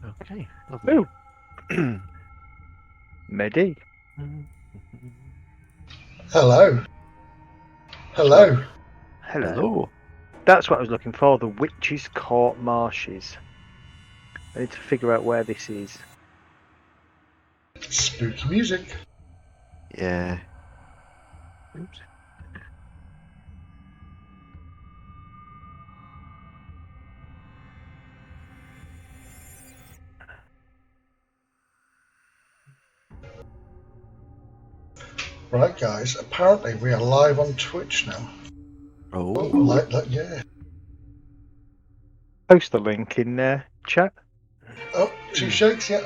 Okay, lovely. Medi. Hello. Hello. Hello. That's what I was looking for, the Witch's Court Marshes. I need to figure out where this is. Spooky music. Yeah. Oops. Right, guys. Apparently we are live on Twitch now. Oh. Yeah. Post the link in chat. Oh, 2 shakes, yeah.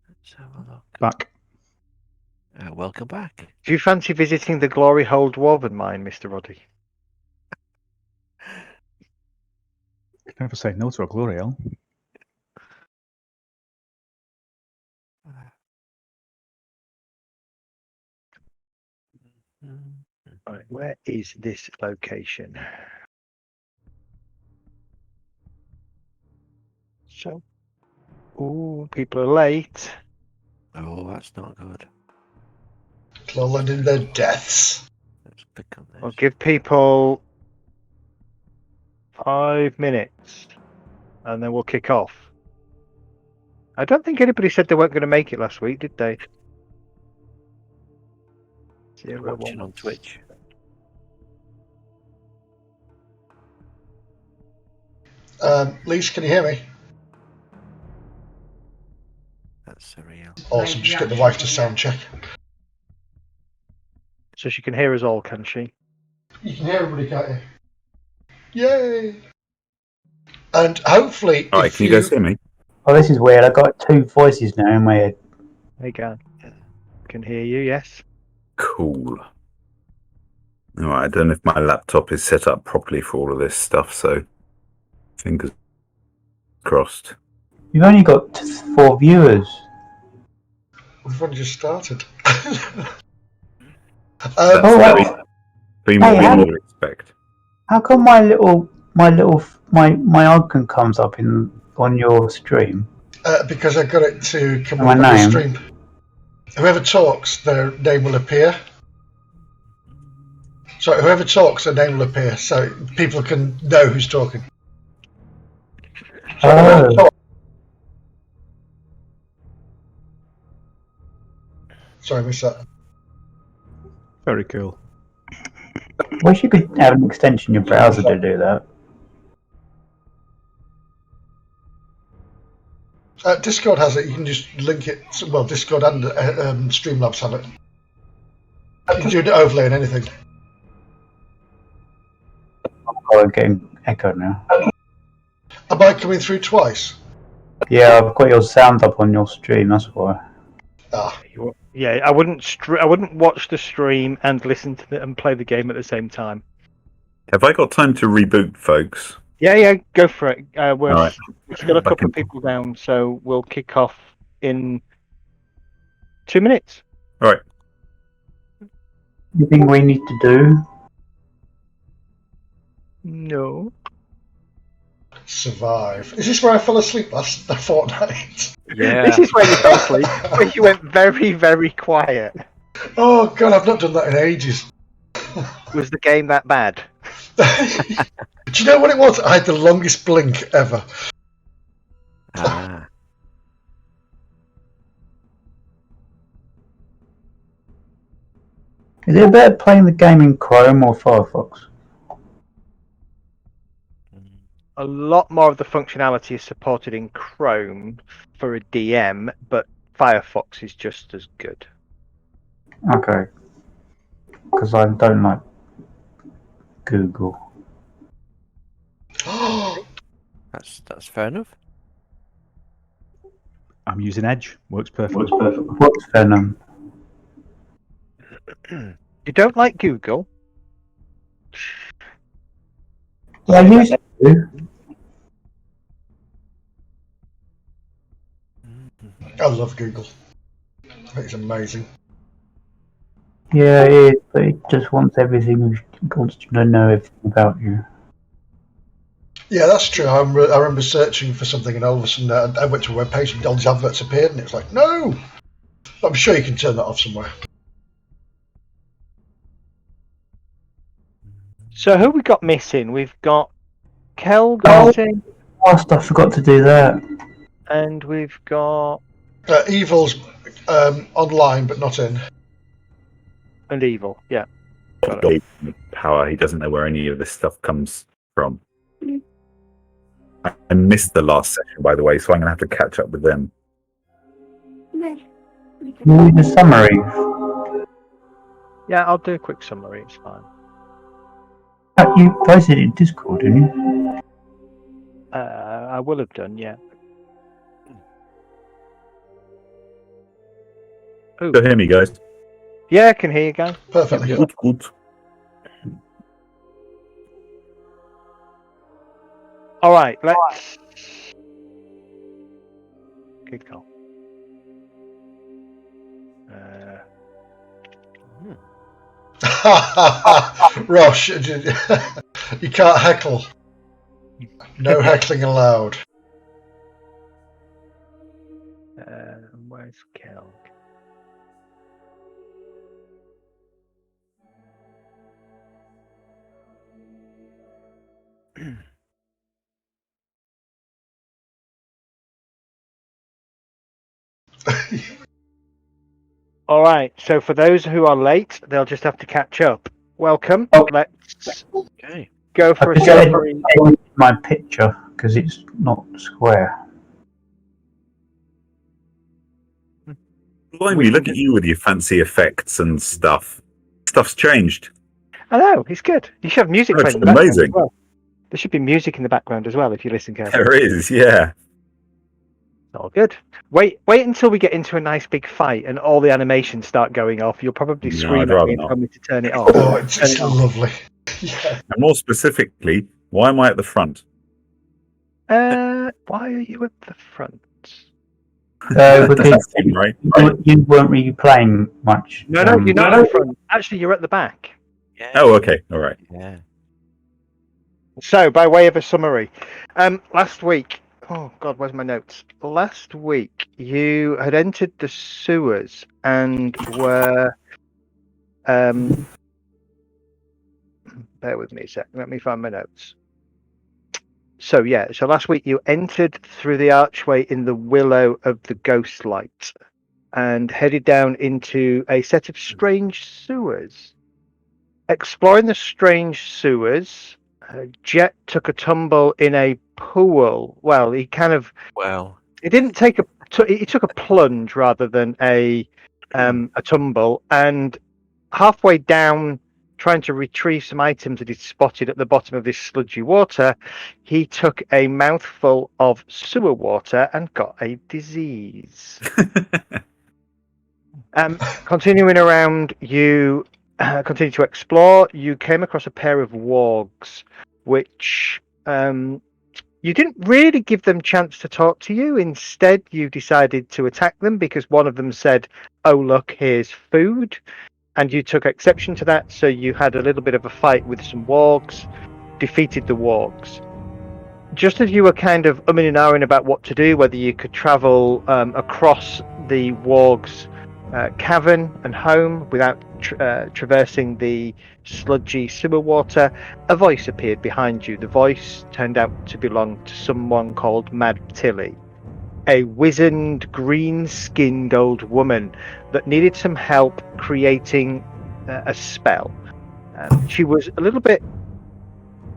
Let's have a look. Back. Welcome back. Do you fancy visiting the Glory Hole Dwarven Mine, Mr. Roddy? Could never say no to a glory hole. Right, where is this location? So, ooh, people are late. Oh, that's not good. Lolling in their deaths. Let's pick up this. I'll give people 5 minutes, and then we'll kick off. I don't think anybody said they weren't going to make it last week, did they? Watching on Twitch. Lise, can you hear me? That's surreal. Awesome. Just get the wife to sound check. So she can hear us all, can she? You can hear everybody, can't you? Yay! And hopefully, Alright, can you guys hear me? Oh, this is weird. I've got 2 voices now in my head. Hey, Gan. Can hear you, yes. Cool. Alright, I don't know if my laptop is set up properly for all of this stuff, so fingers crossed. You've only got 4 viewers. We've only just started. That's wow. three Hey, more how- than you'd expect. How come my icon comes up on your stream? Because I got it to come My up on the name? stream. Whoever talks, their name will appear. So whoever talks, their name will appear, so people can know who's talking. Oh, Sorry, I missed that. Very cool. wish you could have an extension in your browser to do that. Discord has it. You can just link it. Well, Discord and Streamlabs have it. You can do the overlay and anything. Oh, I'm getting echoed now. Am I coming through twice? Yeah, I've got your sound up on your stream. That's why. Ah, Yeah, I wouldn't watch the stream and listen to and play the game at the same time. Have I got time to reboot, folks? Yeah, go for it. We're Alright. still a I couple can- of people down, so we'll kick off in 2 minutes. Alright. Anything we need to do? No. survive. Is this where I fell asleep last fortnight? Yeah. This is where you fell asleep, where you went very, very quiet. Oh god, I've not done that in ages. Was the game that bad? Do you know what it was? I had the longest blink ever. Ah. Is it better playing the game in Chrome or Firefox? A lot more of the functionality is supported in Chrome for a DM, but Firefox is just as good. Okay. Because I don't like Google. That's fair enough. I'm using Edge. Works perfectly. What's Venom? You don't like Google? Yeah, I used to. I love Google. It's amazing. Yeah, it is, but it just wants everything. It wants to know everything about you. Yeah, that's true. I remember searching for something, and all of a sudden I went to a webpage and all these adverts appeared, and it's like, no! I'm sure you can turn that off somewhere. So who we got missing? We've got Kelgar missing, Whilst I forgot to do that. and we've got Evil's online, but not in. and Evil. Yeah. Power. He doesn't know where any of this stuff comes from. I missed the last session, by the way, so I'm going to have to catch up with them. Read the summary. Yeah, I'll do a quick summary. It's fine. You posted it in Discord, didn't you? I will have done. Yeah. You hear me, guys? Yeah, I can hear you, guys. Perfectly. Good. All right, let's. Good call. Rosh, you can't heckle. No heckling allowed. Where's Kel? All right, so for those who are late, they'll just have to catch up. Welcome. Let's Okay. go for a I've got summary. my picture because it's not square. Blimey, look at you with your fancy effects and stuff. Stuff's changed. I know, it's good. You should have music That's playing in the background amazing. as well. There should be music in the background as well if you listen carefully. There is, yeah. All good. Wait until we get into a nice big fight and all the animations start going off. You'll probably No, scream I'd at rather me and not. tell me to turn it off. Oh, it's lovely. Yeah. And more specifically, why am I at the front? Why are you at the front? That Because doesn't seem right. you weren't really playing much. No, you're not at the front. Actually, you're at the back. Yeah. Oh, okay. All right. Yeah. So, by way of a summary, last week. Oh God, where's my notes? Last week, you had entered the sewers and were. Bear with me a sec. Let me find my notes. So last week you entered through the archway in the Willow of the Ghostlight and headed down into a set of strange sewers. Exploring the strange sewers, Jet took a tumble in a pool. Well, he didn't take he took a plunge rather than a tumble, and halfway down, trying to retrieve some items that he'd spotted at the bottom of this sludgy water, he took a mouthful of sewer water and got a disease. Continuing around, you continue to explore. You came across a pair of wargs, which you didn't really give them chance to talk to you. Instead, you decided to attack them because one of them said, "Oh, look, here's food." And you took exception to that, so you had a little bit of a fight with some wargs, defeated the wargs. Just as you were kind of umming and ahhing about what to do, whether you could travel across the wargs' cavern and home without traversing the sludgy sewer water, a voice appeared behind you. The voice turned out to belong to someone called Mad Tilly, a wizened, green-skinned old woman that needed some help creating a spell. She was a little bit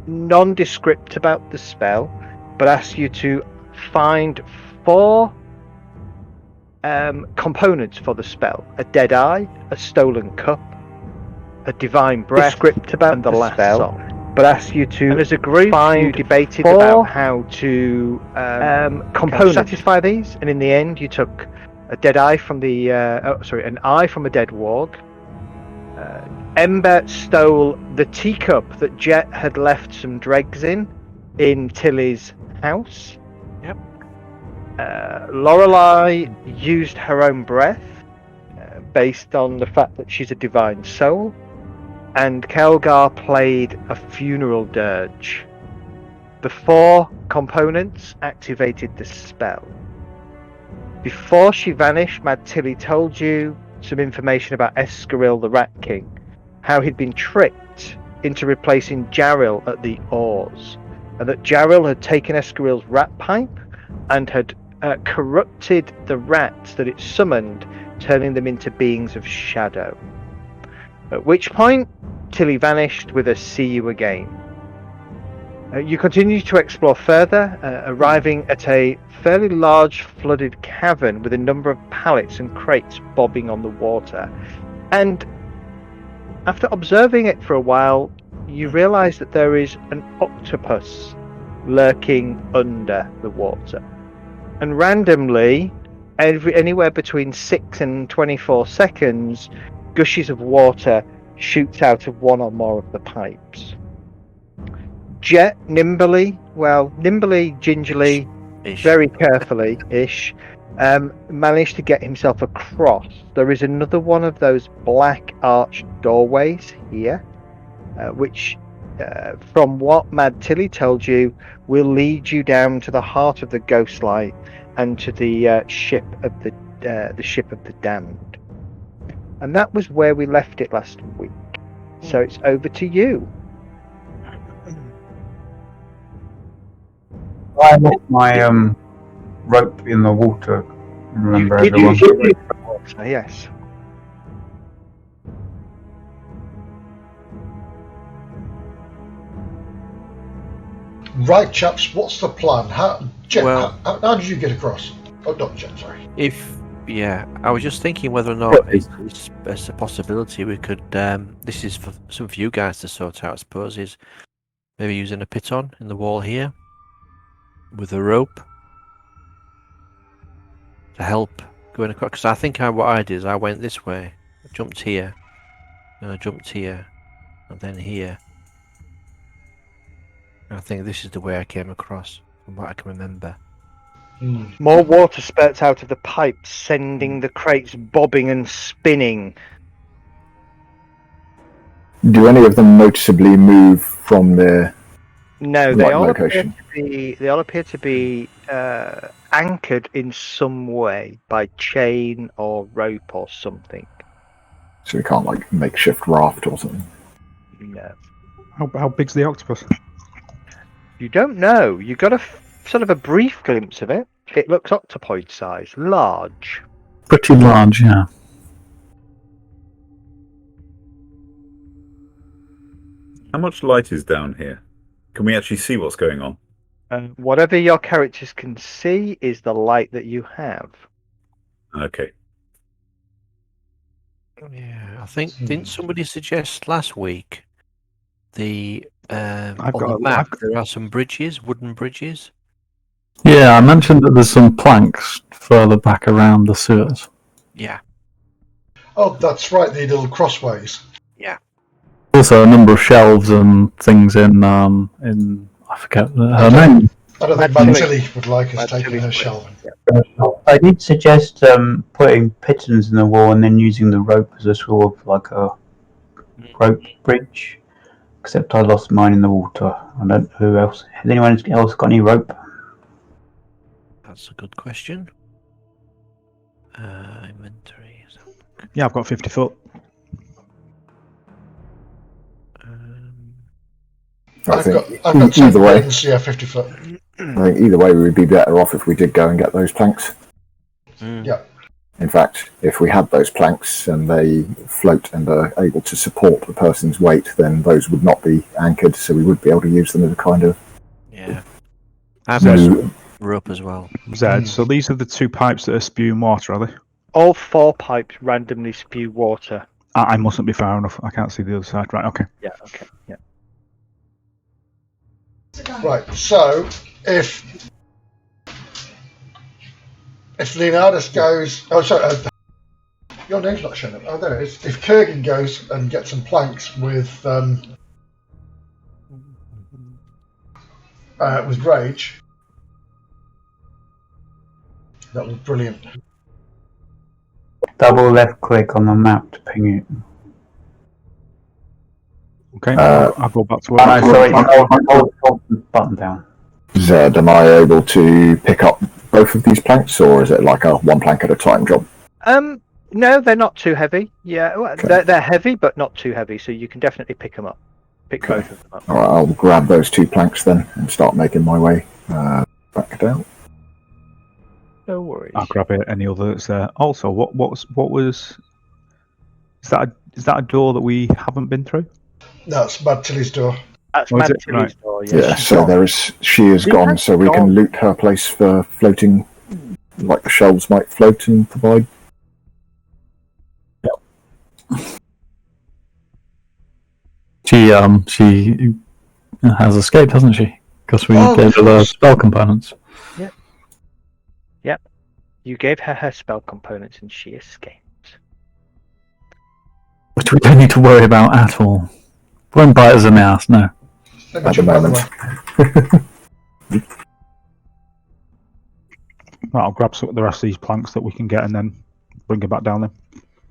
nondescript about the spell, but asked you to find 4 components for the spell: a dead eye, a stolen cup, a divine breath, script about the last spell. But asked you to, and as a group, you debated about how to satisfy these, and in the end, you took a dead eye from the an eye from a dead warg. Ember stole the teacup that Jet had left some dregs in Tilly's house. Yep. Lorelei used her own breath, based on the fact that she's a divine soul. And Kelgar played a funeral dirge. the 4 components activated the spell. Before she vanished, Mad Tilly told you some information about Eskeril the Rat King, how he'd been tricked into replacing Jarrell at the oars, and that Jarrell had taken Eskeril's rat pipe and had corrupted the rats that it summoned, turning them into beings of shadow. At which point, Tilly vanished with a "see you again." You continue to explore further, arriving at a fairly large flooded cavern with a number of pallets and crates bobbing on the water. And after observing it for a while, you realise that there is an octopus lurking under the water. And randomly, anywhere between 6 and 24 seconds, gushes of water shoots out of one or more of the pipes. Jet nimbly, gingerly, Ish. very carefully-ish, managed to get himself across. There is another one of those black arched doorways here, which, from what Mad Tilly told you, will lead you down to the heart of the Ghostlight and to the ship of the damned. And that was where we left it last week. So it's over to you. I left my rope in the water. Remember, You did everyone. use your rope for water, yes. Right, chaps, what's the plan? Jen, Well- how did you get across? Oh, not Jen, sorry. I was just thinking whether or not it's a possibility we could. This is for some of you guys to sort out, I suppose. Is maybe using a piton in the wall here with a rope to help going across. Because I think what I did is I went this way, I jumped here, and I jumped here, and then here. And I think this is the way I came across, from what I can remember. More water spurts out of the pipes, sending the crates bobbing and spinning. Do any of them noticeably move from their No, right they all location? appear to be anchored in some way by chain or rope or something. So we can't like makeshift raft or something. No. How big's the octopus? You don't know. You got a sort of a brief glimpse of it. It looks octopoid size, large. Pretty large, yeah. How much light is down here? Can we actually see what's going on? Whatever your characters can see is the light that you have. Okay. Yeah, I think didn't somebody suggest last week the I've on got the a- map I've- there are some bridges, wooden bridges. Yeah, I mentioned that there's some planks further back around the sewers. Yeah, Oh, that's right, the little crossways. Also, a number of shelves and things in I forget her name. I don't think Mad Mad Tilly. Tilly would like us Mad taking Tilly. her shell. I did suggest putting pitons in the wall and then using the rope as a sort of like a rope bridge. Except I lost mine in the water. I don't know who else. Has anyone else got any rope? that's a good question. Inventory. Yeah, I've got 50 foot. I I've think got 10 either way, pins, yeah, 50 foot. I think either way we would be better off if we did go and get those planks. Yeah. In fact, if we had those planks and they float and are able to support a person's weight, then those would not be anchored, so we would be able to use them as a kind of Yeah, I've got So- some rope as well. Zed, so these are the 2 pipes that are spewing water, are they? All 4 pipes randomly spew water. I mustn't be far enough. I can't see the other side. Right, okay. Yeah, okay. Yeah. Right, so if Leonardus goes, oh sorry, your name's not showing up. Oh, there it is. If Kurgan goes and gets some planks with Rage, that was brilliant. Double left click on the map to ping it. Okay, Uh, I'll go back to Oh, no, work. sorry, hold the button down. Zed, am I able to pick up both of these planks, or is it like a one plank at a time job? No, they're not too heavy. Yeah, well, Okay. they're heavy, but not too heavy, so you can definitely pick them up. Pick Okay. both of them up. All right, I'll grab those 2 planks then and start making my way back down. No worries. I'll grab it. Any other that's there. Also, what was? Is that a door that we haven't been through? No, it's Mad Tilly's door. That's Oh, is Mad it? Tilly's Right. door, Yeah, yeah. so she is gone, has so we gone. can loot her place for floating, like the shelves might float and provide. She has escaped, hasn't she? Because we Oh, gave her the course. spell components. You gave her her spell components and she escaped. Which we don't need to worry about at all. Won't bite us in the ass, no. Let me At the jump out of the moment. way. Right, I'll grab some of the rest of these planks that we can get and then bring it back down then.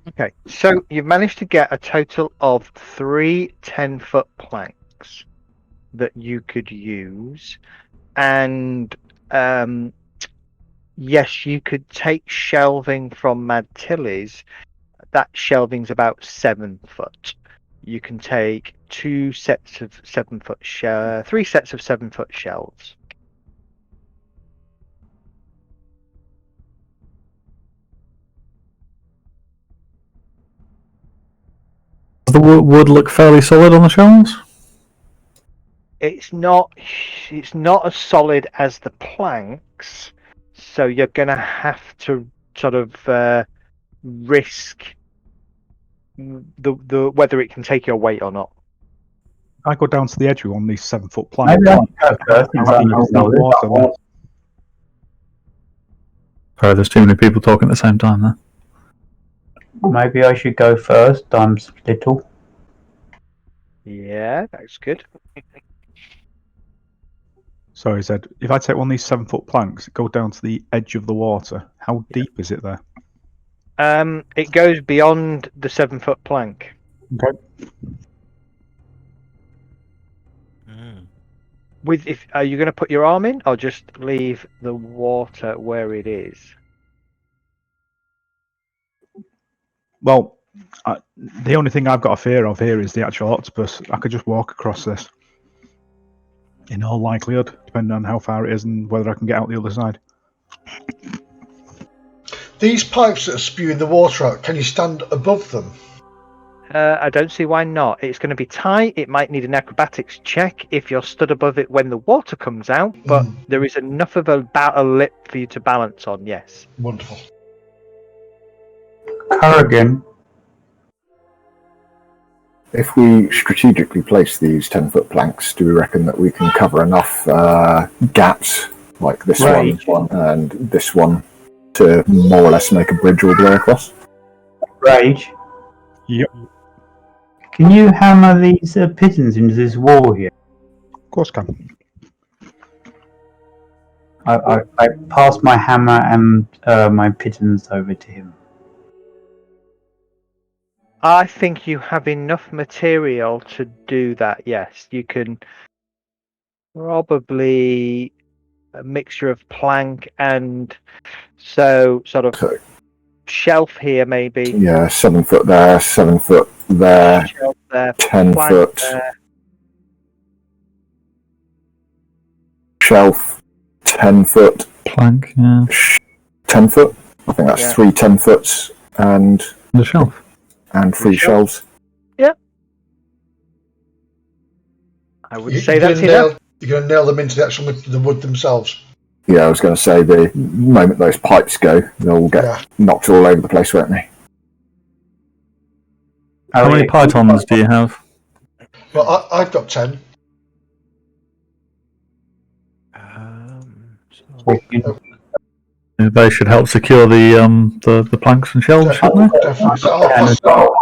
Okay, so you've managed to get a total of 3 10-foot planks that you could use, and yes, you could take shelving from Mad Tilly's. That shelving's about 7 foot. You can take 2 sets of 7-foot 3 sets of 7-foot shelves. Does the wood look fairly solid on the shelves? It's not as solid as the planks, so you're gonna have to sort of risk the whether it can take your weight or not. I go down to the edge of one of these 7-foot planks. Maybe I should go first. How deep is that water then? Sorry, there's too many people talking at the same time there. Maybe I should go first. I'm little. Yeah, that's good. Sorry, Zed. If I take one of these 7-foot planks, go down to the edge of the water, how deep is it there? It goes beyond the 7-foot plank. Okay. Are you going to put your arm in, or just leave the water where it is? Well, the only thing I've got a fear of here is the actual octopus. I could just walk across this. In all likelihood, depending on how far it is and whether I can get out the other side. These pipes that are spewing the water out, can you stand above them? I don't see why not. It's going to be tight. It might need an acrobatics check if you're stood above it when the water comes out, but there is enough of a lip for you to balance on, yes. Wonderful. Carrigan. If we strategically place these 10-foot planks, do we reckon that we can cover enough gaps, like this one and this one, to more or less make a bridge all the way across? Rage. Yep. Can you hammer these pigeons into this wall here? Of course can. I pass my hammer and my pigeons over to him. I think you have enough material to do that, yes. You can probably a mixture of plank and sort of shelf here, maybe. Yeah, 7 foot there, 7 foot there, Shelf there, 10 plank foot, there. shelf, 10 foot, Plank, yeah. 10 foot. I think that's 3 10 foots and The shelf. 3 shelves. I would say that's enough. You're going to nail them into the wood themselves. Yeah, I was going to say the moment those pipes go, they'll get knocked all over the place, won't they? How many pythons do you have? Well, I've got 10. They should help secure the planks and shelves, shouldn't they? Definitely. So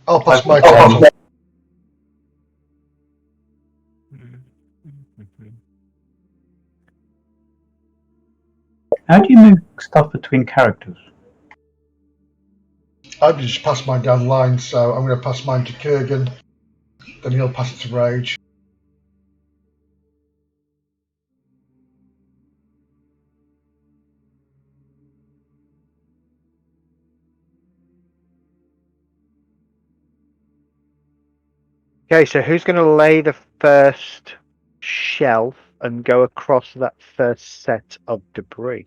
I'll pass my 10 on. How do you move stuff between characters? I've just passed mine down the line, so I'm going to pass mine to Kurgan. Then he'll pass it to Rage. Okay, so who's going to lay the first shelf and go across that first set of debris?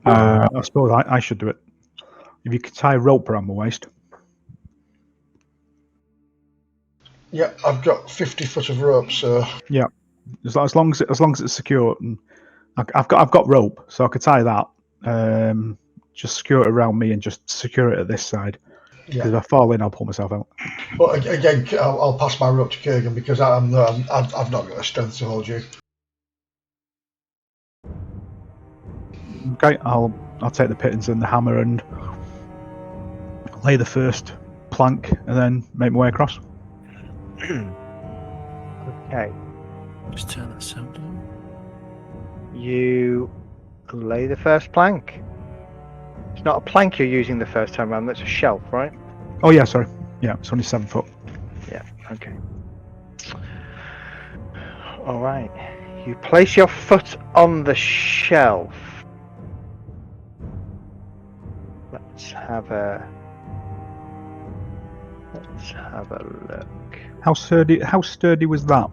I suppose I should do it. If you could tie a rope around my waist. Yeah, I've got 50 foot of rope, so Yeah, as long as it's secure, and I've got rope, so I could tie that. Just secure it around me and just secure it at this side. Because if I fall in, I'll pull myself out. But again, I'll pass my rope to Kurgan because I've not got the strength to hold you. Okay, I'll take the pittance and the hammer and lay the first plank, and then make my way across. Okay. Just turn that sound on. You lay the first plank. It's not a plank you're using the first time around, that's a shelf, right? Oh yeah, sorry. Yeah, it's only 7 foot. Yeah, okay. Alright. You place your foot on the shelf. Let's have a look. How sturdy was that?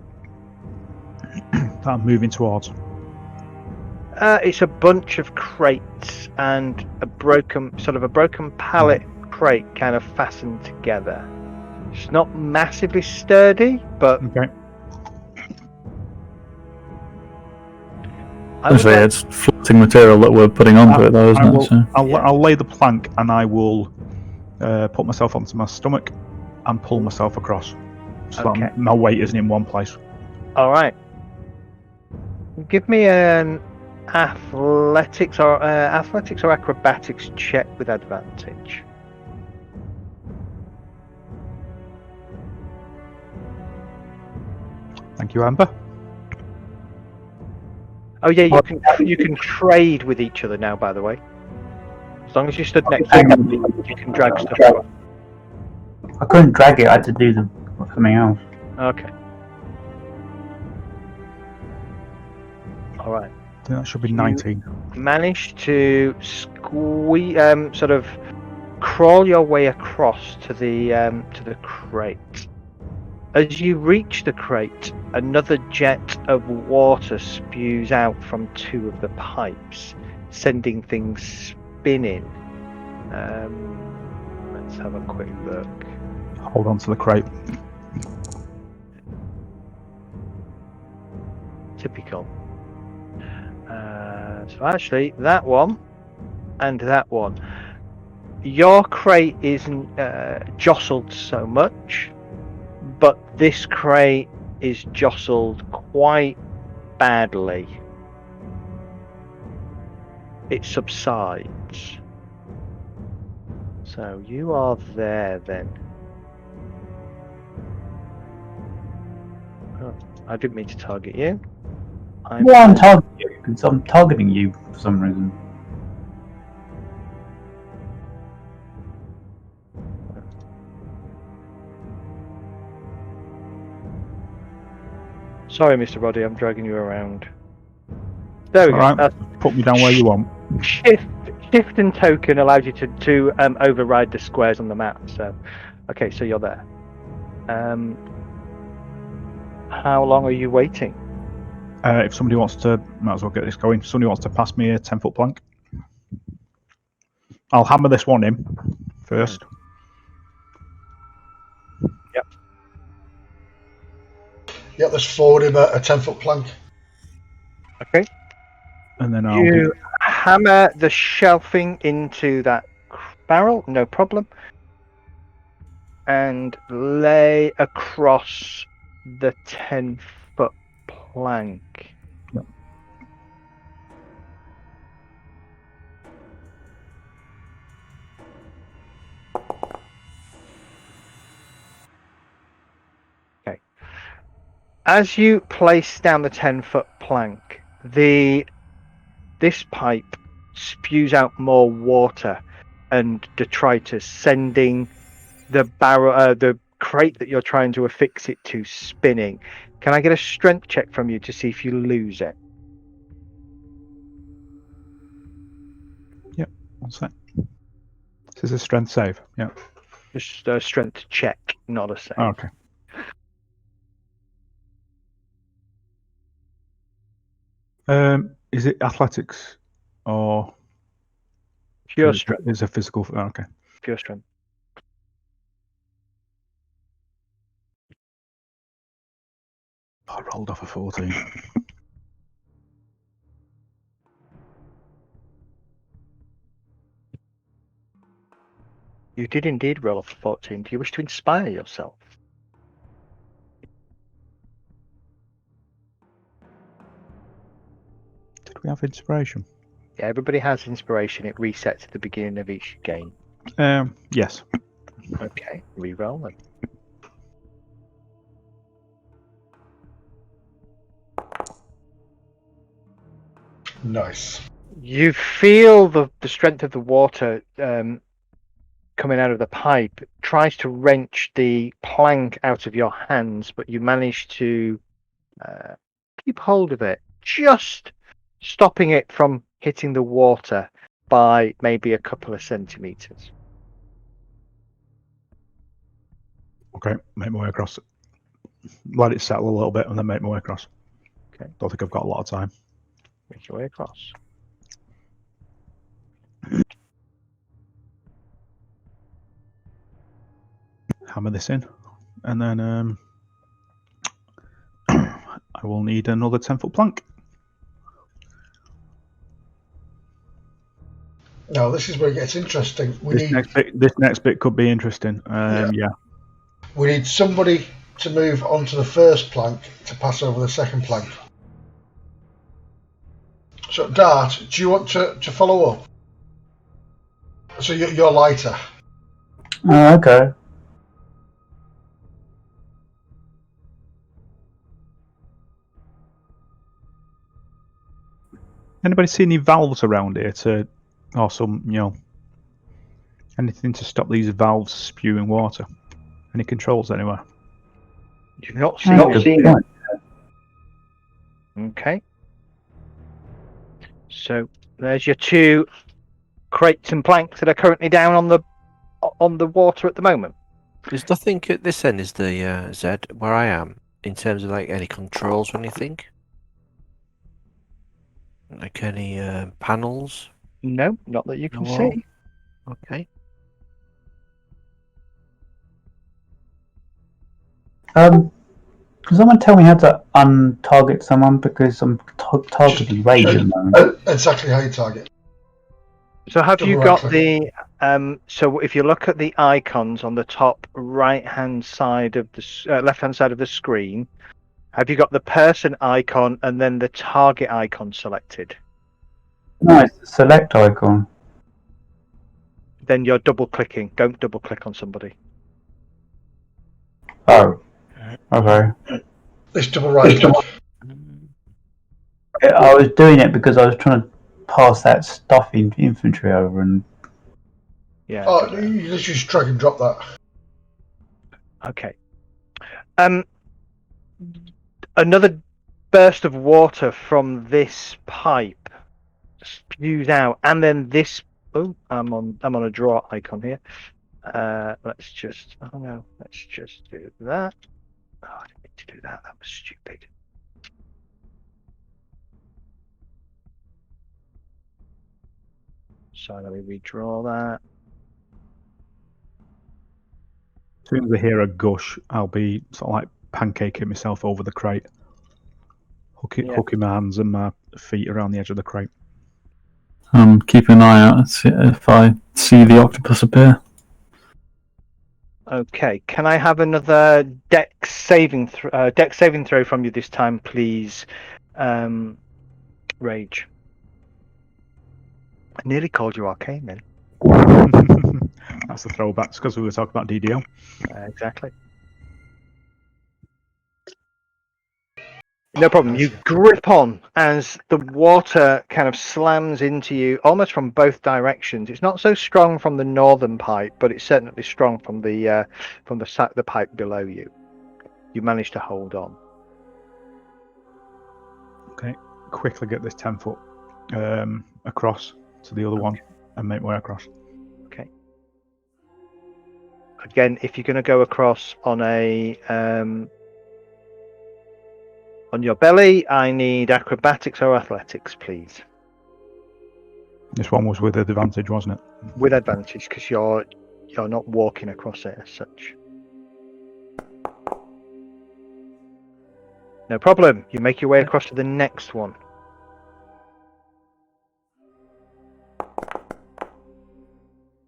That I'm moving towards. It's a bunch of crates and a broken pallet crate kind of fastened together. It's not massively sturdy, but Okay. Actually, it's floating material that we're putting onto it, though, isn't it? So. I'll lay the plank and I will put myself onto my stomach and pull myself across, so that my weight isn't in one place. all right. Give me an athletics or acrobatics check with advantage. Thank you, Amber. Oh yeah, you can trade with each other now. By the way, as long as you stood next to them, you can drag stuff across. I couldn't drag it. I had to do something else. Okay. All right. I think that should be 19. Managed to squeeze, sort of crawl your way across to the crate. As you reach the crate, another jet of water spews out from 2 of the pipes, sending things spinning. Let's have a quick look. Hold on to the crate. Typical. So actually, that one and that one. Your crate isn't jostled so much, but this crate is jostled quite badly. It subsides. So you are there then. Oh, I didn't mean to target you. I'm targeting you because I'm targeting you for some reason. Sorry, Mr. Roddy, I'm dragging you around. There we go. Right. Put me down where you want. Shift and token allows you to override the squares on the map. So, okay, so you're there. How long are you waiting? If somebody wants to, might as well get this going. If somebody wants to pass me a 10-foot plank, I'll hammer this one in first. Yep. Yeah, let's forward him a 10-foot plank. Okay. And then You hammer the shelving into that barrel, no problem, and lay across the 10-foot plank. Yep. Okay. As you place down the 10-foot plank, this pipe spews out more water and detritus, sending the barrel, the crate that you're trying to affix it to, spinning. Can I get a strength check from you to see if you lose it? Yep, what's that? This is a strength save. Yeah. Just a strength check, not a save. Oh, okay. Is it athletics or Pure strength. It's a physical. Oh, okay. Pure strength. I rolled off a 14. You did indeed roll off a 14. Do you wish to inspire yourself? Did we have inspiration? Yeah, everybody has inspiration. It resets at the beginning of each game. Yes. Okay, re-roll then. Nice. You feel the strength of the water coming out of the pipe. It tries to wrench the plank out of your hands, but you manage to keep hold of it, just stopping it from hitting the water by maybe a couple of centimeters. Okay, make my way across. Let it settle a little bit and then make my way across. Okay. Don't think I've got a lot of time. Make your way across. Hammer this in, and then I will need another 10-foot plank. Now this is where it gets interesting. This next bit could be interesting. Yeah. We need somebody to move onto the first plank to pass over the second plank. So, Dart, do you want to follow up? So you're lighter. Oh, okay. Anybody see any valves around here or some, anything to stop these valves spewing water? Any controls anywhere? You've not seen it. Okay. So there's your two crates and planks that are currently down on the water at the moment. There's nothing at this end, is the Zed, where I am, in terms of like any controls or anything? Like any panels? No, not that you can No. see. Okay. Can someone tell me how to untarget someone, because I'm targeting Rage at the moment? Exactly how you target. So have you got Double-right the so if you look at the icons on the top right-hand side of the left-hand side of the screen, have you got the person icon and then the target icon selected? No, it's the select icon. Then you're double-clicking. Don't double-click on somebody. Oh, okay. It's double right click. I was doing it because I was trying to pass that stuff in infantry over, and Yeah. Oh, you literally just drag and drop that. Okay. Another burst of water from this pipe spews out, and then this. Oh, I'm on a draw icon here. Let's just. Oh no. Let's just do that. Oh, I didn't mean to do that. That was stupid. So let me redraw that. As soon as I hear a gush, I'll be sort of like pancaking myself over the crate, hooking my hands and my feet around the edge of the crate. Keep an eye out if I see the octopus appear. Okay, can I have another dex saving throw from you this time, please? Rage. I nearly called you Arcane then. That's the throwbacks because we were talking about DDO. Exactly. No problem. You grip on as the water kind of slams into you almost from both directions. It's not so strong from the northern pipe, but it's certainly strong from the pipe below you. You manage to hold on. Okay, quickly get this 10-foot across to the other one and make my way across. Okay. again, if you're going to go across on a on your belly, I need acrobatics or athletics, please. This one was with advantage, wasn't it? With advantage, because you're not walking across it as such. No problem. You make your way across to the next one.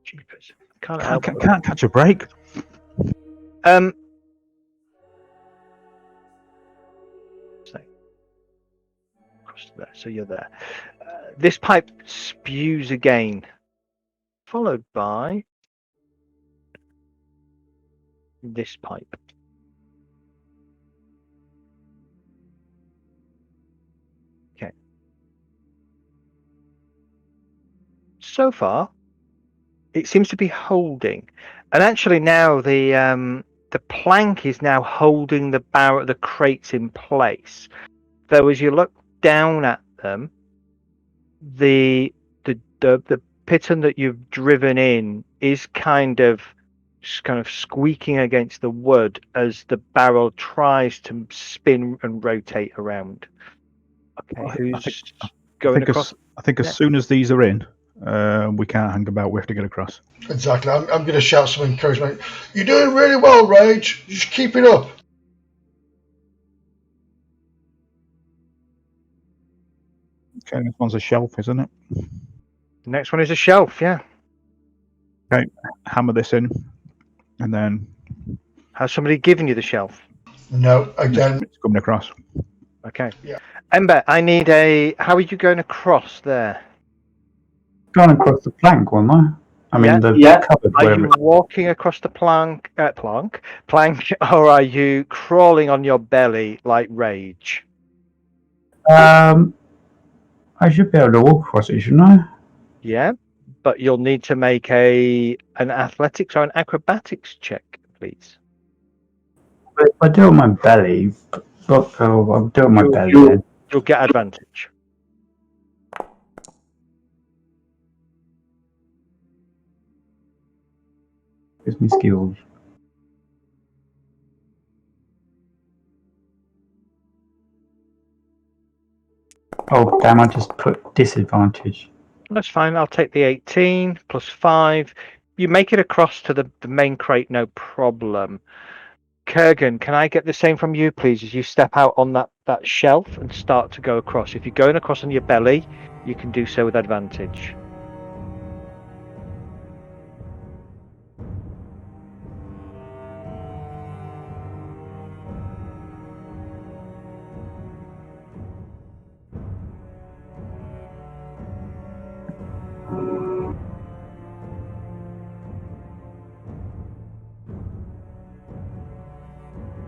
Jeepers. Can't catch a break. Across there. So you're there. This pipe spews again, followed by this pipe. Okay. So far, it seems to be holding, and actually now the plank is now holding the crates in place. Though as you look down at them, the piton that you've driven in is kind of squeaking against the wood as the barrel tries to spin and rotate around. Okay, who's going across? I think as soon as these are in, we can't hang about. We have to get across. Exactly. I'm going to shout some encouragement. You're doing really well, Rage. Just keep it up. Okay, this one's a shelf, isn't it? The next one is a shelf, yeah. Okay, hammer this in, and then... Has somebody given you the shelf? No, again. It's coming across. Okay. Yeah. Ember, I need a... How are you going across there? Going across the plank, wasn't I? I mean, the cupboard. Are you walking across the plank, or are you crawling on your belly like Rage? I should be able to walk across it, shouldn't I? Yeah, but you'll need to make an athletics or an acrobatics check, please. But if I do it on my belly, I'll do it on my belly then. You'll get advantage. Gives me skills. Oh, damn, I just put disadvantage. That's fine. I'll take the 18 plus 5. You make it across to the main crate, no problem. Kurgan, can I get the same from you, please, as you step out on that shelf and start to go across? If you're going across on your belly, you can do so with advantage.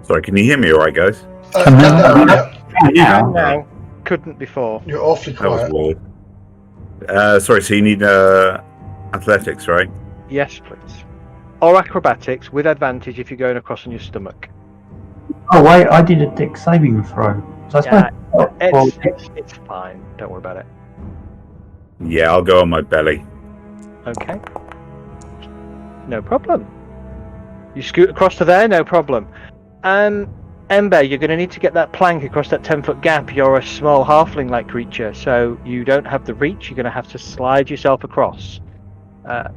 Sorry, can you hear me all right, guys? Now, couldn't before. You're awfully That was quiet. weird. Sorry, so you need athletics, right? Yes, please. Or acrobatics with advantage if you're going across on your stomach. Oh, wait, I did a dick saving throw. So Yeah, it's fine. Don't worry about it. Yeah, I'll go on my belly. Okay. No problem. You scoot across to there, no problem. Ember, you're going to need to get that plank across that 10-foot gap. You're a small halfling-like creature, so you don't have the reach. You're going to have to slide yourself across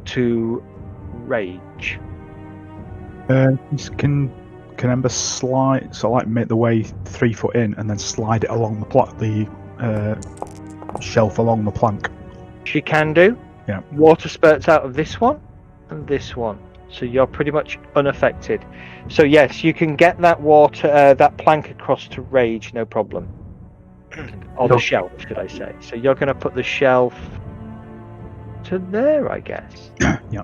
to Rage. Can Ember slide, so like make the way 3 foot in, and then slide it along the shelf along the plank? She can do. Yeah. Water spurts out of this one and this one, so you're pretty much unaffected. So yes, you can get that that plank across to Rage, no problem. Or the shelf, should I say? So you're going to put the shelf to there, I guess. Yeah.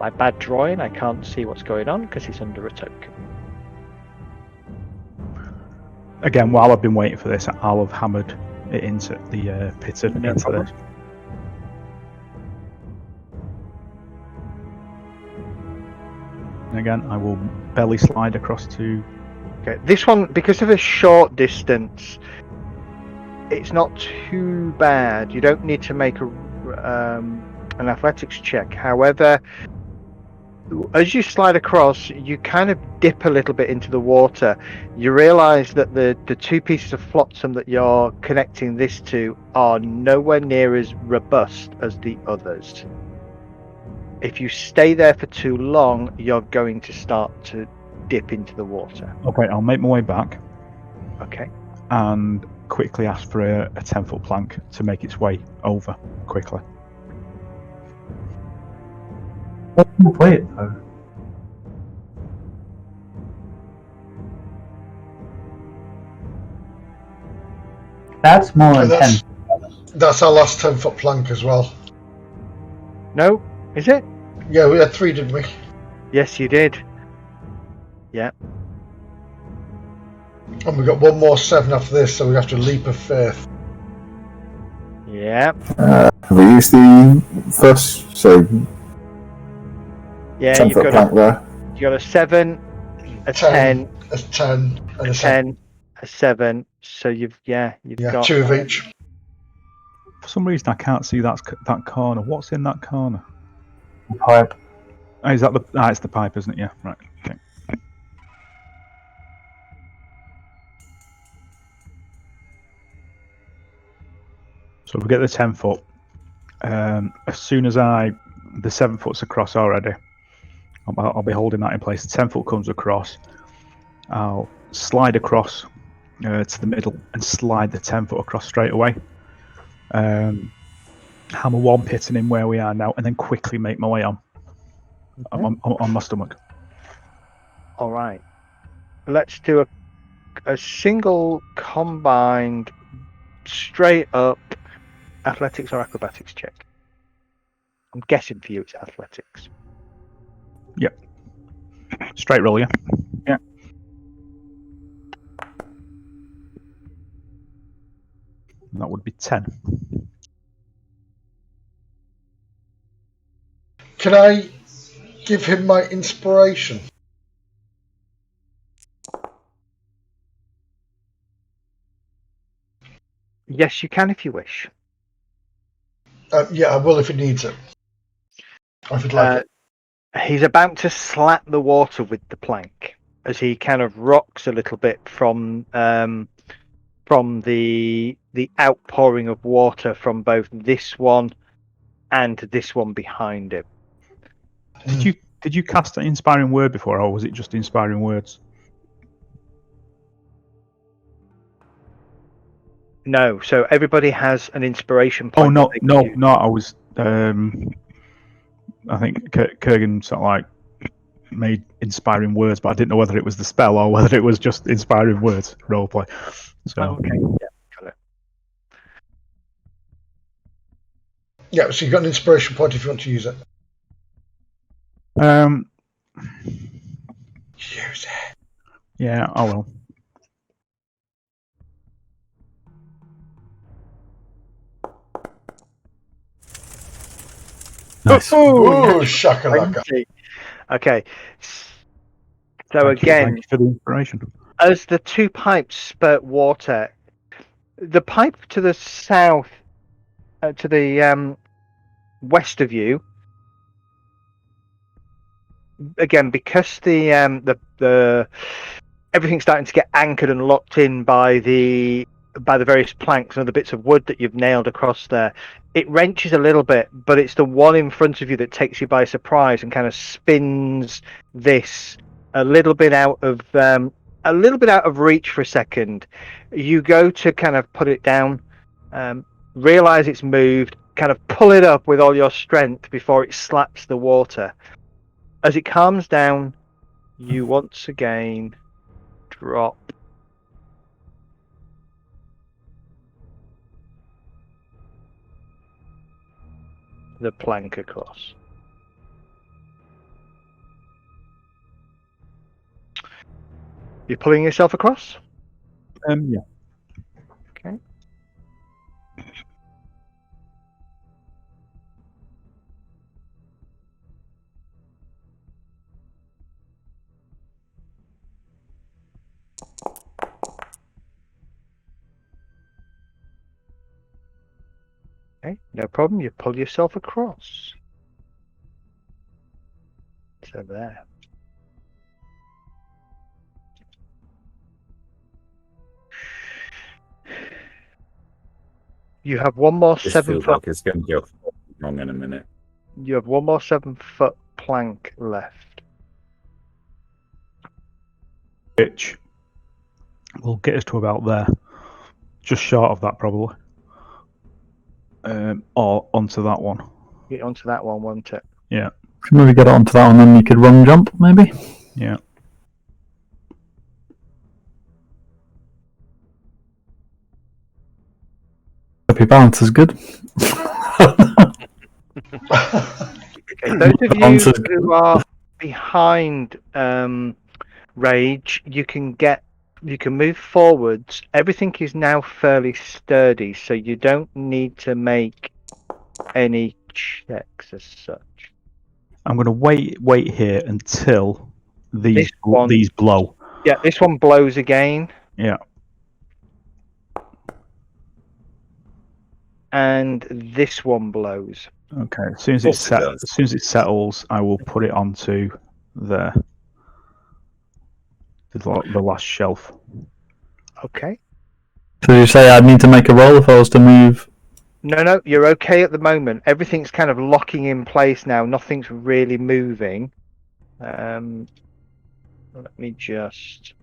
My bad drawing, I can't see what's going on because it's under a token. Again, while I've been waiting for this, I'll have hammered it into the piton No into problem. this. And again, I will belly slide across to... Okay, this one, because of a short distance, it's not too bad. You don't need to make a an athletics check. However, as you slide across, you kind of dip a little bit into the water. You realise that the two pieces of flotsam that you're connecting this to are nowhere near as robust as the others. If you stay there for too long, you're going to start to dip into the water. Okay, I'll make my way back Okay. and quickly ask for a 10-foot plank to make its way over quickly. Wait, though. That's more than 10. That's our last 10-foot plank as well. No, is it? Yeah, we had 3, didn't we? Yes, you did. Yeah. And we got one more 7 after this, so we have to leap of faith. Yeah. Have we used the first, so Yeah, 10-foot plank there? you got a 7, a 10, A 10, and a a 7. 10, a 7. So you've got 2 of each. For some reason, I can't see that corner. What's in that corner? Pipe. Oh, is that the? Ah, it's the pipe, isn't it? Yeah, right. Okay. So we get the 10-foot. As soon as the 7-foot's across already, I'll be holding that in place. The 10-foot comes across. I'll slide across to the middle and slide the 10-foot across straight away. Hammer one pitting in where we are now, and then quickly make my way on. On my stomach. all right. Let's do a single combined straight up athletics or acrobatics check. I'm guessing for you it's athletics. Yep. Straight roll, yeah. Yeah. And that would be 10. Can I give him my inspiration? Yes, you can if you wish. Yeah, I will if he needs it. Or if he'd like it. He's about to slap the water with the plank as he kind of rocks a little bit from the outpouring of water from both this one and this one behind him. Did you cast an inspiring word before, or was it just inspiring words? No, so everybody has an inspiration point. Oh no! I was. I think Kurgan sort of like made inspiring words, but I didn't know whether it was the spell or whether it was just inspiring words roleplay. So okay, yeah, got it. Yeah, so you've got an inspiration point if you want to use it. Use it. Yeah, I will. Nice. Ooh, shakalaka. Okay. So again, Thank you for the inspiration. as the two pipes spurt water, the pipe to the south, to the west of you, again because the everything's starting to get anchored and locked in by the various planks and the bits of wood that you've nailed across there. It wrenches a little bit, but it's the one in front of you that takes you by surprise and kind of spins this a little bit out of reach for a second. You go to kind of put it down, realize it's moved, kind of pull it up with all your strength before it slaps the water. As it calms down, you once again drop the plank across. You're pulling yourself across? Yeah. Okay. Okay. Okay, no problem. You pull yourself across. So there. You have one more This 7 feels foot. like it's going to go wrong in a minute. You have one more 7 foot plank left. Which will get us to about there. Just short of that, probably. Or onto that one. Get onto that one, won't it? Yeah. Should maybe get it onto that one, then you could run jump, maybe? Yeah. Hope your balance is good. Okay, those of you who are behind Rage, you can move forwards. Everything is now fairly sturdy, so you don't need to make any checks as such. I'm going to wait here until these one- these blow. Yeah, this one blows again. Yeah. And this one blows. Okay. As soon as it settles, I will put it onto the last shelf. Okay. So you say I'd need to make a roll if I was to move? No, you're okay at the moment. Everything's kind of locking in place now. Nothing's really moving. Let me just...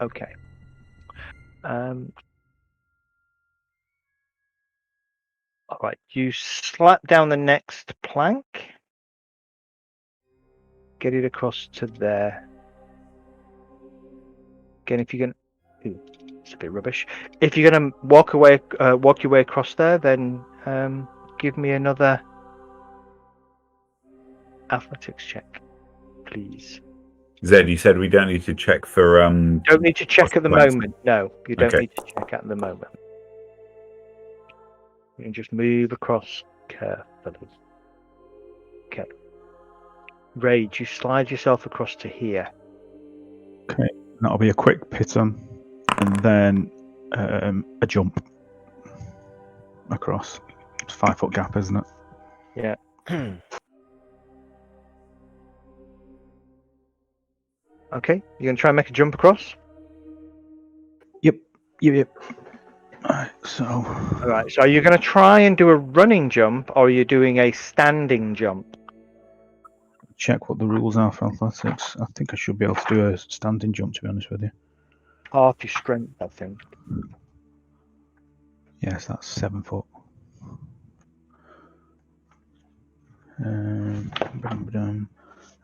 Okay. All right, you slap down the next plank. Get it across to there. Again, if you're gonna, it's a bit rubbish. If you're gonna walk your way across there, then give me another athletics check, please. Zed, you said we don't need to check for. Don't need to check at the plans. moment. No, you don't Okay. need to check at the moment. You can just move across carefully. Okay. Rage, you slide yourself across to here. Okay. That'll be a quick piton, and then a jump across. It's a 5 foot gap, isn't it? Yeah. Okay, you're gonna try and make a jump across? Yep. Alright, so. Alright, so are you gonna try and do a running jump, or are you doing a standing jump? Check what the rules are for athletics. I think I should be able to do a standing jump, to be honest with you. Half your strength, I think. Yes, that's 7 foot.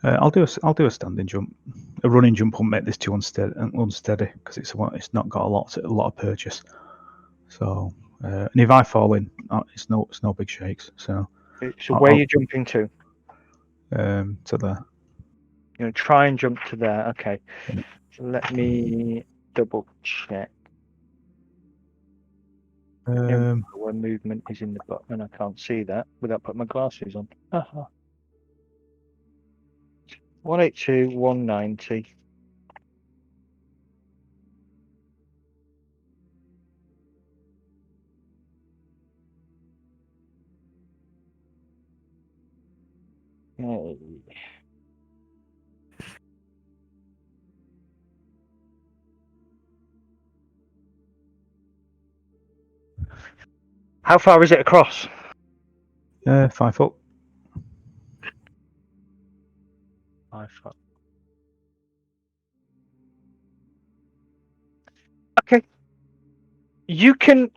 I'll do a standing jump. A running jump will make this too unsteady because it's not got a lot of purchase. So, and if I fall in, it's no big shakes. So where are you jumping to? To there. You're gonna try and jump to there. Okay. So let me double check. Where movement is in the button, I can't see that without putting my glasses on. 182, 190. Okay. How far is it across? 5 foot. 5 foot. Okay. You can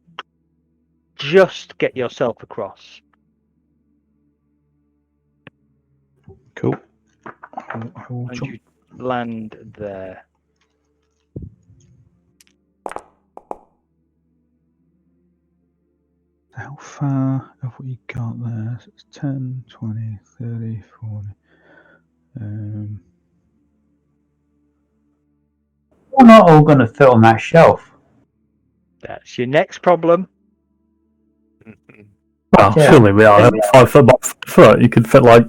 just get yourself across. Cool. And you land there. How far have we got there? So it's 10, 20, 30, 40. We're not all going to fit on that shelf. That's your next problem. Well, Yeah. surely we are 5 foot by 5 foot. You could fit like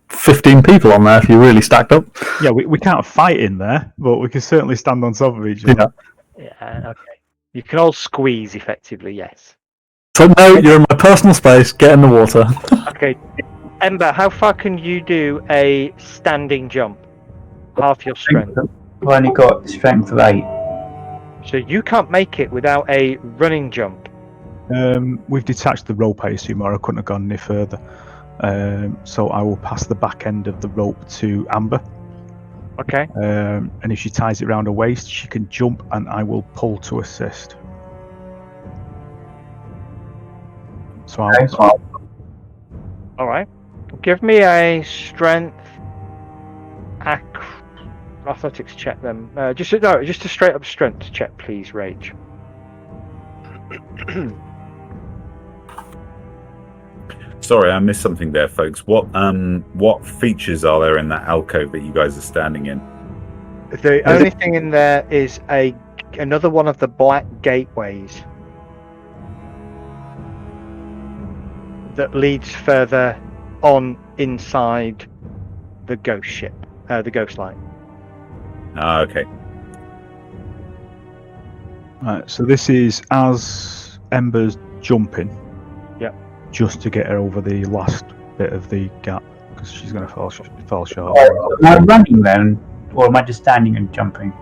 15 people on there if you really stacked up. Yeah, we can't fight in there, but we can certainly stand on top of each other. Yeah. Yeah, okay. You can all squeeze effectively, yes. So no, you're in my personal space. Get in the water. Okay. Ember, how far can you do a standing jump? Half your strength. I've only got strength of 8. So you can't make it without a running jump. We've detached the rope, I assume, or I couldn't have gone any further. So I will pass the back end of the rope to Amber. Okay. And if she ties it around her waist, she can jump, and I will pull to assist. So I'll All right. Give me a strength athletics check then. Just a straight up strength check, please, Rage. Sorry, I missed something there, folks. What features are there in that alcove that you guys are standing in? The only thing in there is another one of the black gateways that leads further on inside the ghost ship, the Ghostlight. Ah, okay. Right, so this is as Ember's jumping. Yep. Just to get her over the last bit of the gap, because she's going to fall short. Am I running then, or am I just standing and jumping?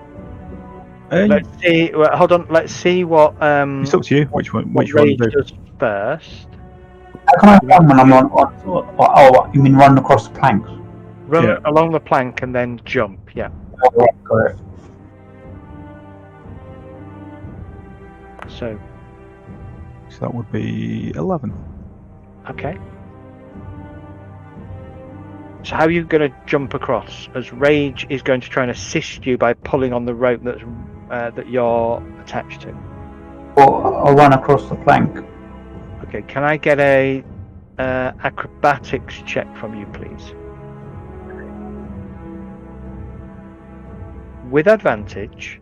Let's see. Well, hold on. Let's see what. It's up to you. Which one Rage you do? does first. How can I run when I'm on? Oh, you mean run across the planks? Run along the plank and then jump. Yeah. Oh, right, got it. So that would be 11. okay. So how are you going to jump across? As Rage is going to try and assist you by pulling on the rope that you're attached to. Or I'll run across the plank. Okay. Can I get a acrobatics check from you, please? With advantage.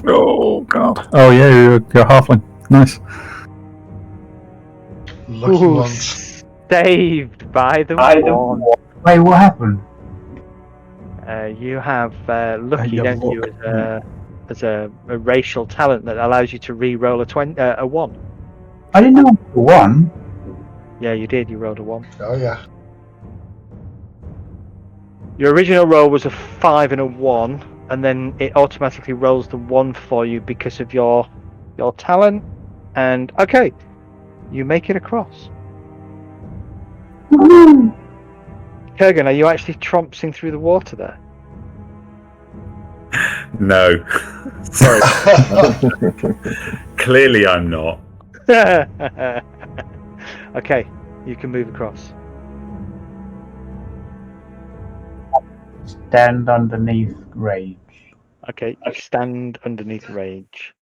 Oh god. Oh yeah, you're halfling. Nice. Lucky ones. Saved by the one. Wait, what happened? You have lucky, You have don't you, luck. as a racial talent that allows you to re-roll a 1. I didn't know it was 1. Yeah, you did. You rolled a 1. Oh yeah. Your original roll was a 5 and a 1, and then it automatically rolls the 1 for you because of your talent. And okay, you make it across. Kurgan, are you actually trompsing through the water there? No. Sorry. Clearly I'm not. Okay, you can move across. Stand underneath Rage. Okay, you stand underneath Rage.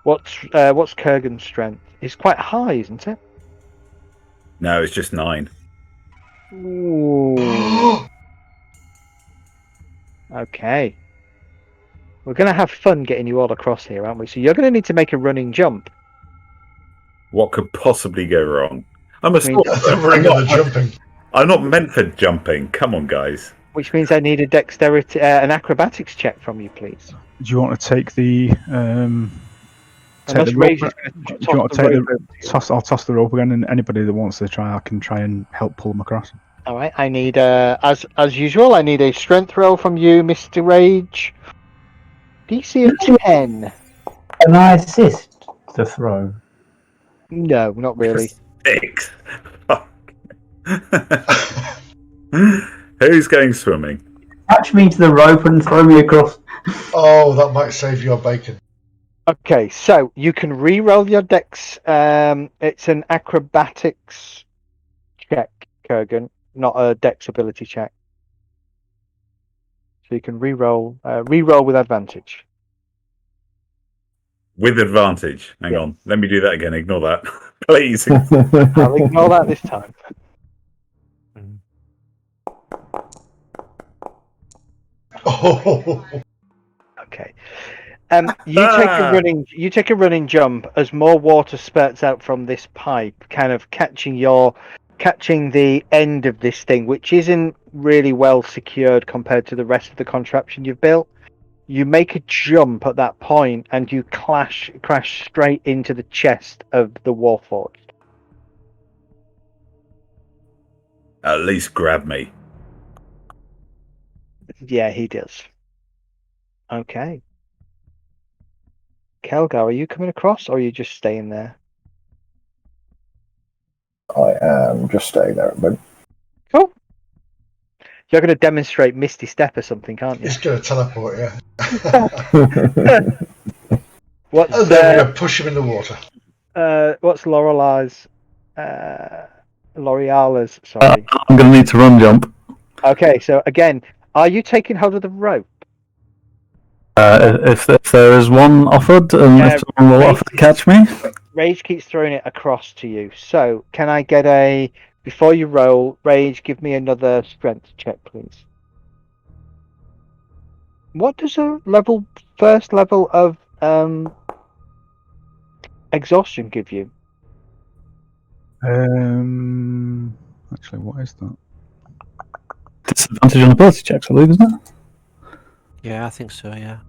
What's Kurgan's strength? It's quite high, isn't it? No, it's just 9. Ooh. Okay. We're going to have fun getting you all across here, aren't we? So you're going to need to make a running jump. What could possibly go wrong? I'm a Regular jumping. I'm not meant for jumping. Come on, guys. Which means I need a dexterity, an acrobatics check from you, please. Do you want to take the Unless Rage is going do you want to take the toss? I'll toss the rope again, and anybody that wants to try, I can try and help pull them across. All right. I need, as usual, I need a strength roll from you, Mr. Rage. DC of 10. Can I assist the throw? No, not really. 6. Fuck. Who's going swimming? Attach me to the rope and throw me across. Oh, that might save your bacon. Okay, so you can re-roll your dex. It's an acrobatics check, Kurgan, not a dex ability check. So you can re-roll with advantage. With advantage. Hang on. Let me do that again. Ignore that. Please. I'll ignore that this time. Oh, Okay. You take a running jump as more water spurts out from this pipe, kind of catching the end of this thing, which isn't really well secured compared to the rest of the contraption you've built. You make a jump at that point, and you crash straight into the chest of the Warforged. At least grab me. Yeah, he does. Okay. Kelgar, are you coming across, or are you just staying there? I am just staying there at the moment. Cool. You're going to demonstrate Misty Step or something, can't you? He's going to teleport, yeah. What's And then we're going to push him in the water. what's L'Oreala's? Sorry. I'm going to need to run jump. Okay, so again, are you taking hold of the rope? If there is one offered, and if someone will offer to catch me. Rage keeps throwing it across to you. So, can I get before you roll, Rage, give me another strength check, please. What does a first level of exhaustion give you? Actually, what is that? Disadvantage on ability checks, I believe, isn't it? Yeah, I think so. Yeah.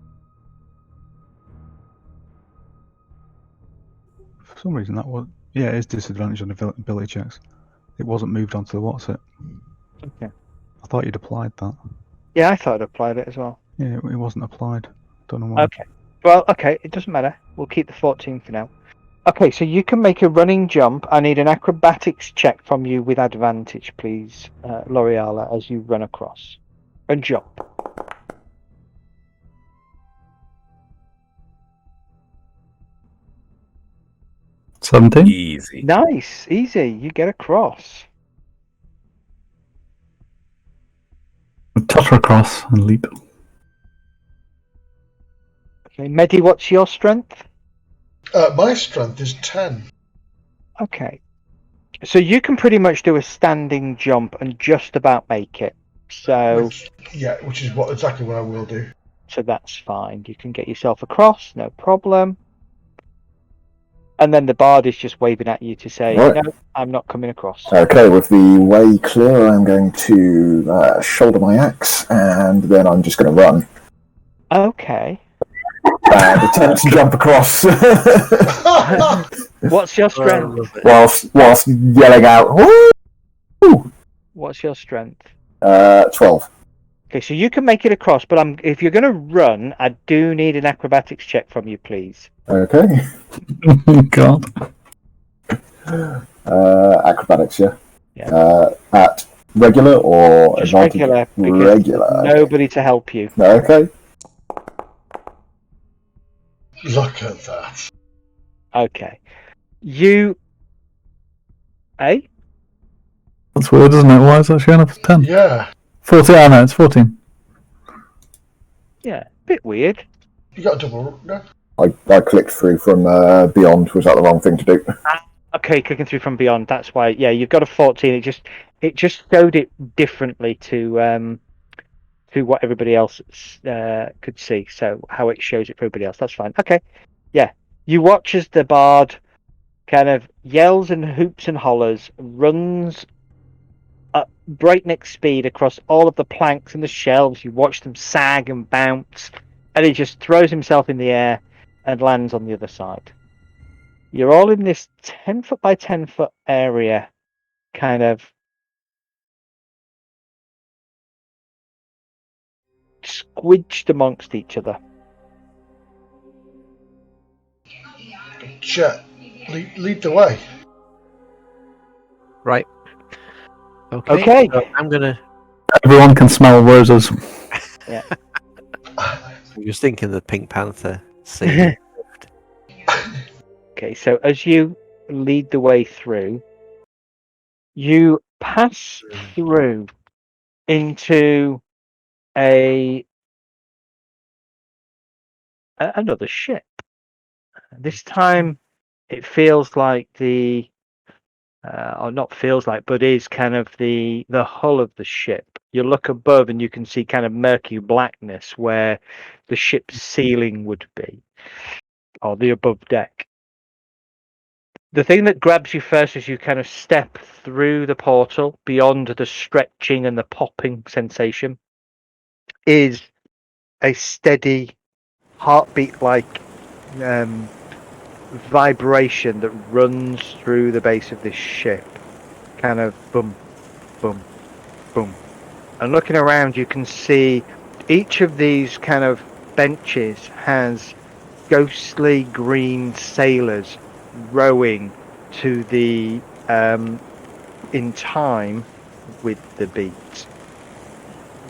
For some reason, that was it is disadvantage on ability checks. It wasn't moved onto the what's it. Okay. I thought you'd applied that. Yeah, I thought I applied it as well. Yeah, it wasn't applied. Don't know why. Okay. Well, okay, it doesn't matter. We'll keep the 14 for now. Okay, so you can make a running jump. I need an acrobatics check from you with advantage, please, L'Oreala, as you run across. And jump. $17. Easy. Nice, easy. You get across. Totter across and leap. Okay, Medi, what's your strength? My strength is 10. Okay. So you can pretty much do a standing jump and just about make it. So Which is exactly what I will do. So that's fine. You can get yourself across, no problem. And then the bard is just waving at you to say, Right. no, I'm not coming across. Okay, with the way clear, I'm going to shoulder my axe, and then I'm just going to run. Okay. And attempt to jump across. What's your strength? whilst yelling out, woo! What's your strength? 12. Okay, so you can make it across, but if you're going to run, I do need an acrobatics check from you, please. Okay. God. Acrobatics, yeah. Yeah. At regular or Just advantage? regular, because Regular. nobody to help you. Okay. Look at that. Okay. You... Eh? That's weird, isn't it? Why is that showing up as 10? Yeah. 14, I know, it's 14. Yeah, bit weird. You got a double. No? I clicked through from beyond. Was that the wrong thing to do? Okay, clicking through from beyond. That's why. Yeah, you've got a 14. It just showed it differently to what everybody else could see. So how it shows it for everybody else. That's fine. Okay. Yeah, you watch as the bard kind of yells and hoops and hollers, runs at breakneck speed across all of the planks and the shelves. You watch them sag and bounce, and he just throws himself in the air and lands on the other side. You're all in this 10 foot by 10 foot area, kind of squidged amongst each other. Chet, lead the way. Right. Okay. Okay. So I'm gonna. Everyone can smell roses. Yeah. I'm just thinking of the Pink Panther scene. Okay, so as you lead the way through, you pass through into another ship. This time, it feels like or not feels like, but is kind of the hull of the ship You look above and you can see kind of murky blackness where the ship's ceiling would be, or the above deck. The thing that grabs you first as you kind of step through the portal, beyond the stretching and the popping sensation, is a steady, heartbeat-like vibration that runs through the base of this ship. Kind of boom, boom, boom. And looking around, you can see each of these kind of benches has ghostly green sailors rowing to the in time with the beat.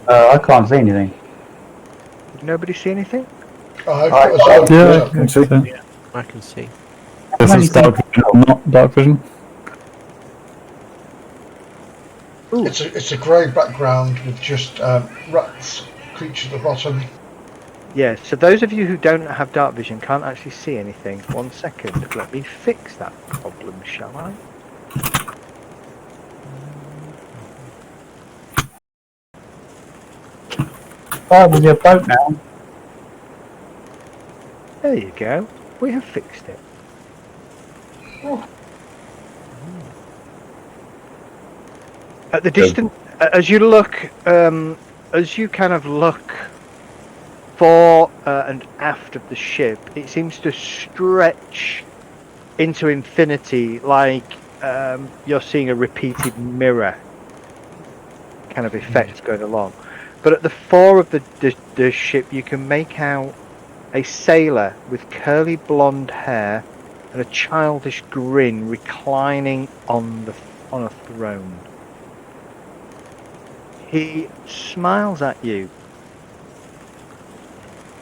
I can't see anything. Did nobody see anything? Yeah, I can see. Yeah, I can see. This is dark vision, not dark vision. It's a grey background with just rats, creatures at the bottom. Yeah, so those of you who don't have dark vision can't actually see anything. 1 second, let me fix that problem, shall I? Oh, there's your boat now. There you go. We have fixed it. At the distance, as you look, as you kind of look fore and aft of the ship, it seems to stretch into infinity, like you're seeing a repeated mirror kind of effect going along. But at the fore of the ship, you can make out a sailor with curly blonde hair and a childish grin reclining on a throne. He smiles at you.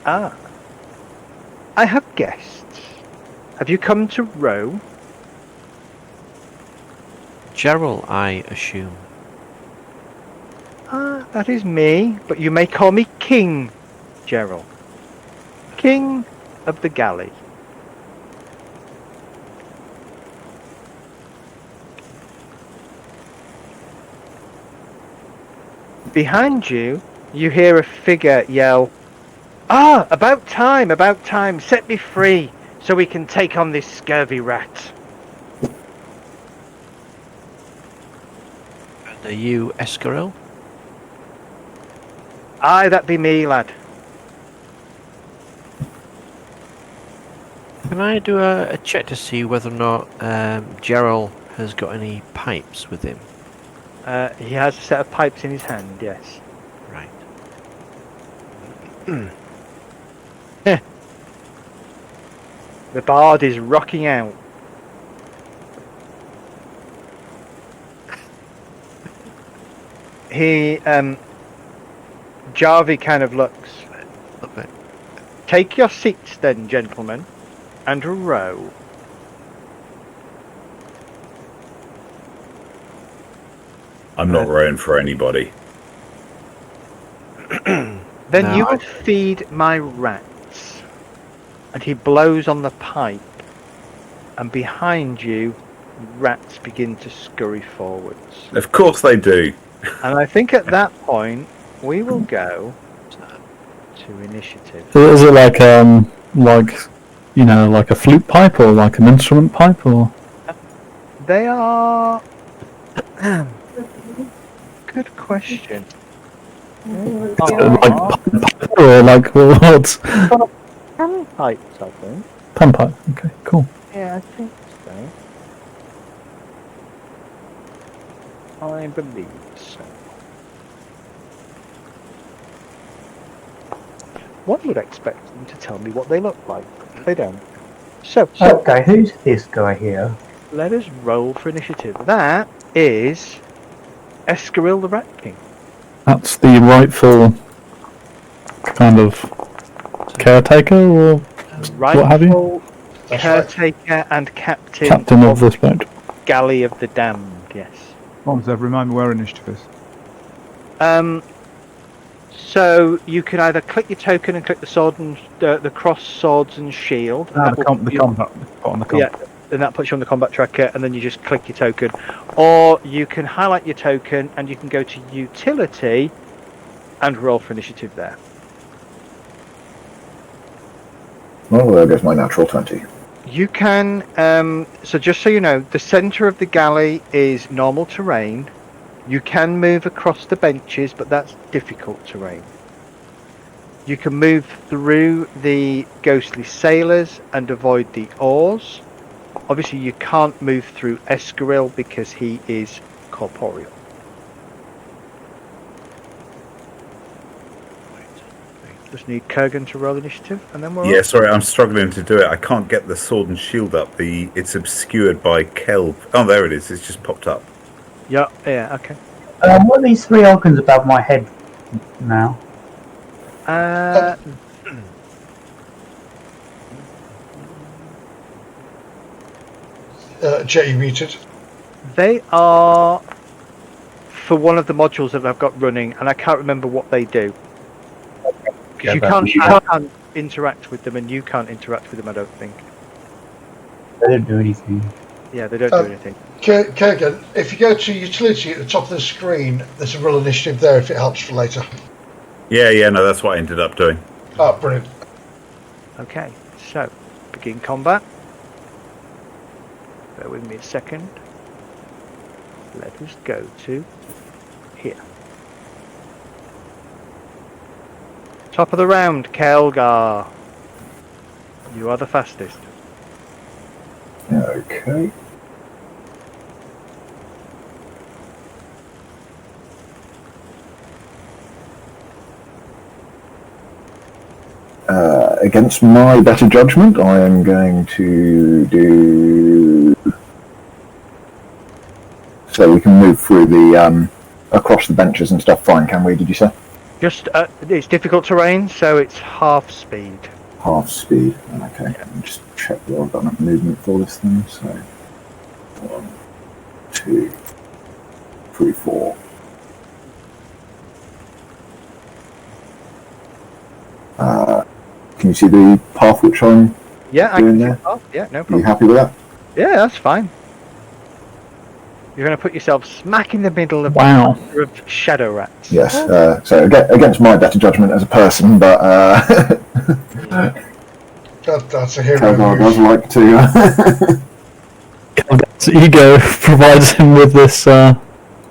Ah, I have guests. Have you come to row? Gerald, I assume. Ah, that is me, but you may call me King Gerald. King of the Galley. Behind you, you hear a figure yell, "Ah, about time, set me free, so we can take on this scurvy rat." And are you Eskeril? Aye, that be me, lad. Can I do a check to see whether or not Gerald has got any pipes with him? He has a set of pipes in his hand, yes. Right. The bard is rocking out. He, Jarvie kind of looks. Okay. Take your seats then, gentlemen, and row. I'm not rowing for anybody. Then No, you will feed my rats. And he blows on the pipe, and behind you, rats begin to scurry forwards. Of course they do. And I think at that point, we will go to initiative. So is it like you know, like a flute pipe or like an instrument pipe or? They are... Good question. Like pipe or like what? Pan pipes, I think. Pan pipe. Okay, cool. Yeah, I think so. I believe so. One would expect them to tell me what they look like, but they don't. So Okay, who's this guy here? let us roll for initiative. That is Eskeril the Rat King. That's the rightful kind of caretaker or what have you? Rightful That's right. caretaker and captain Of this boat. Galley of the Damned, yes. One Zev, remind me where initiative is. So you can either click your token and click the sword and the cross swords and shield. The combat on the comp. Yeah, and that puts you on the combat tracker, and then you just click your token. Or you can highlight your token, and you can go to utility, and roll for initiative there. Well, there goes my natural 20. You can, so just so you know, the centre of the galley is normal terrain. You can move across the benches, but that's difficult terrain. You can move through the ghostly sailors and avoid the oars. Obviously, you can't move through Eskeril because he is corporeal. Just need Kurgan to roll initiative, and then we're Yeah, up. sorry, I'm struggling to do it. I can't get the sword and shield up. It's obscured by kelp. Oh, there it is. It's just popped up. Yeah, okay. What are these 3 icons above my head now? Jet, you muted. They are for one of the modules that I've got running, and I can't remember what they do. Because I can't interact with them, and you can't interact with them, I don't think. They don't do anything. Yeah, they don't do anything. Kurgan, if you go to utility at the top of the screen, there's a roll initiative there if it helps for later. Yeah, no, that's what I ended up doing. Oh, brilliant. Okay, so begin combat. Bear with me a second. Let us go to here. Top of the round, Kelgar. You are the fastest. Okay. Against my better judgment, I am going to do... So we can move through the, across the benches and stuff fine, can we, did you say? Just, it's difficult terrain, so it's half speed. Half speed, okay. Let me just check that I've got enough movement for this thing, so... 1, 2, 3, 4. Can you see the path which I'm Yeah, I doing can see there? the path. Yeah, no Are you problem. happy with that? Yeah, that's fine. You're going to put yourself smack in the middle of Wow. of shadow rats. Yes, so against my better judgment as a person, but That's a hero Kelgar does move. like to... His ego provides him with this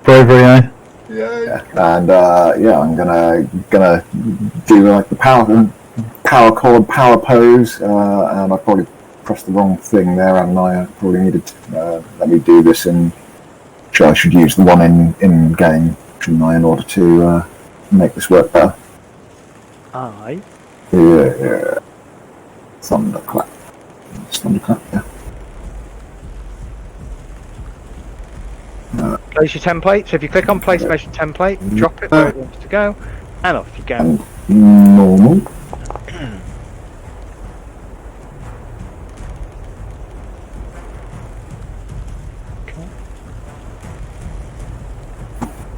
bravery, eh? Yeah. And I'm gonna do like the power chord, power pose, and I probably pressed the wrong thing there, and I probably needed to let me do this in. I should use the one in game, shouldn't I, in order to make this work better? Aye. Yeah. Thunderclap. It's thunderclap, yeah. Place your template. So if you click on place measure template, drop it where it wants to go, and off you go. And normal.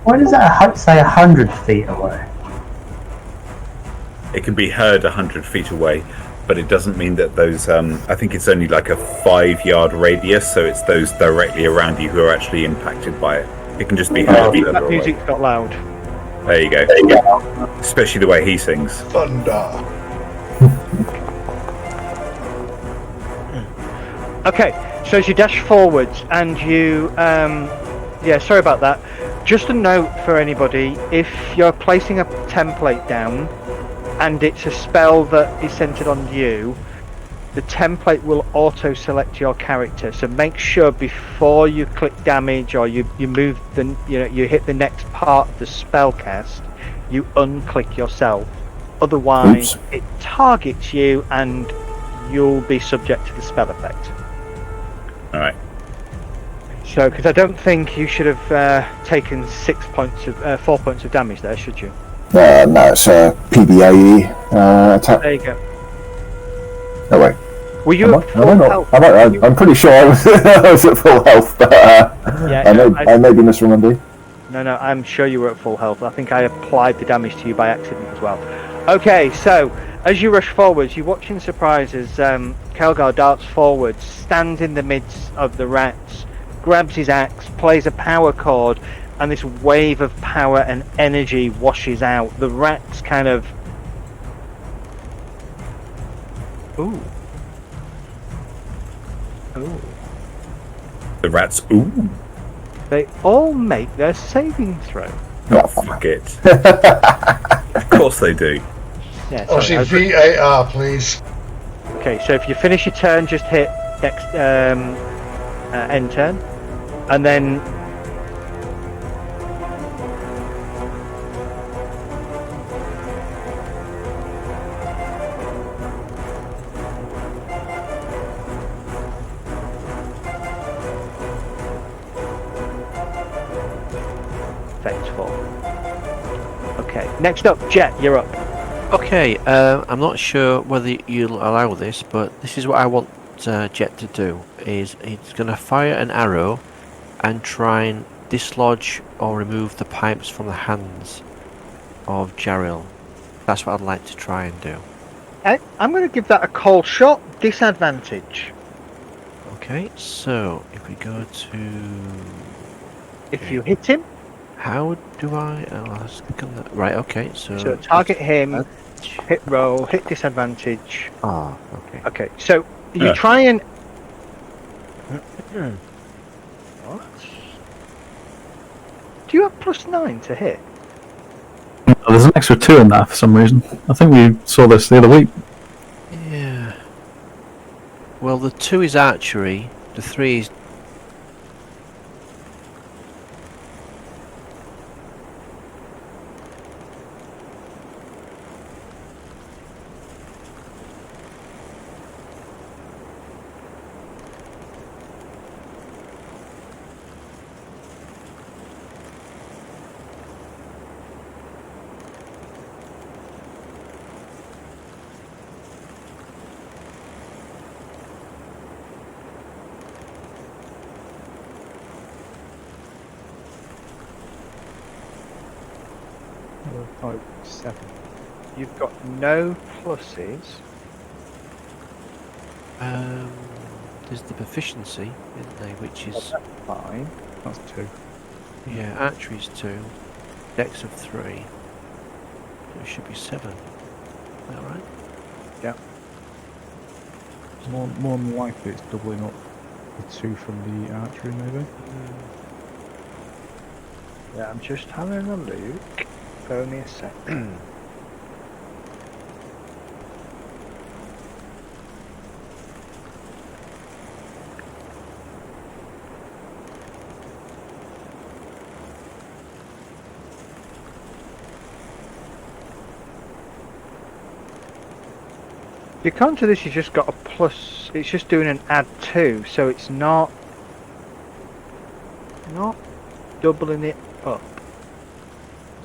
Why does that say 100 feet away? It can be heard 100 feet away, but it doesn't mean that those... I think it's only like a 5-yard radius, so it's those directly around you who are actually impacted by it. It can just be heard further That away. music's got loud. There you go. Especially the way he sings. Thunder. Okay, so as you dash forwards and you, sorry about that. Just a note for anybody, if you're placing a template down and it's a spell that is centered on you, the template will auto-select your character. So make sure before you click damage or you move you hit the next part of the spell cast, you unclick yourself. Otherwise, it targets you and you'll be subject to the spell effect. All right. So, because I don't think you should have taken 4 points of damage there, should you? No, it's a PBAE attack. There you go. Oh wait. Were you at full health? I'm pretty sure I was, I was at full health, but I may be misremembering. No, I'm sure you were at full health. I think I applied the damage to you by accident as well. Okay, so As you rush forwards, you watch in surprise as Kelgar darts forwards, stands in the midst of the rats, grabs his axe, plays a power chord, and this wave of power and energy washes out. The rats kind of... Ooh. Ooh. The rats. Ooh. They all make their saving throw. Oh, fuck it. Of course they do. Yeah, Oh, sorry, see, VAR, please. Okay, so if you finish your turn, just hit end turn, and then faithful. Okay, next up, Jet, you're up. Okay, I'm not sure whether you'll allow this, but this is what I want Jet to do. Is he's going to fire an arrow and try and dislodge or remove the pipes from the hands of Jaril. That's what I'd like to try and do. I'm going to give that a cold shot, disadvantage. Okay, so if we go to... If you hit him, How do I... Oh, let's click on that. Right, okay, so target him, hit roll, hit disadvantage. Ah, okay. Okay, so you Yeah. try and... What? Do you have +9 to hit? Oh, there's an extra 2 in there for some reason. I think we saw this the other week. Yeah. Well, the 2 is archery, the 3 is... Oh, 7. You've got no pluses. There's the proficiency, isn't there, which is... Fine. That's 2. Yeah, archery's 2, dex of 3. So it should be 7. Is that right? More than likely it's doubling up the 2 from the archery, maybe. Yeah, I'm just having a look. Bear with me a sec. Your counter this has just got a plus, it's just doing an add 2, so it's not doubling it up.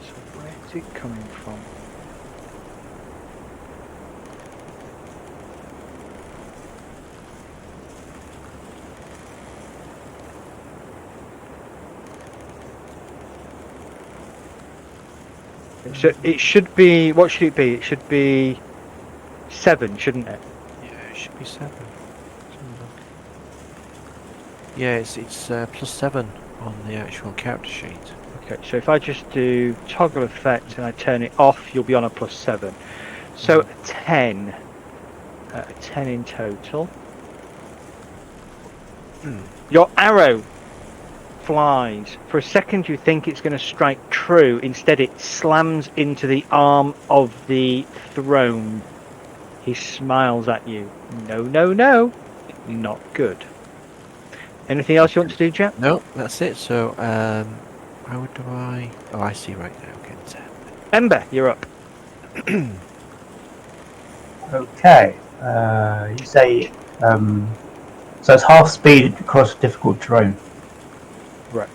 So where's it coming from? So it should be, what should it be? It should be 7, shouldn't it? Yeah, it should be 7. Yeah, it's +7 on the actual character sheet. Okay, so if I just do toggle effect and I turn it off, you'll be on a +7. So a 10. A 10 in total. Your arrow flies. For a second you think it's going to strike true. Instead it slams into the arm of the throne. He smiles at you. No, no, no. Not good. Anything else you want to do, Jack? No, that's it. So, how do I... Oh, I see right now. Okay, 10. Ember, you're up. Okay. You say so it's half speed across difficult terrain. Right.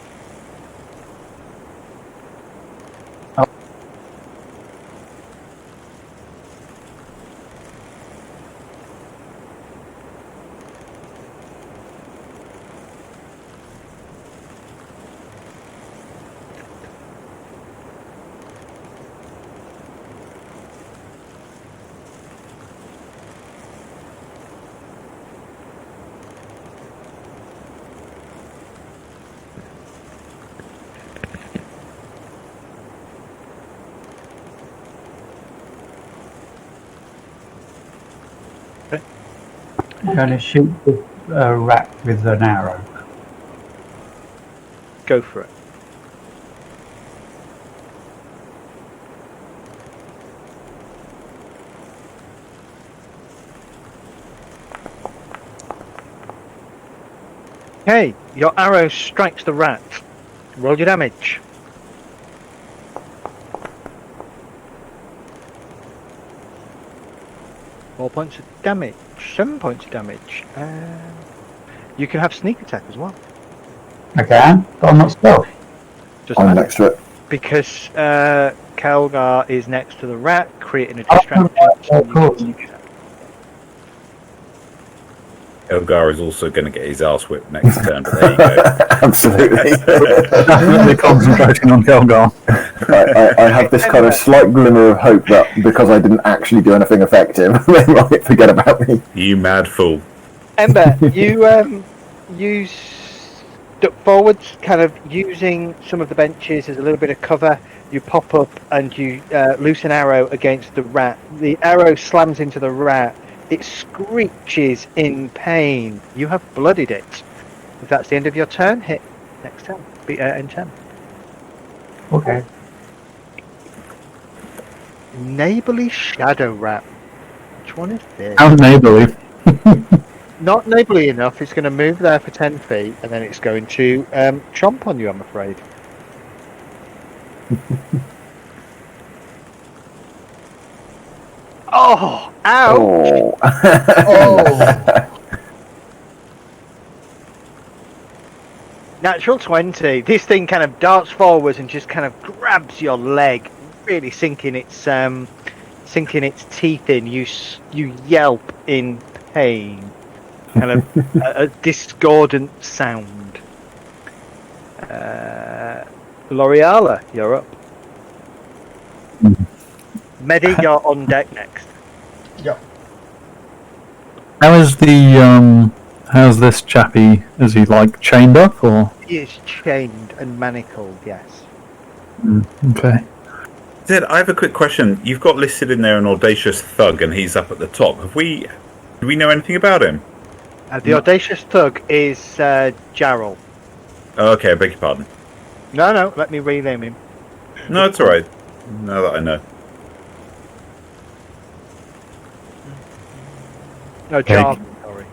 I'm going to shoot the rat with an arrow. Go for it. Okay, your arrow strikes the rat. Roll your damage. 4 points of damage. 7 points of damage. You can have sneak attack as well. I can, but I'm not stealth. I'm next to it. Because Calgar is next to the rat, creating a distraction. Of course. Elgar is also going to get his ass whipped next turn, but there you go. Absolutely. Definitely concentrating on Kelgar. I have this kind of slight glimmer of hope that because I didn't actually do anything effective, they might forget about me. You mad fool. Ember, you step forwards, kind of using some of the benches as a little bit of cover. You pop up and you loose an arrow against the rat. The arrow slams into the rat. It screeches in pain. You have bloodied it. If that's the end of your turn, hit next turn. End turn. Okay. Neighbourly Shadow Rat. Which one is this? How neighbourly. Not neighbourly enough. It's going to move there for 10 feet, and then it's going to chomp on you, I'm afraid. Oh! Ow! Oh. Natural 20. This thing kind of darts forwards and just kind of grabs your leg, really sinking its teeth in. You yelp in pain, kind of a discordant sound. L'Oreala, you're up. Medi, you're on deck next. Yep. How is the how's this chappie? Is he like chained up or? He is chained and manacled, yes. Okay. Zed, I have a quick question. You've got listed in there an audacious thug, and he's up at the top. Do we know anything about him? The audacious thug is Jarrell. Oh, okay, I beg your pardon. No, let me rename him. No, it's alright. Now that I know. No, Jarvan, sorry.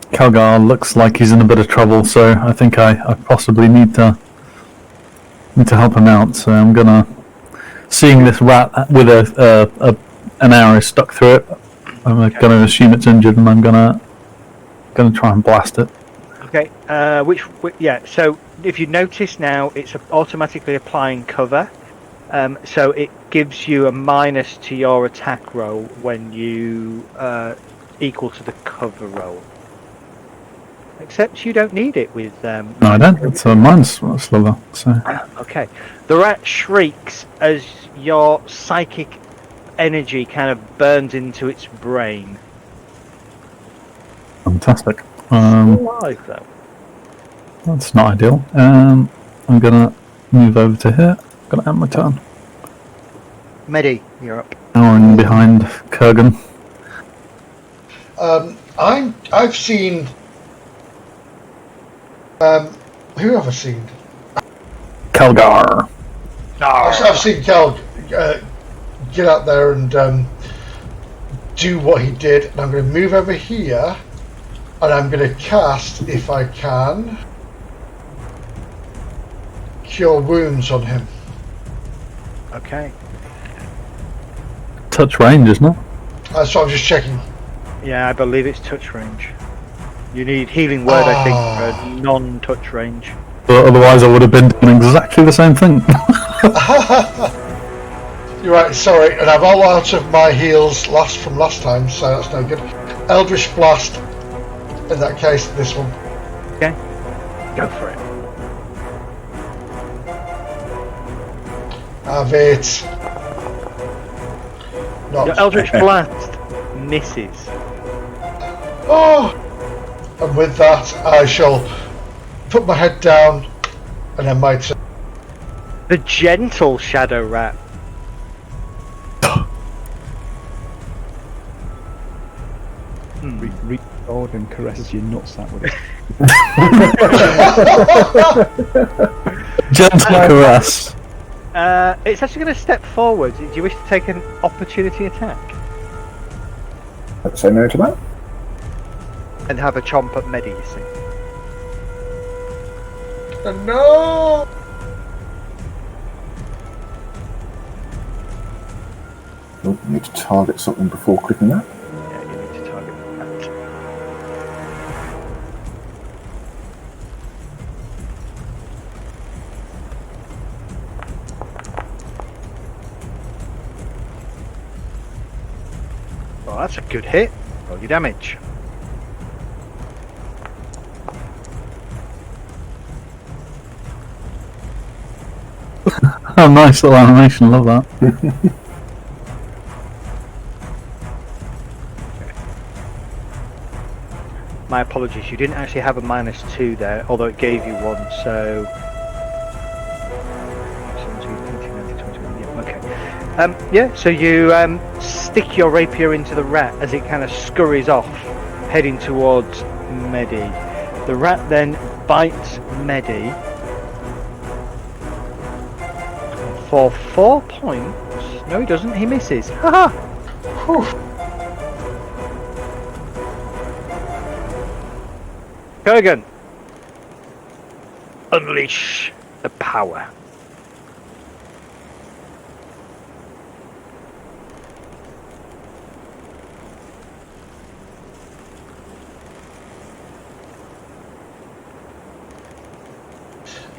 Kelgar looks like he's in a bit of trouble, so I think I possibly need to help him out. So I'm gonna, seeing this rat with an arrow stuck through it, I'm gonna assume it's injured, and I'm gonna try and blast it. Okay. Yeah. So if you notice now, it's automatically applying cover. So it gives you a minus to your attack roll when you equal to the cover roll. Except you don't need it with. No, I don't. It's a minus level. So. Okay. The rat shrieks as your psychic energy kind of burns into its brain. Fantastic. Alive though. That's not ideal. I'm gonna move over to here. Gonna end my turn. Medi, you're up. Powering behind Kurgan. I've seen. Who have I seen? Kelgar. I've seen Cal get out there and do what he did. And I'm going to move over here, and I'm going to cast, if I can, Cure Wounds on him. Okay. Touch range, isn't it? So I'm just checking. Yeah, I believe it's touch range. You need healing word, I think, for non-touch range. But otherwise, I would have been doing exactly the same thing. You're right, sorry, and I'm all out of my heals from last time, so that's no good. Eldritch Blast, in that case, this one. Okay, go for it. Have it. Not. Your Eldritch Blast misses. Oh! And with that, I shall put my head down, and then my turn. The gentle Shadow Rat. Gordon caresses your nutsack with it. Gentle caress. It's actually going to step forward. Do you wish to take an opportunity attack Let's say no to that. and have a chomp at Medi? You see. No! Oh, you need to target something before clicking that. Yeah, you need to target that. Oh, that's a good hit. Roll your damage. Oh, nice little animation. Love that. My apologies, you didn't actually have a -2 there, although it gave you one, so... 17, 18, 19, 21, yeah, okay. Yeah, so you stick your rapier into the rat as it kind of scurries off, heading towards Medi. The rat then bites Medi for 4 points. No, he doesn't, he misses. Haha! Whew. Kurgan, unleash the power.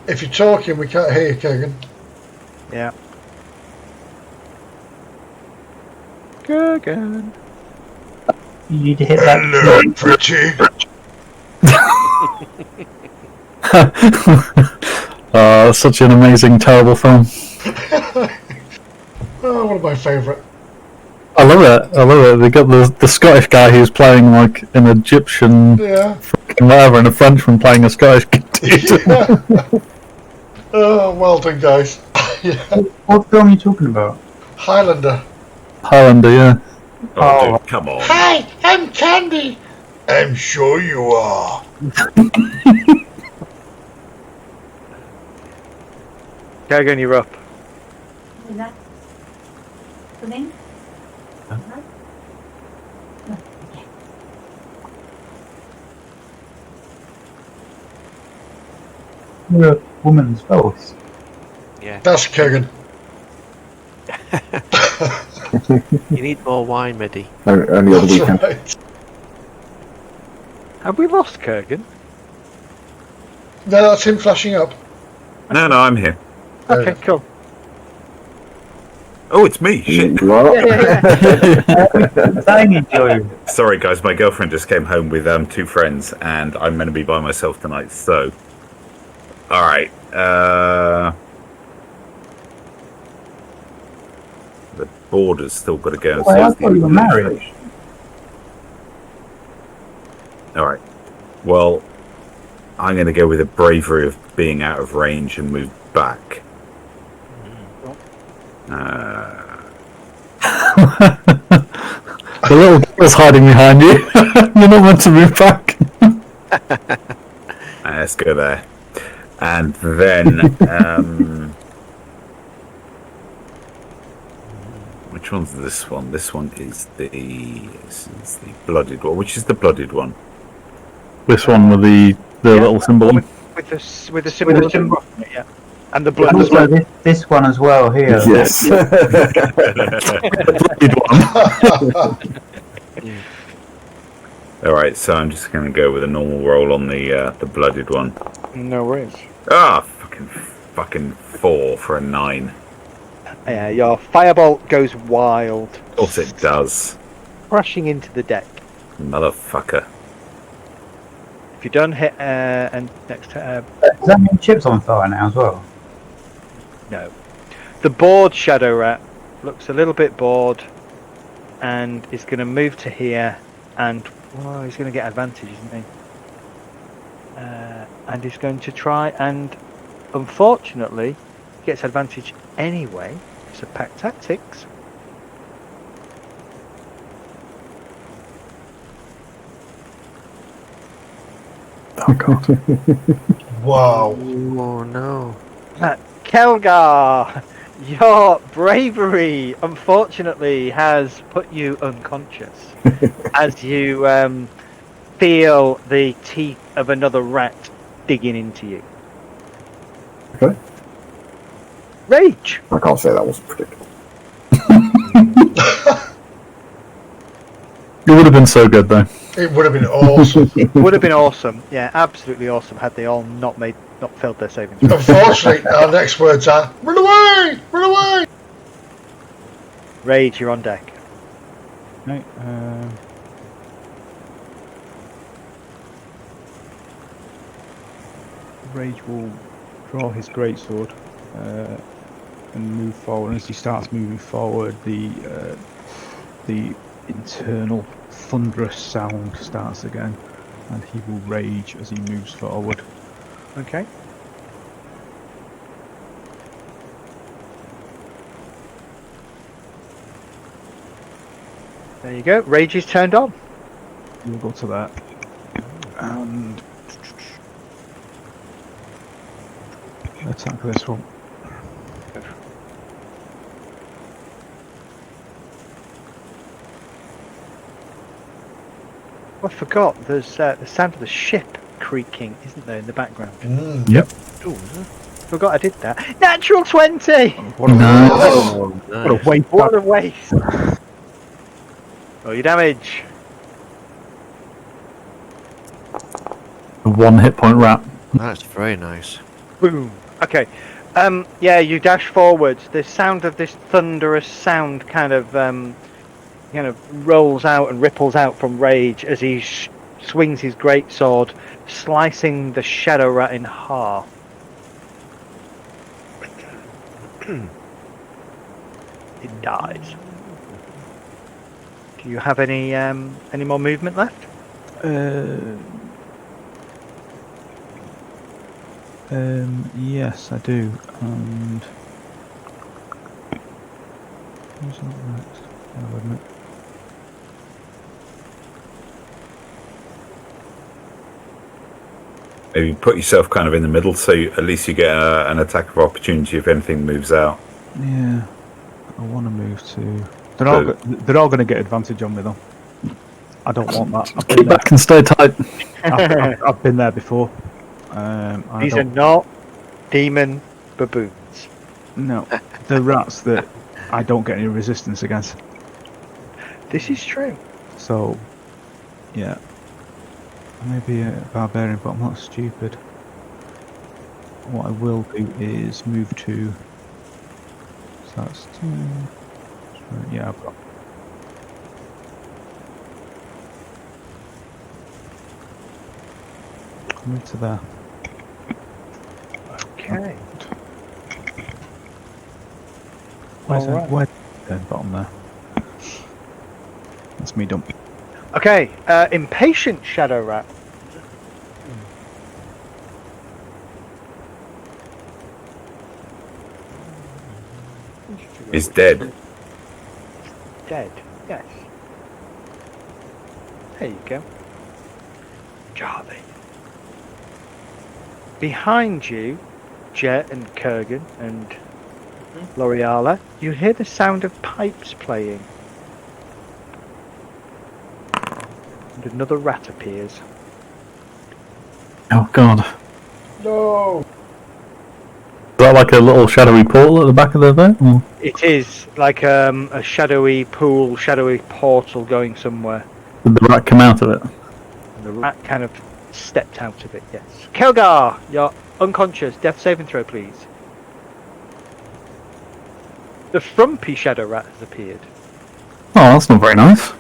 If you're talking, we can't hear you, Kurgan. Yeah. Kurgan. You need to hit that. Hello, pretty. Such an amazing, terrible film. Oh, one of my favourite. I love it. They got the Scottish guy who's playing like an Egyptian, Yeah. whatever, and a Frenchman playing a Scottish dude. Yeah. Oh, well done, guys. Yeah. What film are you talking about? Highlander. Highlander, yeah. Oh, dude, come on. Hi, I'm Candy. I'm sure you are. Kurgan, you're up. Is that the name? You're a woman's voice. Yeah. That's Kurgan. You need more wine, Medi. Only other That's weekend. right. Have we lost Kurgan? No, that's him flashing up. No, I'm here. Okay, cool. Oh, it's me. Shit. You are. Thank you, Joe. Sorry, guys. My girlfriend just came home with 2 friends, and I'm going to be by myself tonight. So, all right. The border's still got to go. And Well, I sort thought you were married. All right. Well, I'm going to go with the bravery of being out of range and move back. The little girl's hiding behind you. You're not meant to move back. Let's go there. And then, which one's this one? This one is the blooded one. Which is the blooded one? This one with the little symbol on. With the symbol. Yeah. And the blood. And also this one as well here. Yes. All right, so I'm just going to go with a normal roll on the blooded one. No worries. Ah, fucking 4 for a 9. Yeah, your firebolt goes wild. Of course it does, Crashing into the deck. motherfucker. If you don't hit and next Does that mean Chip's on fire now as well? no. The bored Shadow Rat looks a little bit bored and is going to move to here and he's going to get advantage, isn't he? And he's going to try and unfortunately gets advantage anyway. It's a pack tactics. Oh god. Wow. Oh no. Kelgar, your bravery unfortunately has put you unconscious as you feel the teeth of another rat digging into you. Okay. Rage. I can't say that wasn't predictable. It would have been so good though. It would have been awesome. Would have been awesome. Yeah, absolutely awesome had they all not failed their saving throw. Unfortunately, our next words are run away! Run away! Rage, you're on deck. Right, Rage will draw his greatsword and move forward. And as he starts moving forward, the internal thunderous sound starts again, and he will rage as he moves forward. Okay. There you go. Rage is turned on. We'll go to that. And attack this one. I forgot. There's the sound of the ship creaking, isn't there, in the background? Yep. Ooh, forgot I did that. Natural 20. What a Nice. waste! What a waste. Roll your damage. A 1 hit point rat. That's very nice. Boom. Okay. Yeah, you dash forwards. The sound of this thunderous sound kind of rolls out and ripples out from Rage as he swings his greatsword, slicing the shadow rat in half. It dies. Do you have any more movement left? Yes, I do. And who's up next? Bear with me. Maybe put yourself kind of in the middle, so at least you get an attack of opportunity if anything moves out. Yeah, I want to move to. They're all going to get advantage on me though. I don't want that. Keep back and stay tight. I've been there before. These are not demon baboons. No, the rats that I don't get any resistance against. This is true. So, yeah. I may be a barbarian, but I'm not stupid. What I will do is move to. So that's 2. Yeah, I've got. Move to there. Okay. Where's Alright. where's the bottom there? That's me done. Okay, impatient shadow rat. Is dead. Dead. Yes. There you go. Darby. Behind you, Jet and Kurgan and L'Oreala, you hear the sound of pipes playing. And another rat appears. Oh god. No. Is that like a little shadowy portal at the back of the boat? Or? It is like a shadowy pool, shadowy portal going somewhere. Did the rat come out of it? And the rat kind of stepped out of it, yes. Kelgar, you're unconscious. Death saving throw, please. The frumpy shadow rat has appeared. Oh, that's not very nice.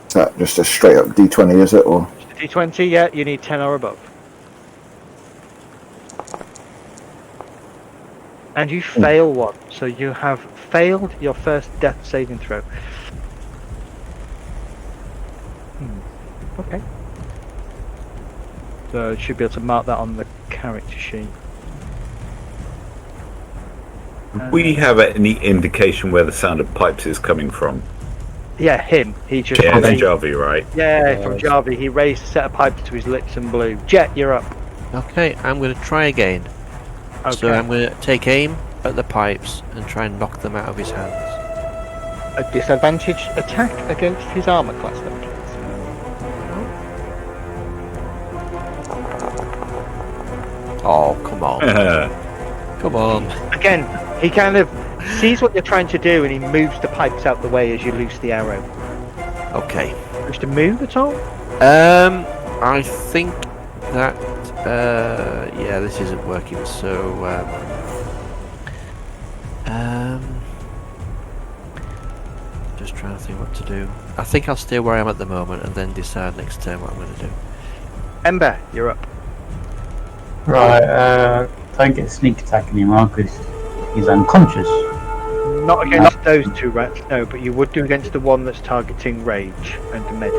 Is that just a straight up D20, is it? Or D20, yeah, you need 10 or above. And you fail one, so you have failed your first death saving throw. Okay. So you should be able to mark that on the character sheet. We have any indication where the sound of pipes is coming from? Yeah, him. He just Yeah, raised, Jarvie, right? yeah, from Jarvie. He raised a set of pipes to his lips and blew. Jet, you're up. Okay, I'm going to try again. Okay. So I'm going to take aim at the pipes and try and knock them out of his hands. A disadvantaged attack against his armor class, then, please. Oh, come on. Come on. Again, he kind of sees what you're trying to do and he moves the pipes out the way as you loose the arrow. Okay. Wish to move at all? I think that yeah, this isn't working. So just trying to think what to do. I think I'll stay where I am at the moment and then decide next turn what I'm going to do. Ember, you're up. Right, don't get sneak attack anymore because he's unconscious. Not against those two rats, no, but you would do against the one that's targeting Rage and Medi.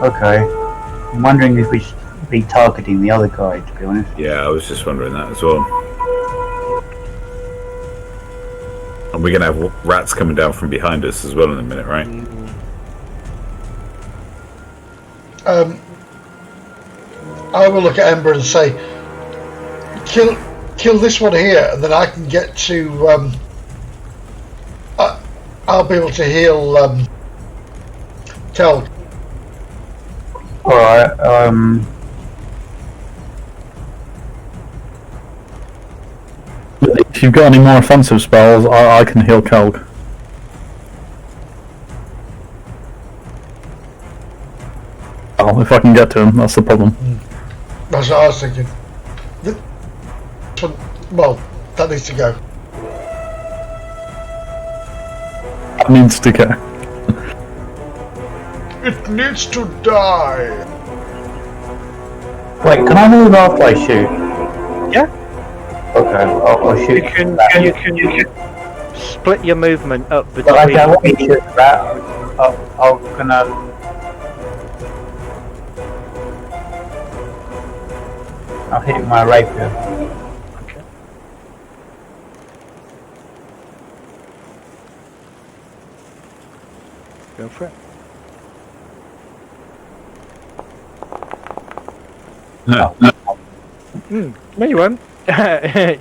Okay. I'm wondering if we should be targeting the other guy, to be honest. Yeah, I was just wondering that as well. And we're going to have rats coming down from behind us as well in a minute, right? I will look at Ember and say, kill this one here, and then I can get to. I'll be able to heal Kel. Alright, If you've got any more offensive spells, I can heal Kelg. Oh, if I can get to him, that's the problem. That's what I was thinking. Well, that needs to go. That needs to go. It needs to die. wait, can I move after I shoot? Yeah. Okay, I'll shoot. You can split your movement up But I between. don't want to shoot that. I'm gonna. I'll hit it with my rapier. Okay. Go for it. No. No, you won't.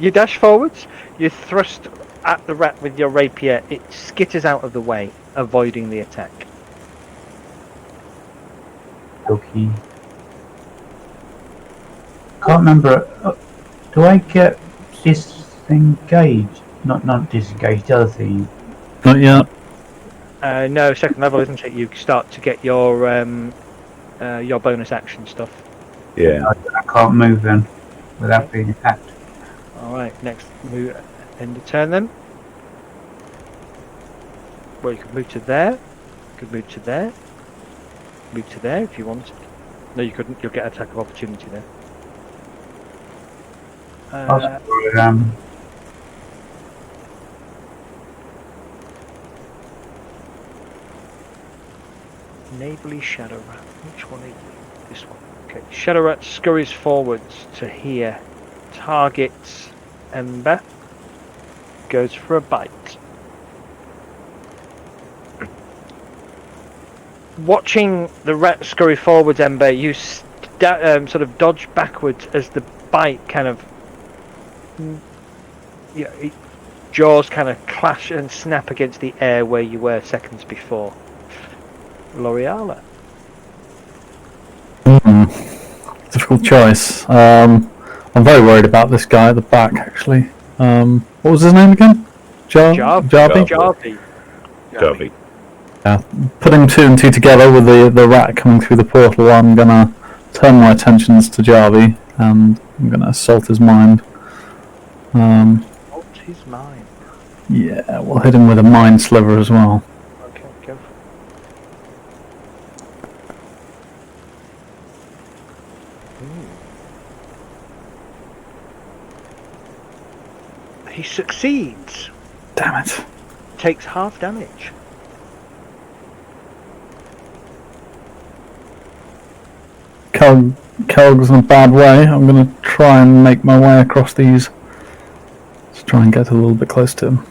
You dash forwards, you thrust at the rat with your rapier, it skitters out of the way, avoiding the attack. Okay. Can't remember. Do I get disengaged? Not disengaged. The other thing. Not yet. No, second level, isn't it? You start to get your bonus action stuff. Yeah. I can't move then without being attacked. All right, next move, end of turn then. Well, you could move to there. You could move to there. Move to there if you wanted. No, you couldn't. You'll get attack of opportunity there. Neighbourly Shadow Rat. Which one is it? This one. Okay. Shadow Rat scurries forwards to here. Targets Ember. Goes for a bite. Watching the rat scurry forwards, Ember, you sort of dodge backwards as the bite kind of, jaws kind of clash and snap against the air where you were seconds before. L'Oreala. Difficult choice. I'm very worried about this guy at the back, actually. What was his name again? Jarby? Jarby. Yeah, putting 2 and 2 together with the rat coming through the portal, I'm gonna turn my attentions to Jarby and I'm gonna assault his mind. Assault his mind. Yeah, we'll hit him with a mind sliver as well. Okay, go for it. He succeeds. Damn it. Takes half damage. Kelg's in a bad way. I'm going to try and make my way across these. Just try and get a little bit close to him.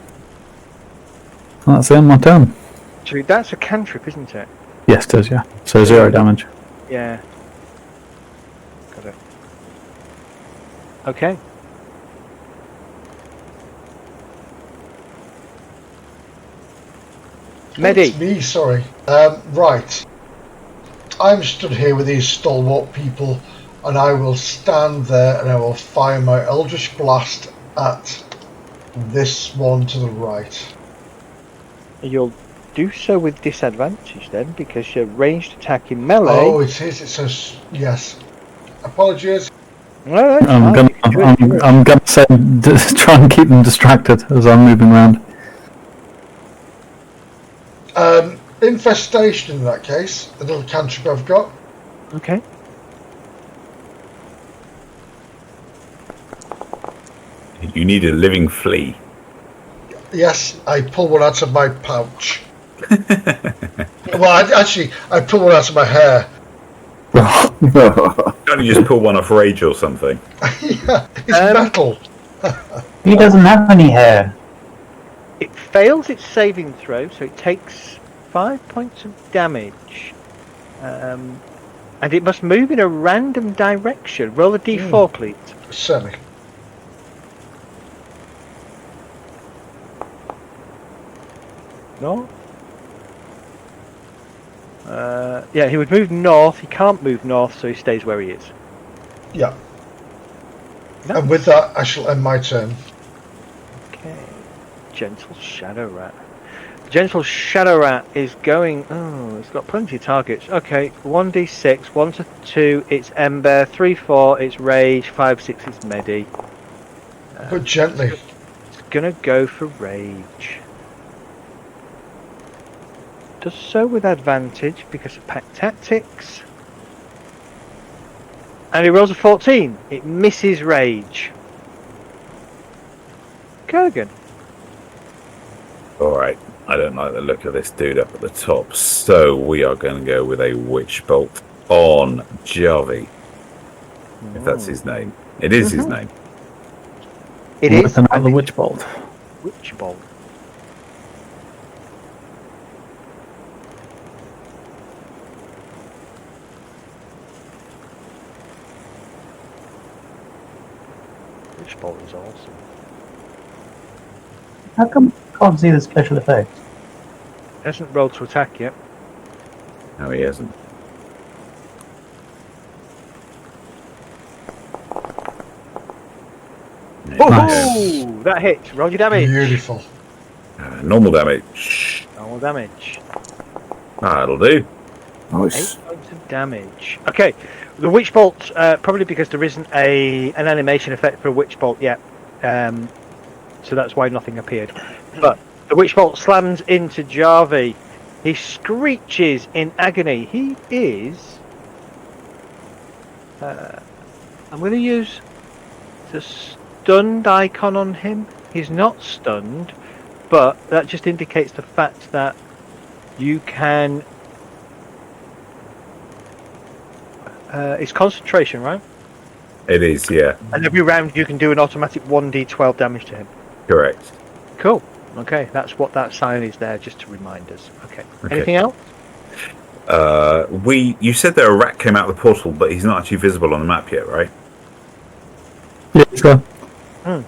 And that's the end of my turn. Actually, that's a cantrip, isn't it? Yes, it does, yeah. So 0 damage. Yeah. Got it. Okay. Medi. It's me, sorry. Right. I'm stood here with these stalwart people, and I will stand there and I will fire my Eldritch Blast at this one to the right. You'll do so with disadvantage then, because your ranged attack in melee. Oh, it is. It says yes. Apologies. No, that's I'm fine. gonna, I'm gonna say try and keep them distracted as I'm moving around. Infestation in that case. The little cantrip I've got. Okay. You need a living flea. Yes, I pull one out of my pouch. Well, I pull one out of my hair. Can't you just pull one off Rage or something? Yeah, it's metal. He doesn't have any hair. It fails its saving throw, so it takes 5 points of damage. And it must move in a random direction. Roll a d4, please. Certainly. No? Yeah, he would move north. He can't move north, so he stays where he is. Yeah. Nice. And with that, I shall end my turn. Okay. Gentle Shadow Rat. Gentle Shadow Rat is going... Oh, it's got plenty of targets. Okay, 1d6, 1 to 2, it's Ember, 3, 4, it's Rage, 5, 6, it's Medi. But gently. It's gonna go for Rage. Does so with advantage because of pack tactics. And he rolls a 14. It misses Rage. Kurgan. Alright, I don't like the look of this dude up at the top, so we are going to go with a Witch Bolt on Jarvie. If that's his name. It is his name. It is. Another Witch Bolt. Witch Bolt. Witch Bolt is awesome. How come I can't see the special effects? Hasn't rolled to attack yet. No, he hasn't. Oh, that hits. Roll your damage. Beautiful. Normal damage. Normal damage. That'll do. Nice. 8 points of damage. Okay, the Witch Bolt, probably because there isn't an animation effect for a Witch Bolt yet, so that's why nothing appeared. But the Witch Bolt slams into Jarvie. He screeches in agony. He is... I'm going to use the stunned icon on him. He's not stunned, but that just indicates the fact that you can... it's concentration, right? It is, yeah. And every round you can do an automatic 1d12 damage to him. Correct. Cool. Okay, that's what that sign is there, just to remind us. Okay. Anything else? You said that a rat came out of the portal, but he's not actually visible on the map yet, right? Yeah, it's gone. Or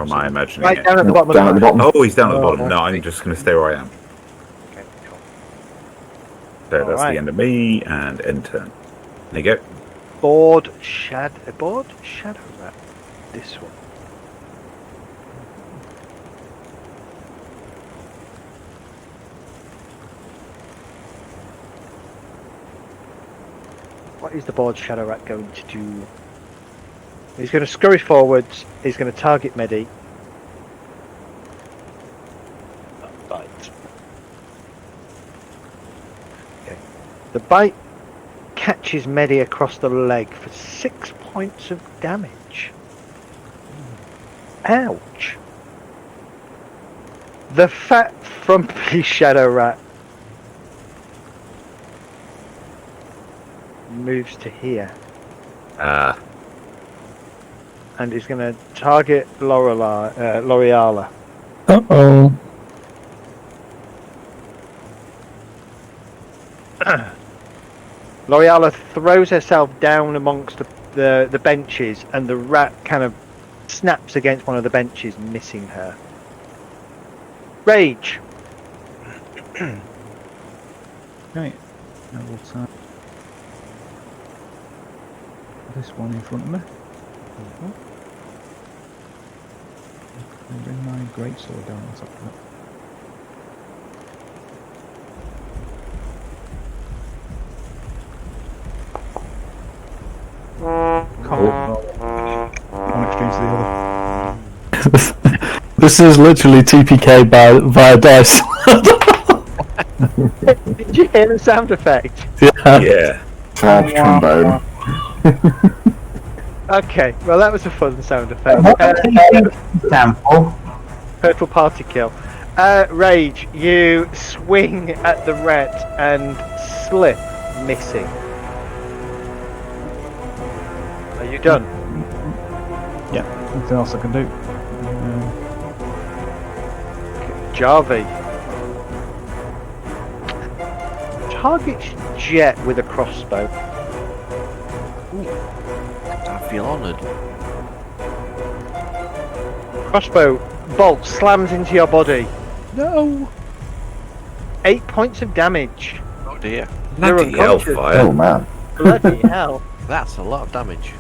am I imagining Right it? down at the bottom Down of at the the map. bottom. Oh, he's down at the bottom. Oh, No, I'm just going to stay where I am. Okay, cool. So that's Alright. the end of me, and end turn. There you go. Board Shadow Rat. This one. What is the Board Shadow Rat going to do? He's going to scurry forwards. He's going to target Medi. Bite. Okay. The bite catches Medi across the leg for 6 points of damage. Ouch. The fat, frumpy Shadow Rat moves to here and is going to target L'Oreala. Uh-oh. L'Oreala throws herself down amongst the benches, and the rat kind of snaps against one of the benches, missing her. Rage. Right. Now we'll tap this one in front of me. And bring my greatsword down on top of it. One extreme to the other. This is literally TPK via dice. Did you hear the sound effect? Yeah. Sad trombone. Okay, well that was a fun sound effect. What does TP stand for? Purple party kill. Rage, you swing at the rat and slip, missing. Are you done? Yeah, nothing else I can do. Jarvie. Targets Jet with a crossbow. I feel honoured. Crossbow bolt slams into your body. No. 8 points of damage. Oh dear. You're Bloody unconscious. hellfire. Oh man. Bloody hell. That's a lot of damage.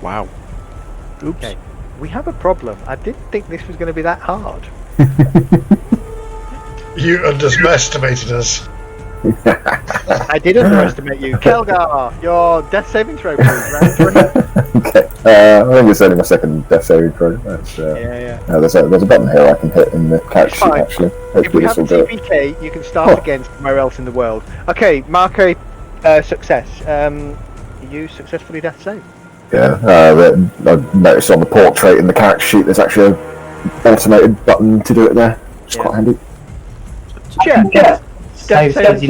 Wow. Oops. Okay, we have a problem. I didn't think this was going to be that hard. You underestimated us. I did underestimate you. Kelgar, your death saving throw, please. Round 3. Okay. I think it's only my second death saving throw. That's, Yeah. there's a button here I can hit in the character sheet Fine. actually. If Hopefully we this have will a do it. TPK, you can start again somewhere else in the world. Okay, mark a success. You successfully death save. Yeah. I noticed on the portrait in the character sheet there's actually an automated button to do it there. It's quite handy. Jet. Save save.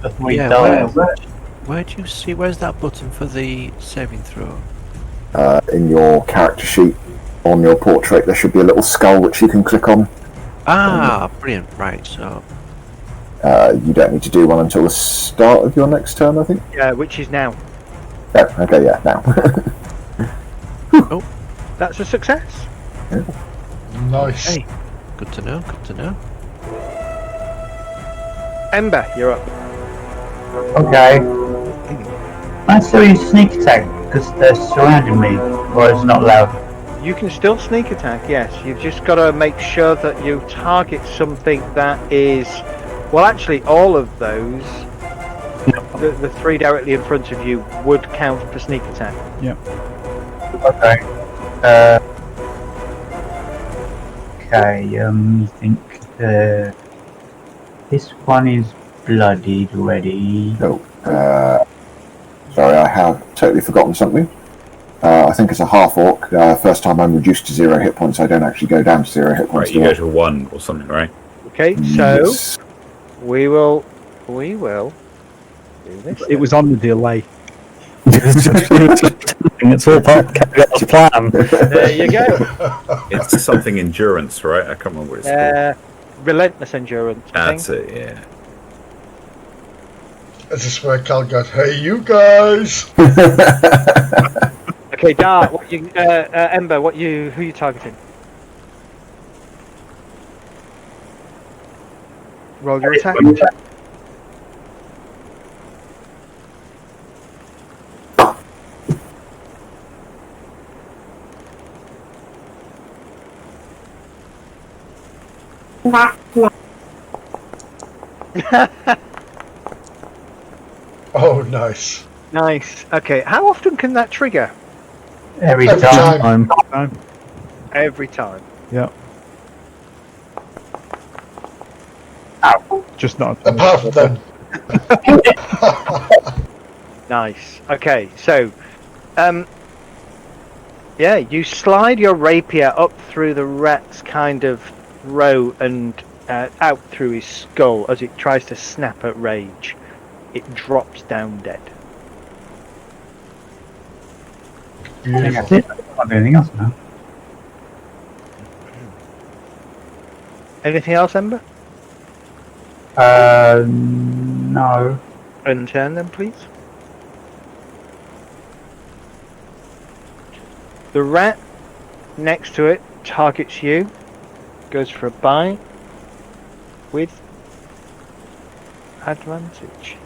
before he Yeah, dies. where do you see? Where's that button for the saving throw? In your character sheet on your portrait there should be a little skull which you can click on. Ah, brilliant. Right, so You don't need to do one until the start of your next turn, I think. Yeah, which is now. Oh, okay, yeah, now. That's a success. Nice. hey, good to know. Good to know. Ember, you're up. Okay. I still use sneak attack because they're surrounding me, or it's not allowed. You can still sneak attack, yes. You've just got to make sure that you target something that is... Well, actually, all of those, the 3 directly in front of you, would count for sneak attack. Okay. You think this one is bloodied already. Oh, sorry, I have totally forgotten something. I think it's a half orc. First time I'm reduced to 0 hit points, I don't actually go down to 0 hit points. Right, you go to 1 or something, right? Okay, so Yes. we will do this. It was on the delay. It's all part of the plan. There you go. It's something endurance, right? I can't remember what it's called. Relentless endurance. I That's think. it, yeah. This is where Cal got, hey, you guys! Okay, Dart, what you, Ember, who you targeting? Roll your attack. Oh, nice. Nice. Okay, how often can that trigger? Every Every time. time. Every time. Yeah. Just not. Apart from them. Nice. Okay, so, yeah, you slide your rapier up through the rat's kind of throat and out through his skull as it tries to snap at Rage. It drops down dead. I think that's it. I can't do anything else now. Anything else, Ember? No. Unturn them, please. The rat next to it targets you, goes for a bite with advantage.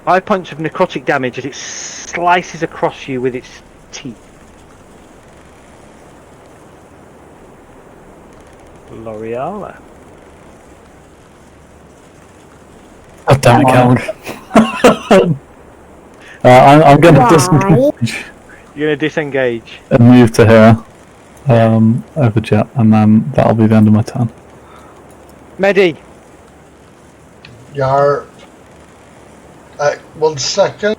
Five points of necrotic damage as it slices across you with its teeth. L'Oreala. God damn it, Calg. I'm going to disengage You're going to disengage. and move to here, over jet, and then that'll be the end of my turn. Medi. Yar. 1 second.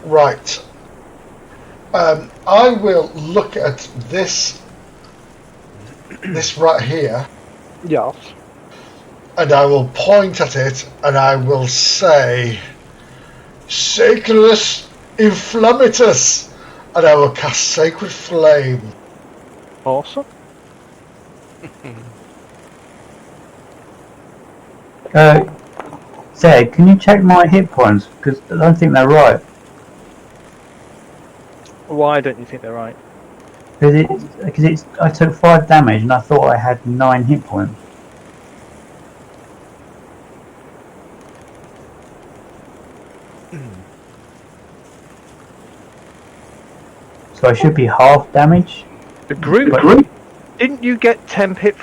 Right. I will look at this right here, Yes. and I will point at it, and I will say, Sacredus Inflammatus, and I will cast Sacred Flame. Awesome. Zed, can you check my hit points? Because I don't think they're right. Why don't you think they're right? Because I took 5 damage and I thought I had 9 hit points. So I should be half damage. The group. Didn't you get 10 hit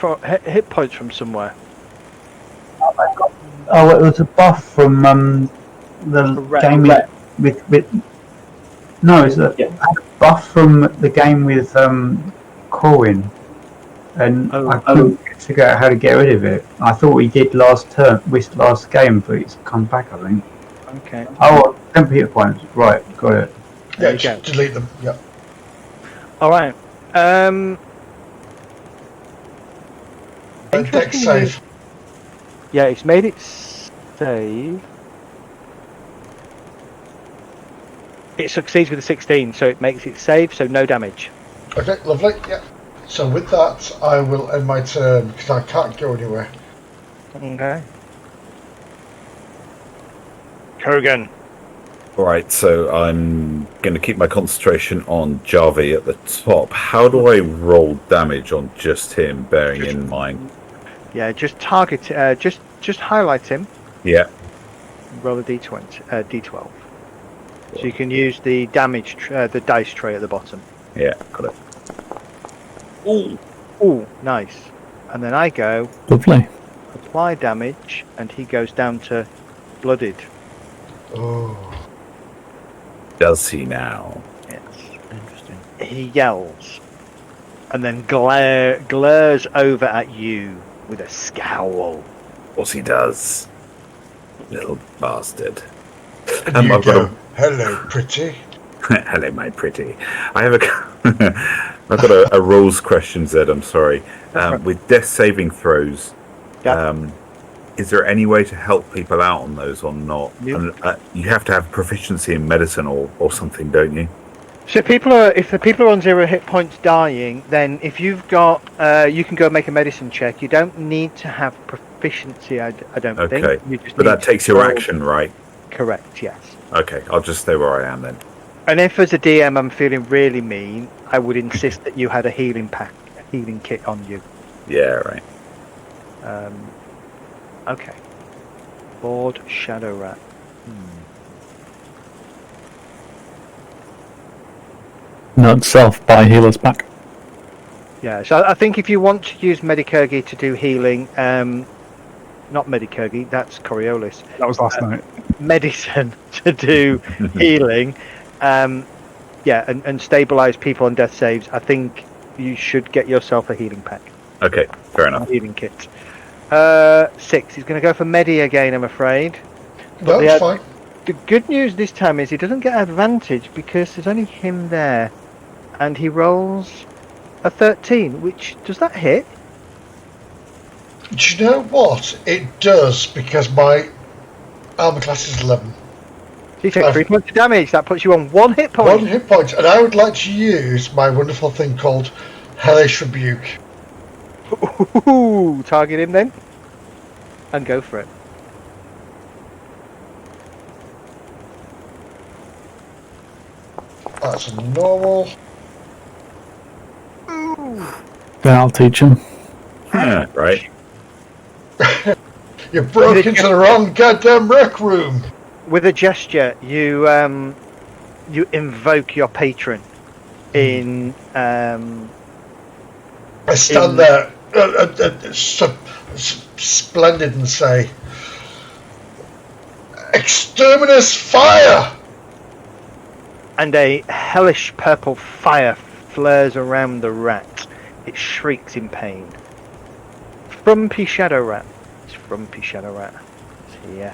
points from somewhere? Oh, it was a buff from the game with no, it's a buff from the game with Corwin, and I couldn't figure out how to get rid of it. I thought we did last game, but it's come back, I think. Okay. Oh, 10 hit points. Right, got it. Yeah, just delete them. Yeah. All right. Dex save. Yeah, it's made it save. It succeeds with a 16, so it makes it save, so no damage. Okay, lovely. Yeah. So with that, I will end my turn because I can't go anywhere. Okay. Kurgan. Alright, so I'm going to keep my concentration on Jarvie at the top. How do I roll damage on just him, bearing in mind? Yeah, just target. Just highlight him. Yeah. Roll a d12. So you can use the damage, the dice tray at the bottom. Yeah, got it. Ooh, nice. And then I go Lovely. apply damage, and he goes down to blooded. Oh. Does he now? Yes. Interesting. He yells, and then glares over at you with a scowl. Of course he does. Little bastard. And you I've got go, hello, pretty. Hello, my pretty. I have I've got a rules question, Zed. I'm sorry. With death saving throws, is there any way to help people out on those or not? Yep. And, you have to have proficiency in medicine or something, don't you? So if the people are on 0 hit points dying, then if you've got, you can go make a medicine check. You don't need to have proficiency, I don't think. Okay, You just but need that to takes your roll. action, right? Correct, yes. Okay, I'll just stay where I am then. And if as a DM I'm feeling really mean, I would insist that you had a healing kit on you. Yeah, right. Okay. Lord Shadow Rat. Not self by healer's pack. Yeah, so I think if you want to use Medicurgy to do healing, not Medicurgy, that's Coriolis. That was last night. Medicine to do healing, and stabilize people on death saves, I think you should get yourself a healing pack. Okay, fair enough. A healing kit. 6. He's going to go for Medi again, I'm afraid. No, it's fine. The good news this time is he doesn't get advantage because there's only him there, and he rolls a 13. Which does that hit? Do you know what? It does, because my armor class is 11. So you take 3 points of damage. That puts you on 1 hit point. 1 hit point, and I would like to use my wonderful thing called Hellish Rebuke. Ooh, target him then. And go for it. That's a normal. Then I'll teach him. Yeah, right. You broke into the wrong goddamn rec room. With a gesture, you invoke your patron in I stand there, splendid, and say, "Exterminus fire!" and a hellish purple fire flares around the rat. It shrieks in pain. Frumpy Shadow Rat. It's Frumpy Shadow Rat. It's here.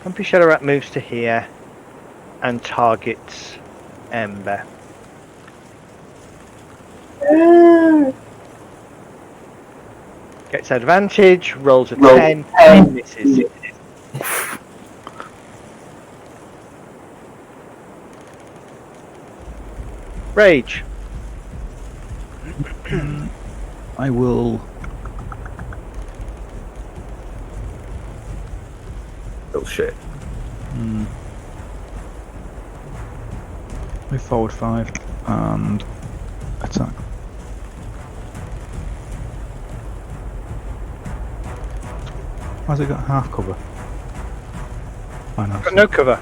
Frumpy Shadow Rat moves to here and targets Ember. Gets advantage, rolls a 10, and misses. Rage. I will. Little shit. Move forward 5 and attack. Why's it got half cover? I know. Got no cover.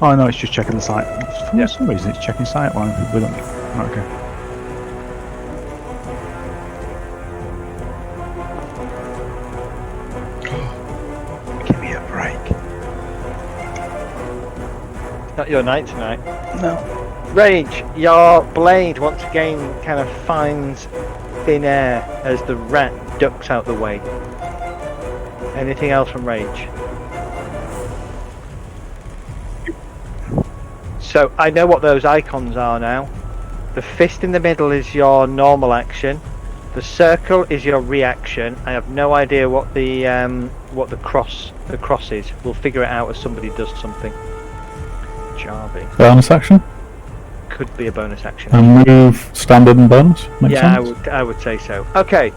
Oh no, it's just checking the site. For some reason it's checking site line with them. Okay. Give me a break. Not your night tonight. No. Rage, your blade once again kind of finds thin air as the rat ducks out the way. Anything else from Rage? So I know what those icons are now. The fist in the middle is your normal action. The circle is your reaction. I have no idea what the cross is. We'll figure it out as somebody does something. Jarvie. Bonus action? Could be a bonus action. And move standard and bonus? Makes sense? I would say so. Okay.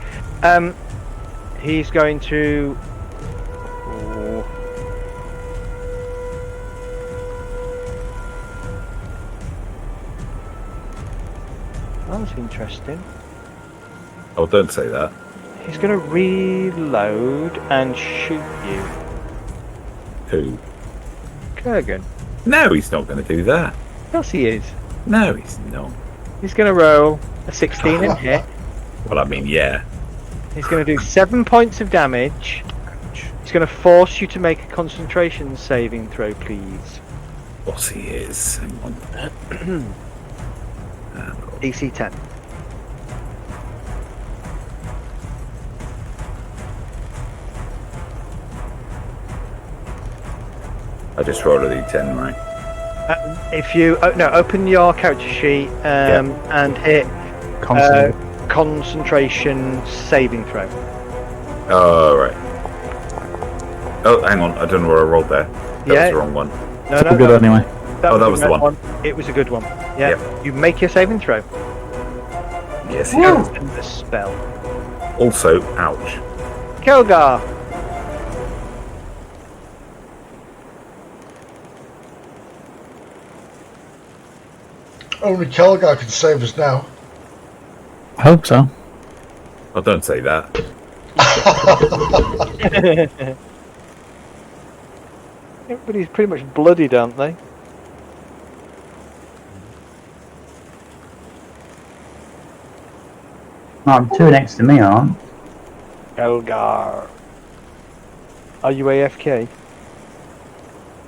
He's going to... That was interesting. Oh, don't say that. He's going to reload and shoot you. Who? Kurgan. No, he's not going to do that. Yes, he is. No, he's not. He's going to roll a 16 and hit. Well, I mean, yeah. He's going to do 7 points of damage. He's going to force you to make a concentration saving throw, please. Of course he is. Hang on. DC 10. I just rolled a d10, right? If you open your character sheet and hit concentration saving throw. Oh, right. Oh, hang on. I don't know what I rolled there. That was the wrong one. No, Good anyway. That was the one. It was a good one. Yeah. Yep. You make your saving throw. Yes, he does. And the spell. Also, ouch. Kelgar. Only Kelgar can save us now. I hope so. Oh, don't say that. Everybody's pretty much bloodied, aren't they? Two next to me, aren't? Kelgar. Are you AFK?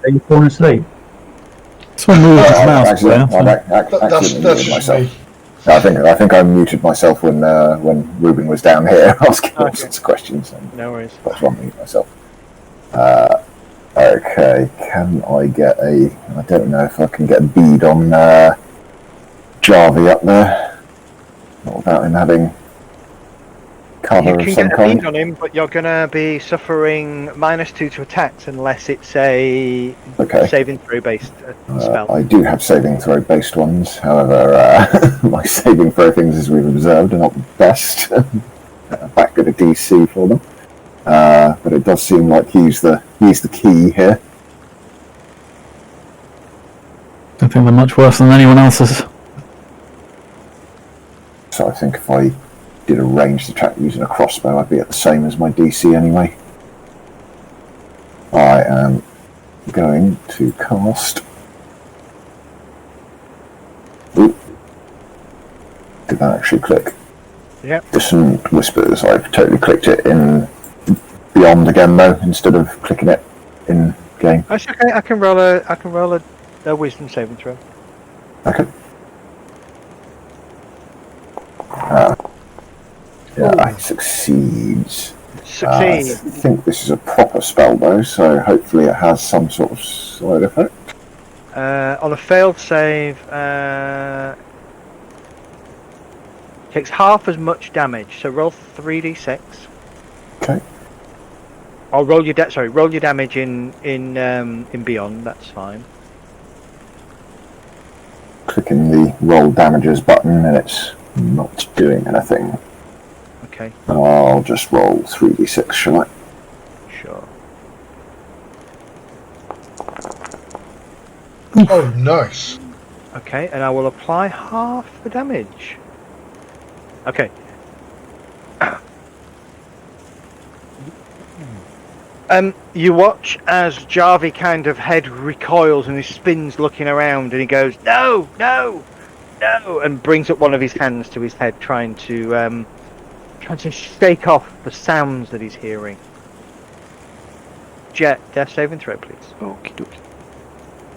Are you falling asleep? Someone moved his mouse Actually, there. That's muted just myself. me. I think I muted myself when Ruben was down here asking all sorts of questions. And No worries. that's why I muted myself. Okay, can I get a... I don't know if I can get a bead on Jarvie up there. Not without him having cover You of can some get a kind? bead on him, but you're going to be suffering -2 to attacks unless it's a Okay. saving throw based spell. I do have saving throw based ones. However, my saving throw things, as we've observed, are not the best. Back at a DC for them. But it does seem like he's the key here. I think they're much worse than anyone else's. So I think if I did a ranged attack using a crossbow, I'd be at the same as my DC anyway. I am going to cast. Oop. Did that actually click? Yep. Dissonant Whispers. I've totally clicked it in Beyond again though, instead of clicking it in game. That's okay. I can roll a wisdom saving throw. Okay. Yeah, it succeeds. I Succeed. think this is a proper spell though, so hopefully it has some sort of side effect. On a failed save, takes half as much damage. So roll 3d6. Okay. I'll roll your roll your damage in Beyond. That's fine. Clicking the roll damages button and it's not doing anything. Okay. I'll just roll 3d6, shall I? Sure. Oh, nice. Okay, and I will apply half the damage. Okay. You watch as Jarvie kind of head recoils and he spins looking around and he goes, no, no, no, and brings up one of his hands to his head trying to shake off the sounds that he's hearing. Jet, death saving throw, please. Okie dokie.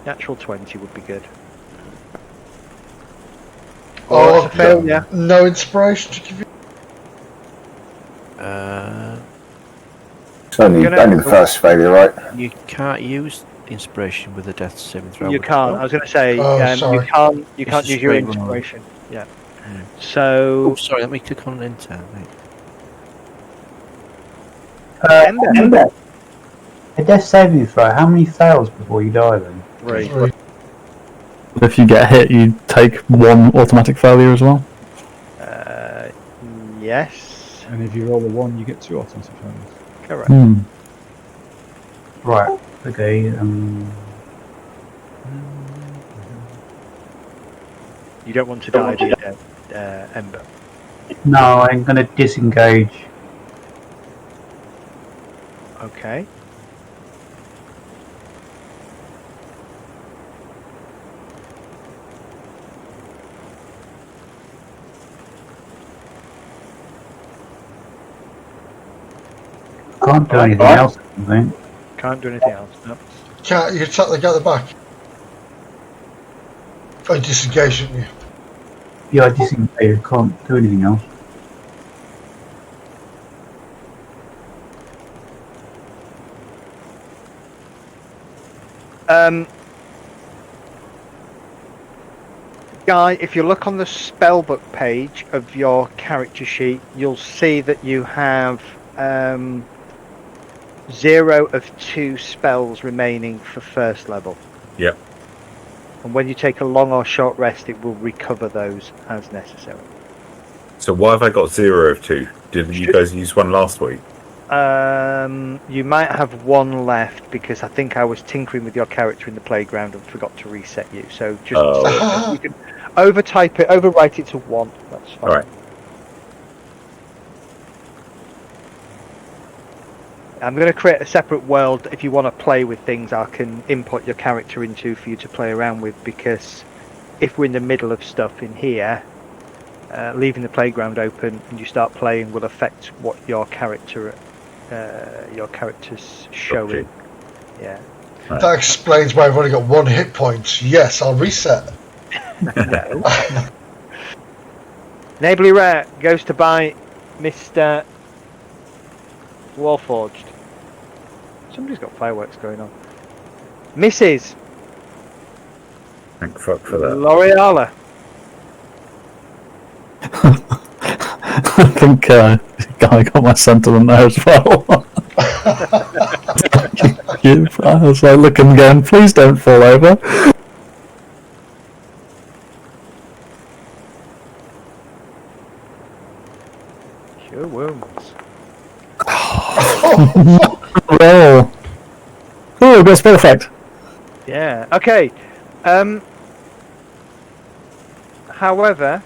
Natural 20 would be good. Oh, that's a failure. No inspiration to give you. It's only the first failure, right? You can't use inspiration with a death saving throw. You can't. I was going to say sorry. you can't It's use a your straight run. inspiration. Yeah. Oh, So sorry. Let me click on enter. Mate. Ember. A death saving throw, how many fails before you die then? Three. If you get hit, you take one automatic failure as well. Yes. And if you roll a 1, you get 2 automatic failures. Correct. Hmm. Right, okay, You don't want to die, do you, Ember? no, I'm gonna disengage. Okay. Can't do anything else, I think. Can't do anything else. No. Can't you attack the guy at the back? Oh, disengage, didn't you? Yeah, I disengage, I can't do anything else. Guy, if you look on the spellbook page of your character sheet, you'll see that you have 0 of 2 spells remaining for first level. Yep. And when you take a long or short rest, it will recover those as necessary. So why have I got 0 of 2? Did you guys use one last week? You might have 1 left because I think I was tinkering with your character in the playground and forgot to reset you. So just you can overwrite it to 1. That's fine. All right. I'm going to create a separate world. If you want to play with things, I can input your character into for you to play around with, because if we're in the middle of stuff in here, leaving the playground open and you start playing will affect what your character's showing. Yeah. Right. That explains why I've only got 1 hit point. Yes, I'll reset. No. Neighbourly Rat goes to buy Mr. Warforged. Somebody's got fireworks going on. Mrs. Thank fuck for that. L'Oreala. I think Guy got my sentiment there as well. I was like looking again, please don't fall over. Sure wounds. Roll. Oh, got spell effect. Yeah. Okay. However,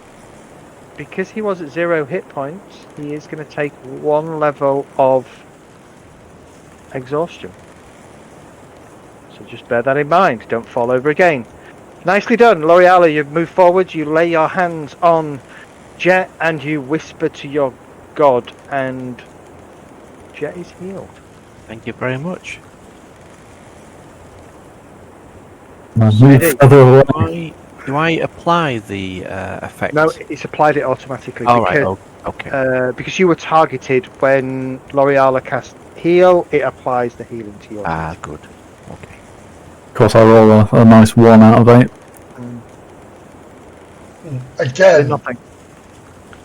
because he was at 0 hit points, he is going to take 1 level of exhaustion. So just bear that in mind. Don't fall over again. Nicely done, L'Oreal. You move forward. You lay your hands on Jet, and you whisper to your god, and Jet is healed. Thank you very much. Do I apply the effect? No, it's applied it automatically. All right. because, Okay. because you were targeted when L'Oreal cast heal, it applies the healing to your. Good. Okay. Of course, I roll a nice 1 out of 8. Again, Nothing.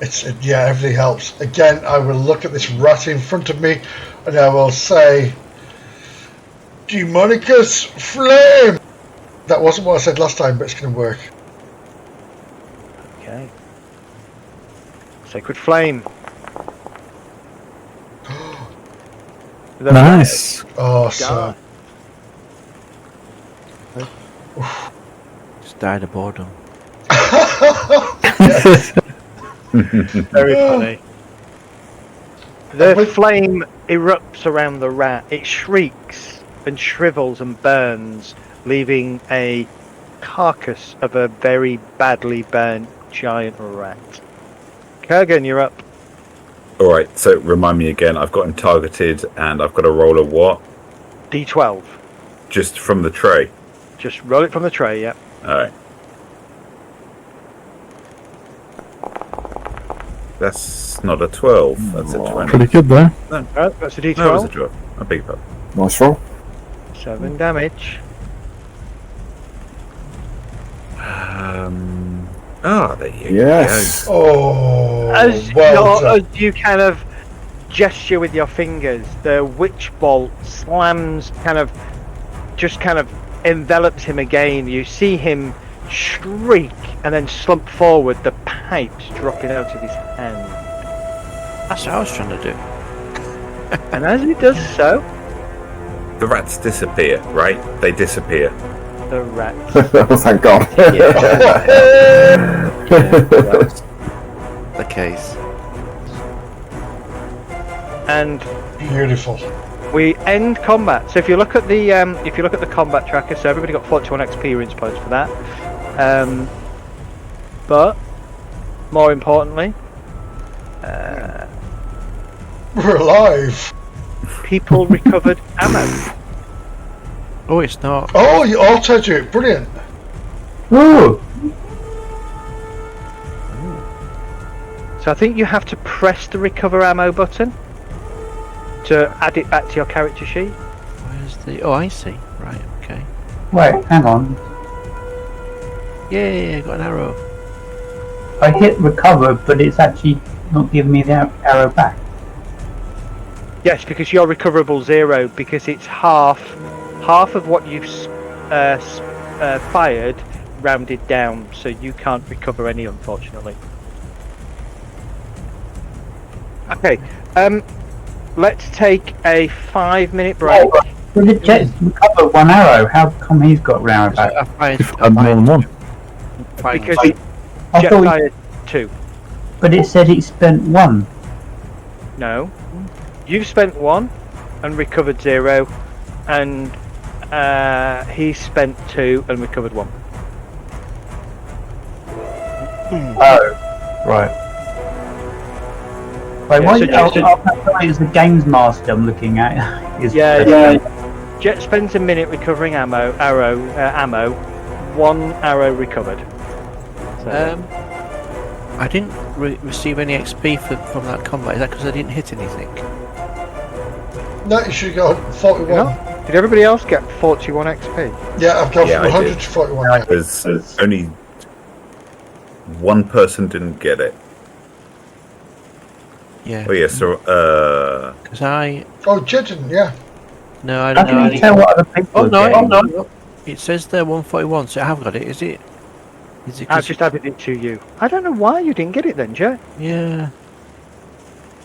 Everything helps. Again, I will look at this rat in front of me, and I will say, "Demonicus flame." That wasn't what I said last time, but it's going to work. Okay. Sacred flame. Nice. Awesome. Just died of boredom. Very funny. The flame erupts around the rat. It shrieks and shrivels and burns, leaving a carcass of a very badly burnt giant rat. Kurgan, you're up. Alright, so remind me again, I've got him targeted and I've got to roll a what? D12. Just from the tray? Just roll it from the tray, yeah. Alright. That's not a 12, that's a 20. Pretty good though. No, That's a D12. no, it was a 12. I beg your pardon. Nice roll. 7 damage. There you Yes. Oh, As, as you kind of gesture with your fingers, the witch bolt slams, just envelops him again. You see him shriek and then slump forward, the pipes dropping out of his hand. That's what I was trying to do. And as he does so, The rats disappear, right? They disappear. the rat. Oh, thank God. That's the case. And beautiful. we end combat. So if you look at the combat tracker, so everybody got 41 experience points for that. But more importantly, We're alive. people recovered ammo. Oh, it's not. Oh, you auto do it. Brilliant. Ooh! So I think you have to press the recover ammo button to add it back to your character sheet. Where's the? Oh, I see. Right. Okay. Wait, hang on. Yay! I got an arrow. I hit recover, but it's actually not giving me the arrow back. Yes, because you're recoverable 0, because it's half of what you've fired rounded down, so you can't recover any, unfortunately. Okay, let's take a 5-minute break. But it just recover 1 arrow. How come he's got an arrow back? I fired More than 1. Because I Jet thought fired 2. but it said he spent 1. No. You've spent 1 and recovered 0, and he spent 2 and recovered 1. Oh, right. Wait, Yeah, so it's the games master I'm looking at. Yeah. Jet spends a minute recovering ammo. 1 arrow recovered. So, I didn't receive any XP from that combat. Is that because I didn't hit anything? No, you should go 41. no? Did everybody else get 41 XP? Yeah, I've got Yeah, I 100 did. to 41. There's only one person didn't get it. Yeah. Oh yeah, so Because I Oh, Jed didn't, yeah. no, I How don't know. can you tell what other people Oh are no, getting? no. It says there 141, so I have got it. Is it? Is it? I've 'cause just added it to you. I don't know why you didn't get it then, Jet. yeah.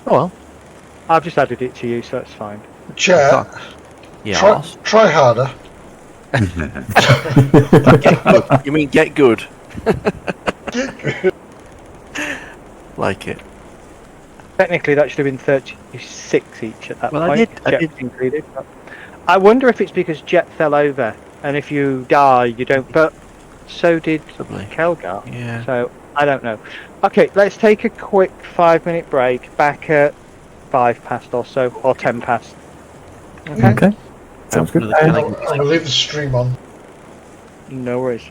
Oh well. I've just added it to you, so that's fine. Jet, Yeah. try harder. Get good. You mean get good? Like it. Technically, that should have been 36 each at that Well, I point. did- I Jet did- included. But I wonder if it's because Jet fell over, and if you die, you don't. But so did Probably. Kelgar. Yeah. So I don't know. Okay, let's take a quick 5-minute break. Back at 5 past or so, or 10 past. Okay. Okay. Sounds good. I'm going to leave the stream on. No worries.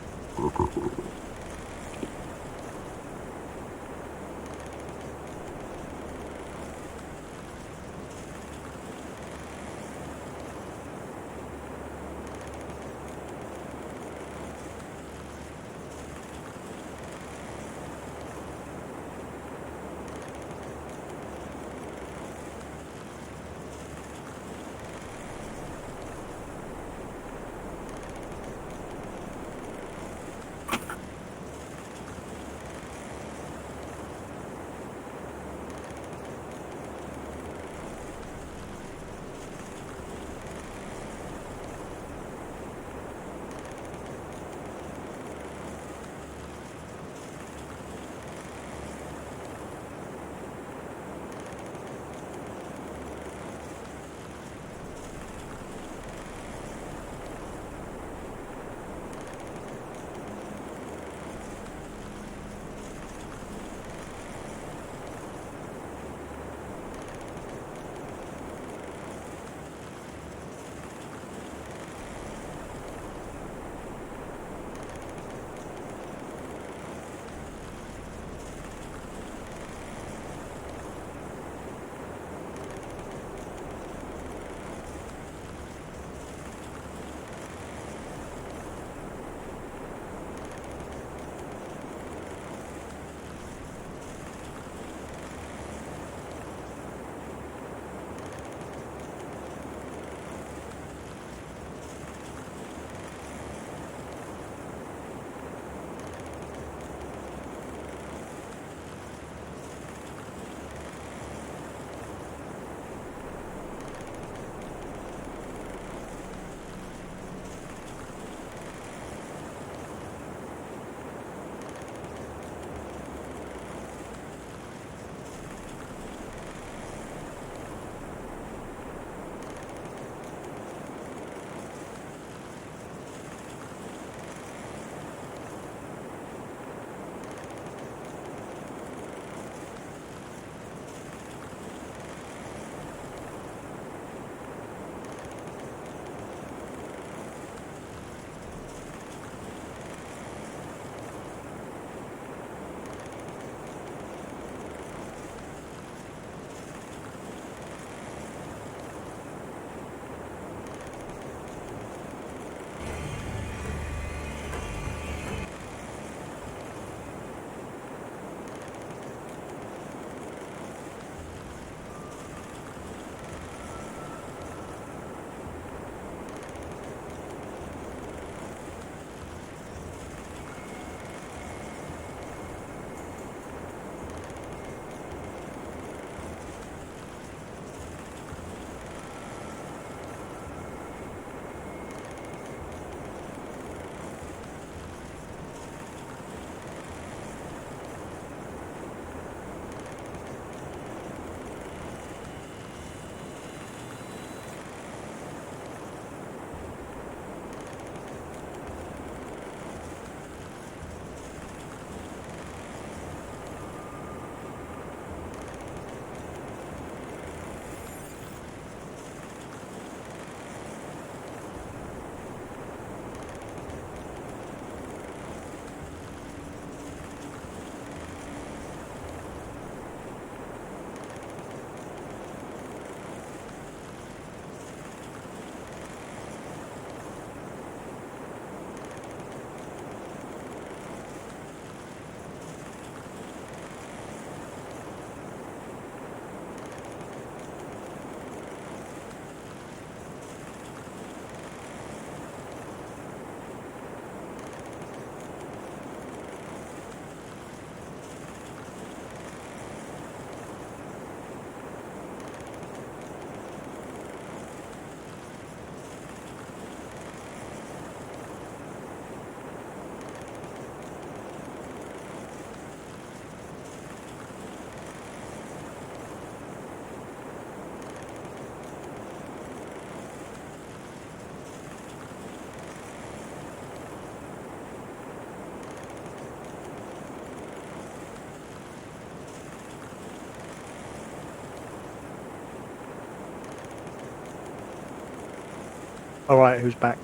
All right, who's back?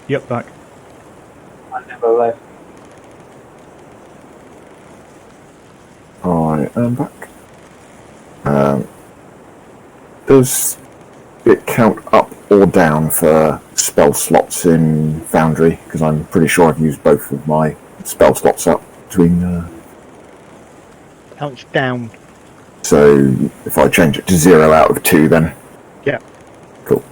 Yep, back. I never left. I am back. Does it count up or down for spell slots in Foundry? Because I'm pretty sure I've used both of my spell slots up between. Counts down. So if I change it to 0 out of 2, then. Yeah. Cool.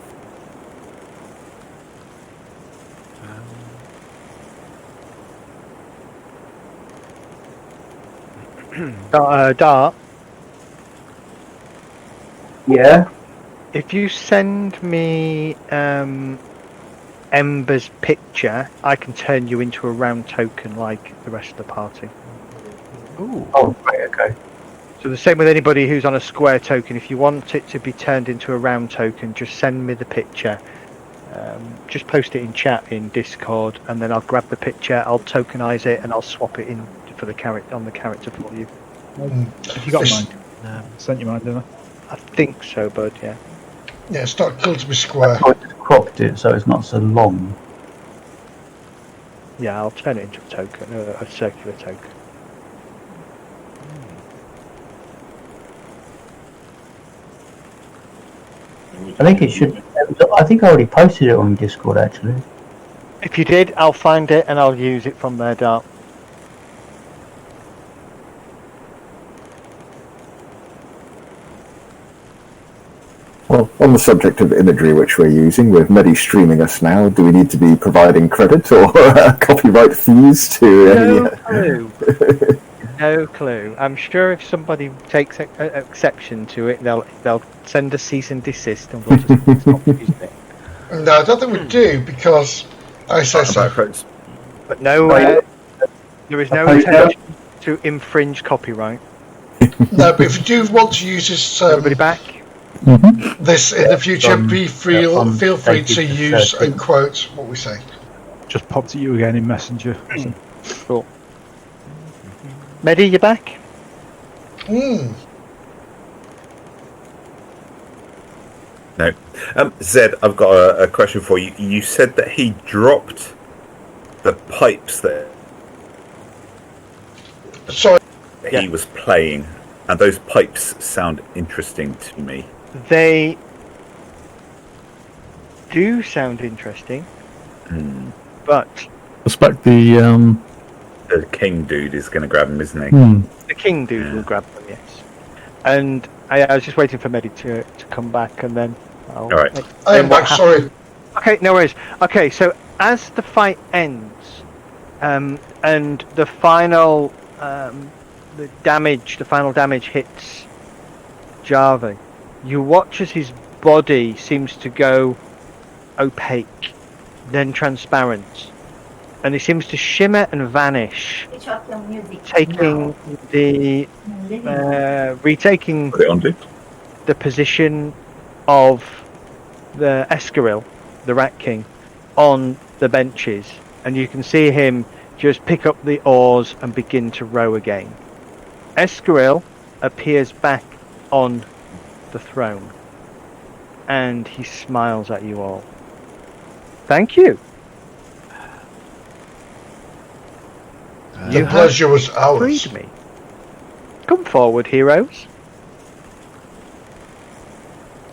Dart. Yeah. If you send me Ember's picture, I can turn you into a round token like the rest of the party. Ooh. Oh, right, okay. So the same with anybody who's on a square token. If you want it to be turned into a round token, just send me the picture. Just post it in chat in Discord, and then I'll grab the picture, I'll tokenize it, and I'll swap it in for the character on the character for you. Have you got mine? Sent you mine, didn't I? I think so, bud. Yeah. Yeah, it's not cool to be square. I just cropped it so it's not so long. Yeah, I'll turn it into a token, a circular token. I think it should. I think I already posted it on Discord actually. If you did, I'll find it and I'll use it from there, Dart. Well, on the subject of imagery which we're using, with Medi streaming us now, do we need to be providing credit or copyright fees to No clue. No clue. I'm sure if somebody takes exception to it, they'll send a cease and desist and we'll just stop using it. No, I don't think we do because I say so. But no, there is no intention to infringe copyright. No, but if you do want to use this, Everybody back? this in the future, feel free to use and quote what we say. Just popped at you again in Messenger. Cool. Medi, you back? No. Zed, I've got a question for you. You said that he dropped the pipes there. Sorry. He was playing, and those pipes sound interesting to me. They do sound interesting, but I suspect the king dude is going to grab him, isn't he? the king dude will grab them, yes. And I was just waiting for Medi to come back, and then I'll... All right. I am back, sorry. Okay, no worries. Okay, so as the fight ends, and the final damage hits Jarvan, you watch as his body seems to go opaque, then transparent, and it seems to shimmer and vanish, taking the retaking the position of the Eskeril, the Rat King, on the benches, and you can see him just pick up the oars and begin to row again. Eskeril appears back on the throne, and he smiles at you all. Thank you. The pleasure was ours. Freed me. Come forward, heroes.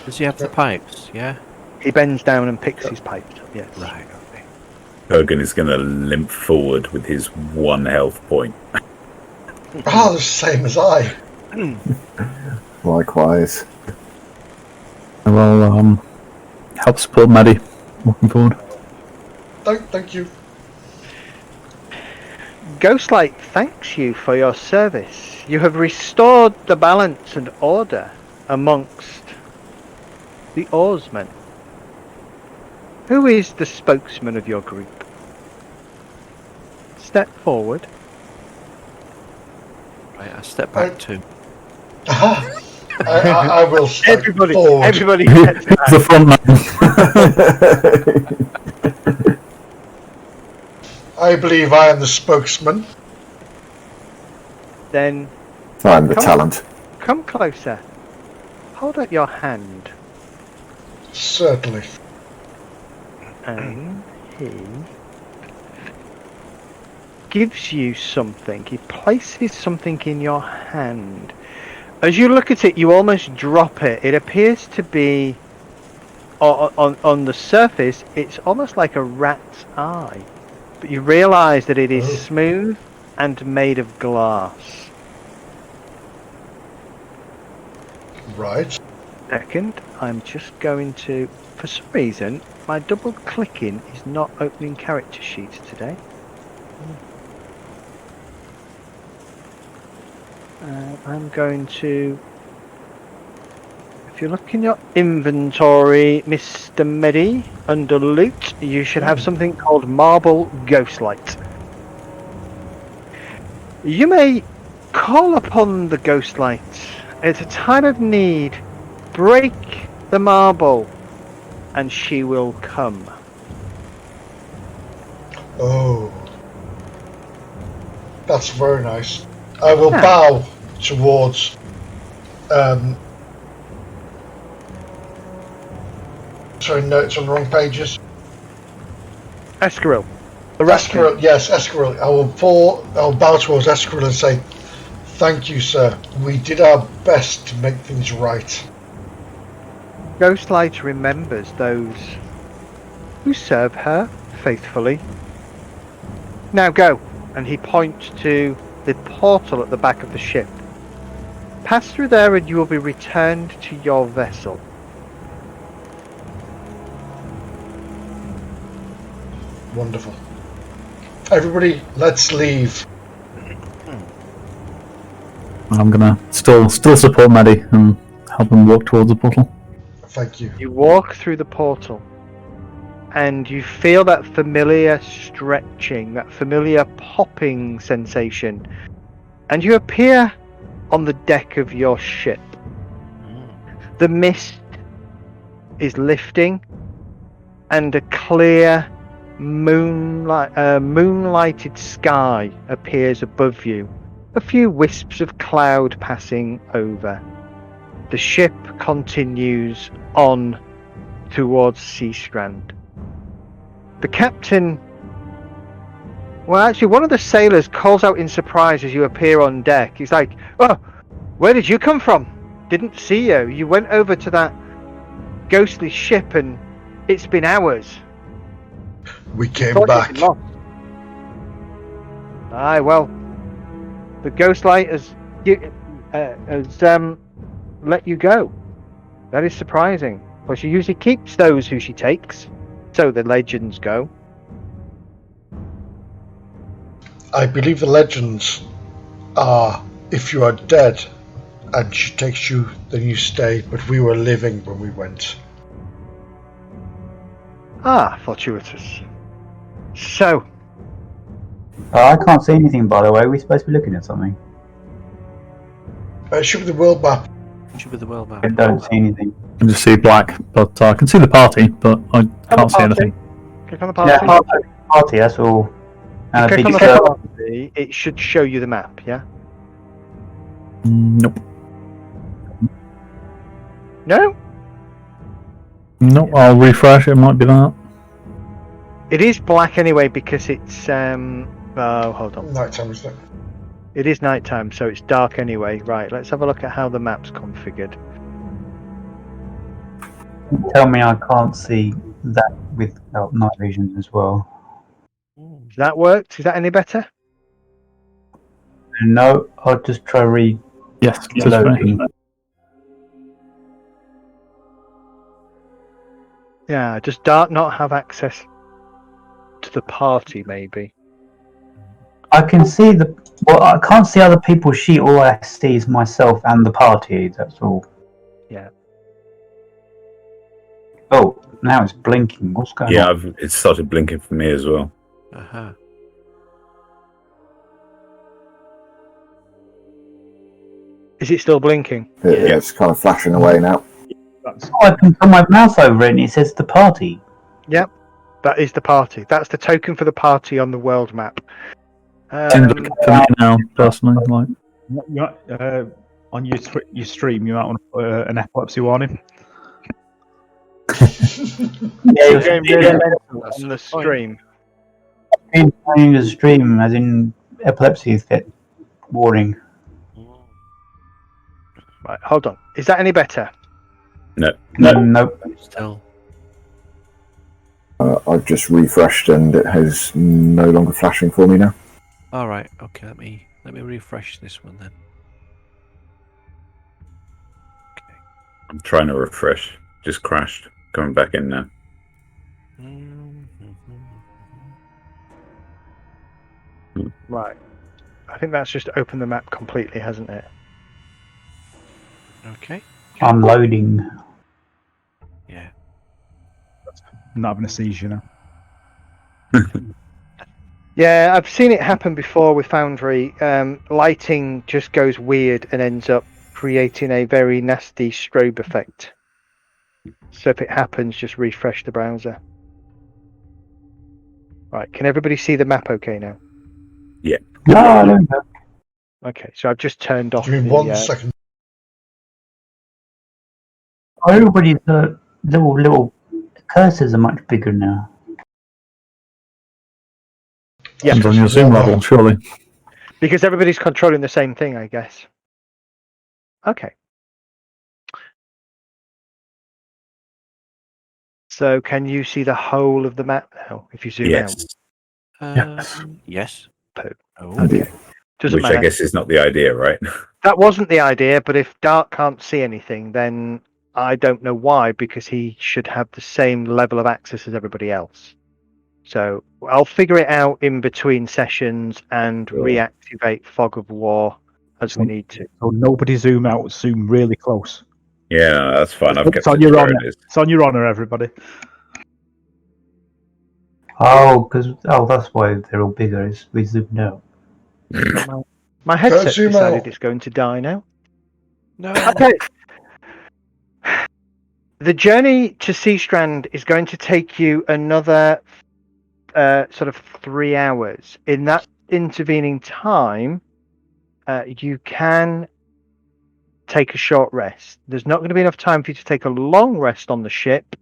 Does he have the pipes? Yeah. He bends down and picks his pipes up. Yes. Right. Okay. Hogan is going to limp forward with his 1 health point. The same as I. Likewise. well, help support Maddie. Walking forward. Thank you. Ghostlight thanks you for your service. You have restored the balance and order amongst the oarsmen. Who is the spokesman of your group? Step forward. Right, I step back too. I will step forward. Everybody steps back. The front man. I believe I am the spokesman. Then I'm the talent. come closer. Hold out your hand. Certainly. And he gives you something. He places something in your hand. As you look at it, you almost drop it. It appears to be, on the surface, it's almost like a rat's eye. But you realise that it is smooth and made of glass. Right. Second, I'm just going to, for some reason, my double clicking is not opening character sheets today. I'm going to, if you look in your inventory, Mr. Medi, under loot, you should have something called Marble Ghostlight. You may call upon the Ghostlight at a time of need, break the marble, and she will come. Oh. That's very nice. I will bow towards sorry, no, it's on the wrong pages. Eskeril the Rat King. Eskeril, yes, Eskeril. I'll bow towards Eskeril and say, thank you, sir. We did our best to make things right. Ghostlight remembers those who serve her faithfully. Now go, and he points to the portal at the back of the ship. Pass through there and you will be returned to your vessel. Wonderful. Everybody, let's leave. I'm gonna still support Maddie and help him walk towards the portal. Thank you. You walk through the portal and you feel that familiar stretching, that familiar popping sensation, and you appear on the deck of your ship. The mist is lifting and a clear moonlighted sky appears above you, a few wisps of cloud passing over. The ship continues on towards SeaStrand. The captain, well, actually one of the sailors calls out in surprise as you appear on deck. He's like, oh, where did you come from? Didn't see you. You went over to that ghostly ship and it's been hours. We came Thought back. you'd been lost. Aye, well, the Ghostlight has let you go. That is surprising. Well, she usually keeps those who she takes. So the legends go. I believe the legends are, if you are dead and she takes you, then you stay, but we were living when we went. Ah, fortuitous. So, I can't see anything, by the way. We're supposed to be looking at something. It should be the world map. Should be the world map. I don't see anything. I can just see black, but I can see the party, but I can't see anything. click on the party. Yeah, party, that's all. And a Click big on the circle. party. It should show you the map, yeah? Nope. No? Nope, I'll refresh, it might be that. It is black anyway because it's oh, hold on. Nighttime, isn't it? It is nighttime, so it's dark anyway. Right, let's have a look at how the map's configured. Tell me I can't see that with night vision as well. Does that work? Is that any better? No, I'll just try read. Yes, just loading. Yeah, does Dark not have access to the party, maybe? I can see I can't see other people's sheet. All I see is myself and the party. That's all. Yeah. Oh, now it's blinking. What's going on? Yeah, it started blinking for me as well. Uh-huh. Is it still blinking? It's kind of flashing away now. I can put my mouse over it and it says the party. Yep, that is the party. That's the token for the party on the world map. Seems like for me now, personally. On your stream, you might want to put an epilepsy warning. Yeah, It's getting really mental on the stream. playing the stream, as in epilepsy fit warning. Right, hold on. Is that any better? No. Nope. Still. I've just refreshed and it has no longer flashing for me now. All right. Okay. Let me refresh this one then. Okay. I'm trying to refresh. Just crashed. Coming back in now. Right. I think that's just opened the map completely, hasn't it? Okay. I'm loading. Yeah. I'm not having a seizure now. Yeah, I've seen it happen before with Foundry. Lighting just goes weird and ends up creating a very nasty strobe effect. So if it happens, just refresh the browser. Right, can everybody see the map okay now? Yeah. No, I don't know. Okay, so I've just turned off Give me the... 1 second. Everybody's little cursors are much bigger now. Yeah, Depends on your zoom level, surely. because everybody's controlling the same thing, I guess. Okay. So can you see the whole of the map now, if you zoom Yes. Yes. out? Oh. Okay. Doesn't Which matter. I guess is not the idea, right? That wasn't the idea, but if Dark can't see anything, then I don't know why, because he should have the same level of access as everybody else. So I'll figure it out in between sessions and Sure. reactivate Fog of War as we need to. So nobody zoom out, zoom really close. Yeah, that's fine. I've kept It's on it your where honor. it is. It's on your honor, everybody. Oh, that's why they're all bigger. Is we zoomed out. My headset zoom decided out. it's going to die now. No. Okay. The journey to SeaStrand is going to take you another sort of 3 hours. In that intervening time, you can take a short rest. There's not going to be enough time for you to take a long rest on the ship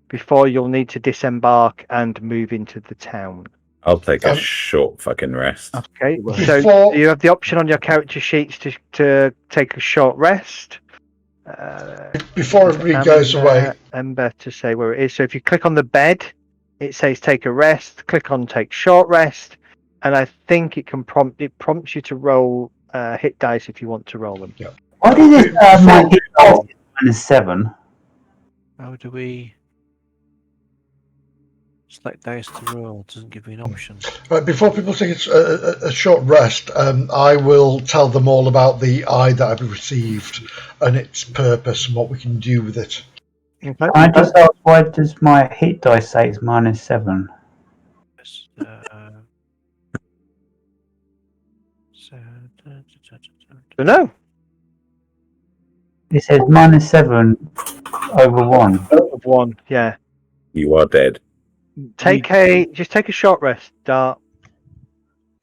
before you'll need to disembark and move into the town. I'll take a short fucking rest. Okay, so Before- you have the option on your character sheets to take a short rest. Before everybody goes away, Ember to say where it is. So if you click on the bed, it says take a rest. Click on take short rest, and I think it prompts you to roll hit dice if you want to roll them. Yeah. What is it? My hit dice is -7. How do we select dice to roll? It doesn't give me an option. right, before people take a short rest, I will tell them all about the eye that I've received and its purpose and what we can do with it. Okay. Can I just ask, why does my hit dice say it's -7? Yes, No. It says -7 over 1. Of 1, yeah. You are dead. Just take a short rest, Dart.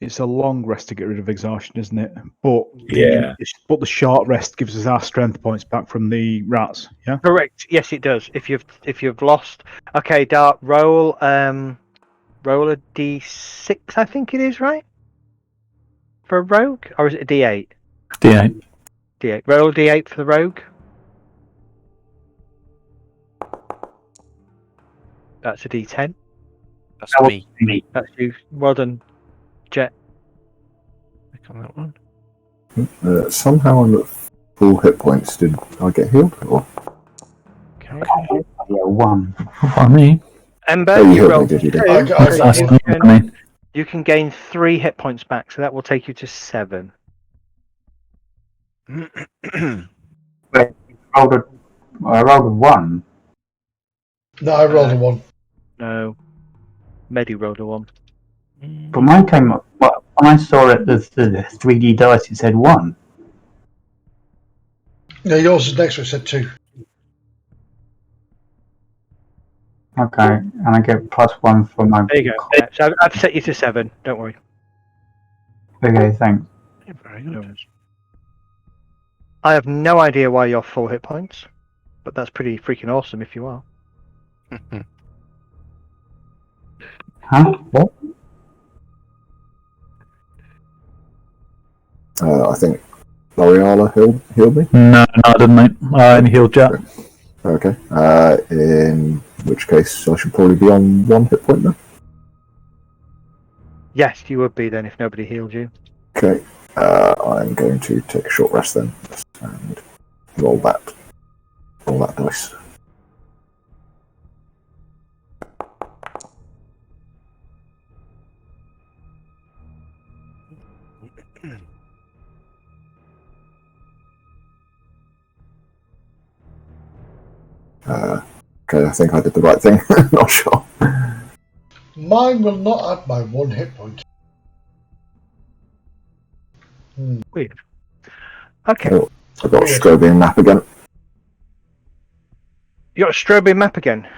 It's a long rest to get rid of exhaustion, isn't it? But Yeah. the short rest gives us our strength points back from the rats. Yeah. Correct. Yes, it does. If you've lost, okay, Dart. Roll a D6. I think it is, right? For a rogue, or is it a D8? D8. D8. Roll a D8 for the rogue. That's a D10. that's me. That's you. Well done, Jet. Click on that one. Somehow I'm at full hit points. Did I get healed? Or? Okay. Yeah, 1. By me. Ember, Oh, you you healed me, rolled did you? 2. That's So asking me. you can gain 3 hit points back, so that will take you to 7. I rolled a 1. No, I rolled a 1. No. Medi rolled a 1. But mine came up. When I saw it, the 3D dice, it said 1. No, yours is next one. It said 2. Okay, and I get +1 for my. There you go. Yeah, so I've set you to 7. Don't worry. Okay, thanks. Very good. I have no idea why you're full hit points, but that's pretty freaking awesome if you are. Huh? What? I think L'Oreala healed me. No, I didn't, mate. I only healed Jack. Okay. In which case, I should probably be on 1 hit point now. Yes, you would be then if nobody healed you. Okay. I'm going to take a short rest then and roll that dice. Okay, I think I did the right thing. Not sure. Mine will not add my 1 hit point. Weird. Okay. Oh, I've got a strobing map again. You got a strobing map again?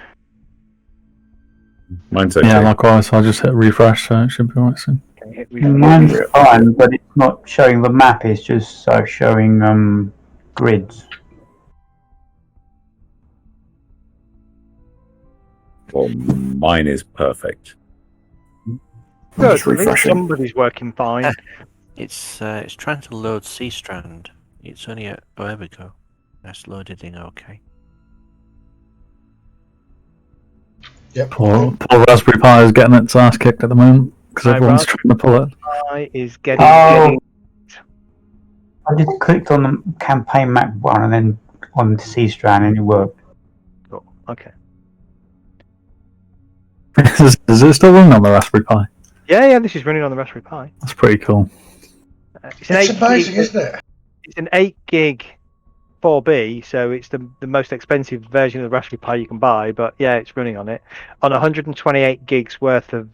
Mine's okay. Yeah, likewise. I'll just hit refresh, so it should be alright soon. Okay, hit refresh. Mine's fine, but it's not showing the map. It's just showing grids. Well, mine is perfect. I'm Good, just at least refreshing. somebody's working fine. It's trying to load SeaStrand. It's only at there we go. That's loaded in okay. Yep. Poor Raspberry Pi is getting its ass kicked at the moment because My everyone's trying to pull it. I is getting. Oh. I just clicked on the campaign map one and then on the SeaStrand and it worked. Cool. Okay. Is it still running on the Raspberry Pi? Yeah, this is running on the Raspberry Pi. That's pretty cool. It's It's amazing, isn't it? It's an 8 gig 4B, so it's the most expensive version of the Raspberry Pi you can buy. But yeah, it's running on it on 128 gigs worth of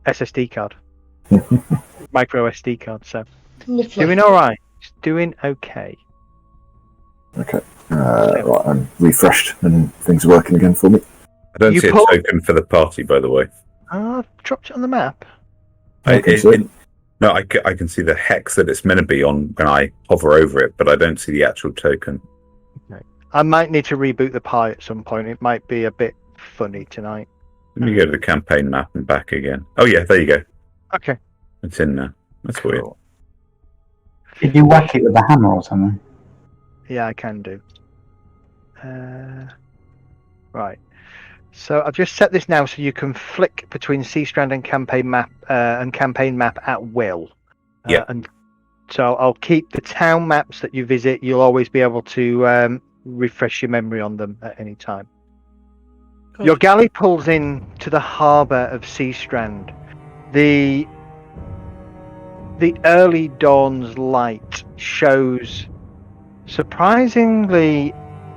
SSD card, micro SD card. So Lovely. doing all right. It's doing okay. Okay. Right, I'm refreshed and things are working again for me. I don't You see a pull- token for the party, by the way. I've dropped it on the map. I can see it. No, I can see the hex that it's meant to be on when I hover over it, but I don't see the actual token. I might need to reboot the Pi at some point. It might be a bit funny tonight. Let me go to the campaign map and back again. Oh yeah, there you go. Okay. It's in there. That's weird. Cool. Did you whack it with a hammer or something? Yeah, I can do. Right. So I've just set this now so you can flick between SeaStrand and campaign map at will. Yeah. And so I'll keep the town maps that you visit. You'll always be able to refresh your memory on them at any time. Good. Your galley pulls in to the harbour of SeaStrand. The early dawn's light shows surprisingly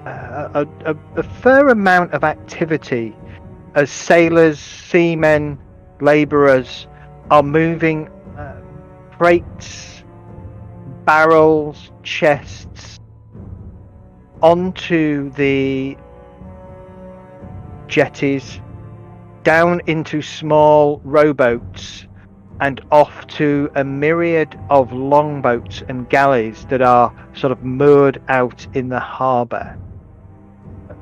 a fair amount of activity as sailors, seamen, labourers are moving crates, barrels, chests onto the jetties, down into small rowboats, and off to a myriad of longboats and galleys that are sort of moored out in the harbour.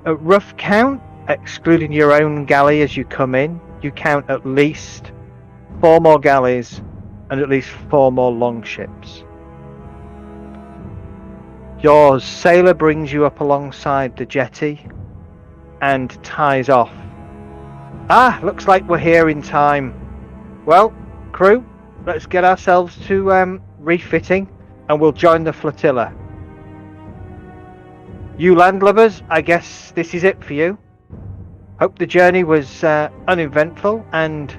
A rough count, excluding your own galley as you come in, you count at least 4 more galleys and at least 4 more longships. Your sailor brings you up alongside the jetty and ties off. Ah, looks like we're here in time. Well, crew, let's get ourselves to refitting and we'll join the flotilla. You landlubbers, I guess this is it for you. Hope the journey was uneventful and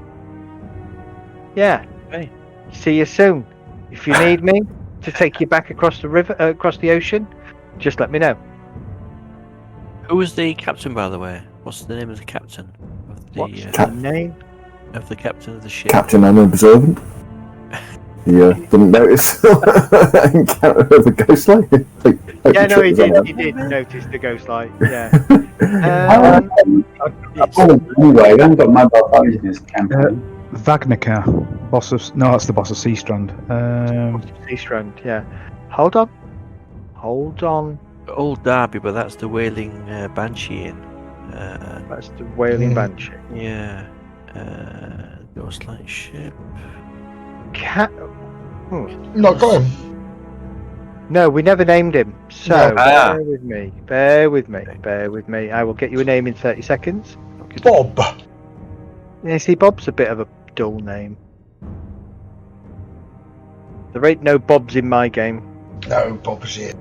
yeah, Hey. see you soon. If you need me to take you back across the river, across the ocean, just let me know. Who was the captain, by the way? What's the name of the captain of the What's the Cap- name? of the captain of the ship? Captain Unobservant. He didn't notice encounter of the Ghostlight. Yeah, no, he did. He did notice the Ghostlight. Yeah. Anyway, I haven't got mobile phones in this campaign. Vagnica, boss of that's the boss of SeaStrand. SeaStrand. Yeah. Hold on. Old Darby, but that's the Wailing Banshee in. That's the Wailing Banshee. Yeah. Ghostlight ship. Cat. No, got him. No, we never named him. So No. bear with me. Bear with me. Bear with me. I will get you a name in 30 seconds. Bob. Yeah, see, Bob's a bit of a dull name. There ain't no Bobs in my game. No, Bob's it.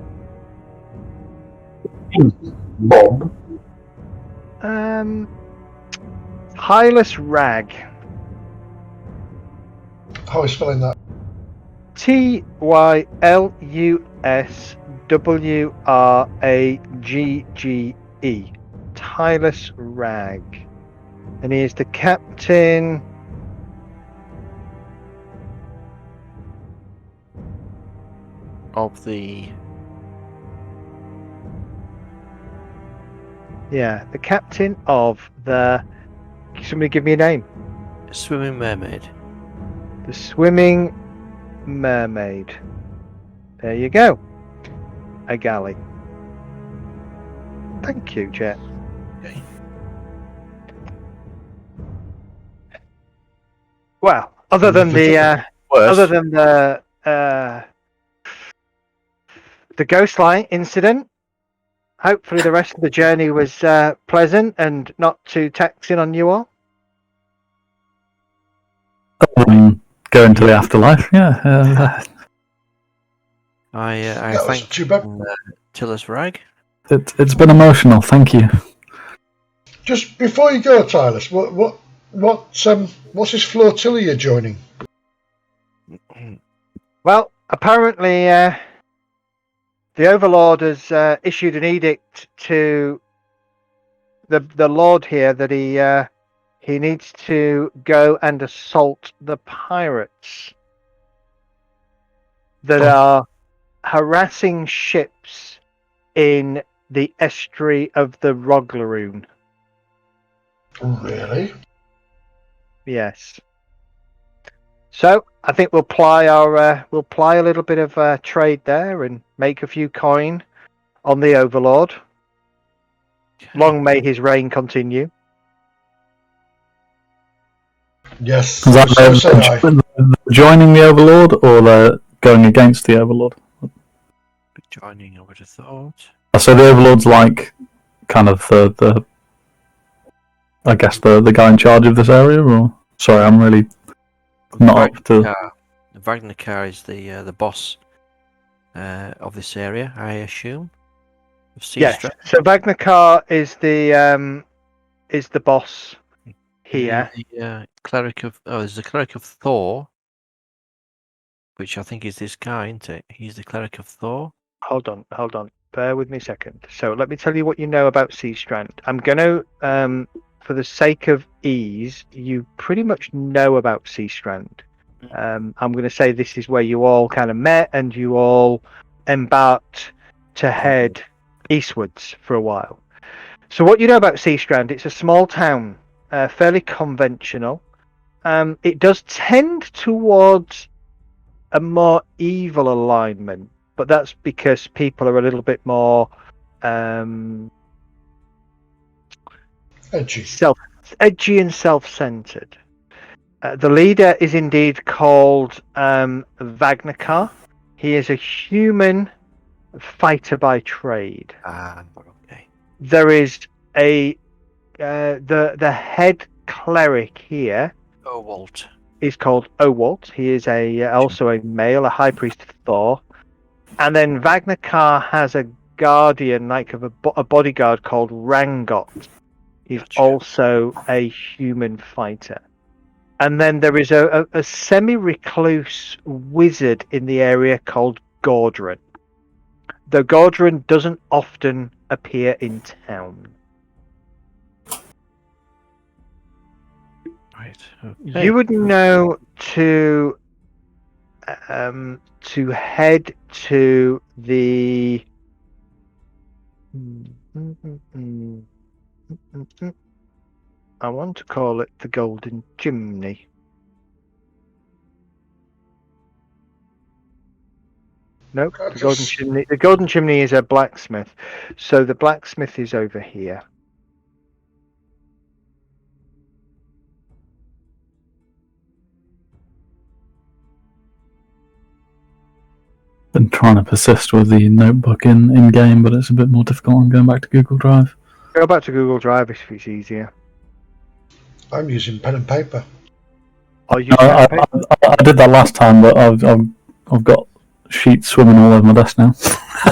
Bob. Hylas Rag. How are you spelling that? Tylus Hylas Rag. And he is the captain. Of the. Yeah, the captain of the. Somebody give me a name. Swimming Mermaid. The Swimming Mermaid. There you go. A galley. Thank you, Jet. Okay. Well, other than the Ghostlight incident, hopefully the rest of the journey was pleasant and not too taxing on you all. Going to the afterlife, yeah. I That was thank too bad. Tillis Rag. It's been emotional, thank you. Just before you go, Tyler, what's this flotilla you're joining? Well, apparently the Overlord has issued an edict to the Lord here that he needs to go and assault the pirates that are harassing ships in the estuary of the Roglaroon. Really? Yes. So I think we'll ply a little bit of trade there and make a few coin on the Overlord. Long may his reign continue. Yes. Is that So say I. joining the Overlord or they're going against the Overlord? Joining, I would have thought. So the Overlord's like kind of the I guess the guy in charge of this area, or sorry, I'm really not up to. Vagnikar is the boss of this area, I assume. Of Yes. SeaStrand. So Vagnikar is the boss here. The cleric of there's the cleric of Thor, which I think is this guy, isn't it? He's the cleric of Thor. Hold on. Bear with me a second. So let me tell you what you know about SeaStrand. I'm going to, for the sake of ease, you pretty much know about SeaStrand. I'm going to say this is where you all kind of met and you all embarked to head eastwards for a while. So what you know about SeaStrand, it's a small town, fairly conventional. It does tend towards a more evil alignment, but that's because people are a little bit more edgy and self-centered. The leader is indeed called Vagnikar. He is a human fighter by trade. Okay. There is the head cleric here. Owalt. Is called Owalt. He is also a male, a high priest of Thor. And then Vagnikar has a guardian, like of a bodyguard called Rangot. He's also a human fighter. And then there is a semi-recluse wizard in the area called Gordran. The Gordran doesn't often appear in town. Right. Okay. You would know to head to the I want to call it the Golden Chimney. Nope, the Golden Chimney. The Golden Chimney is a blacksmith. So the blacksmith is over here. been trying to persist with the notebook in game, but it's a bit more difficult on going back to Google Drive. Go back to Google Drive if it's easier. I'm using pen and paper. Are you? I did that last time, but I've got sheets swimming all over my desk now.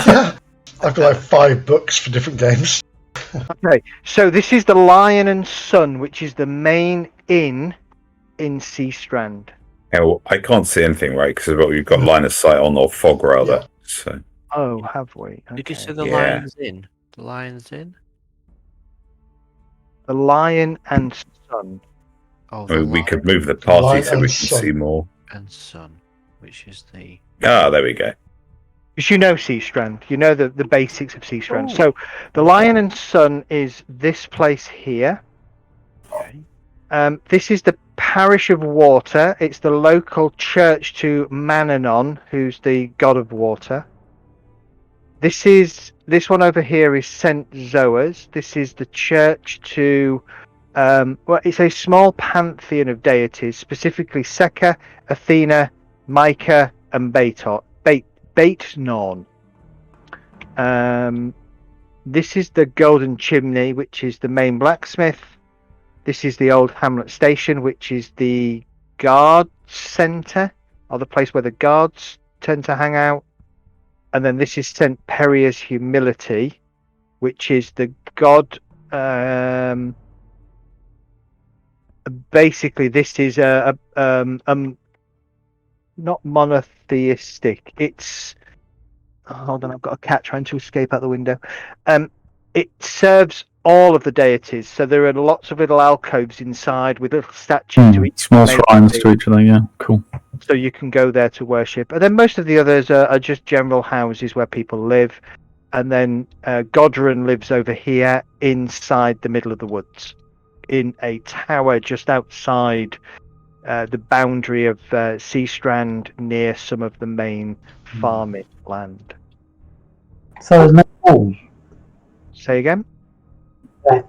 Yeah, I've got like 5 books for different games. Okay, so this is the Lion and Sun, which is the main inn in SeaStrand. Yeah, well, I can't see anything, right? Because we've got line of sight on, or fog rather. Yeah. So. Oh, have we? Okay. Did you say the Yeah. Lion's Inn? The Lion's Inn? The Lion and Sun. Oh, I mean, we Lion could move the party Lion so and we can Sun. see more. and Sun, which is the... Ah, there we go. Because you know SeaStrand, you know the basics of SeaStrand. Oh. So the Lion and Sun is this place here. Okay. This is the parish of water. It's the local church to Mannanon, who's the god of water. This one over here is St. Zoa's. This is the church to well, it's a small pantheon of deities, specifically Seka, Athena, Micah, and Baitnon. This is the Golden Chimney, which is the main blacksmith. This is the Old Hamlet Station, which is the guard centre, or the place where the guards tend to hang out. And then this is St. Peria's Humility, which is the god. Basically, this is not monotheistic. It's hold on, I've got a cat trying to escape out the window. It serves all of the deities, so there are lots of little alcoves inside with little statues to each. Small shrines to each other, yeah, cool. So you can go there to worship, and then most of the others are just general houses where people live. And then Godrun lives over here inside the middle of the woods, in a tower just outside the boundary of SeaStrand, near some of the main farming land. So there's no walls. Say again?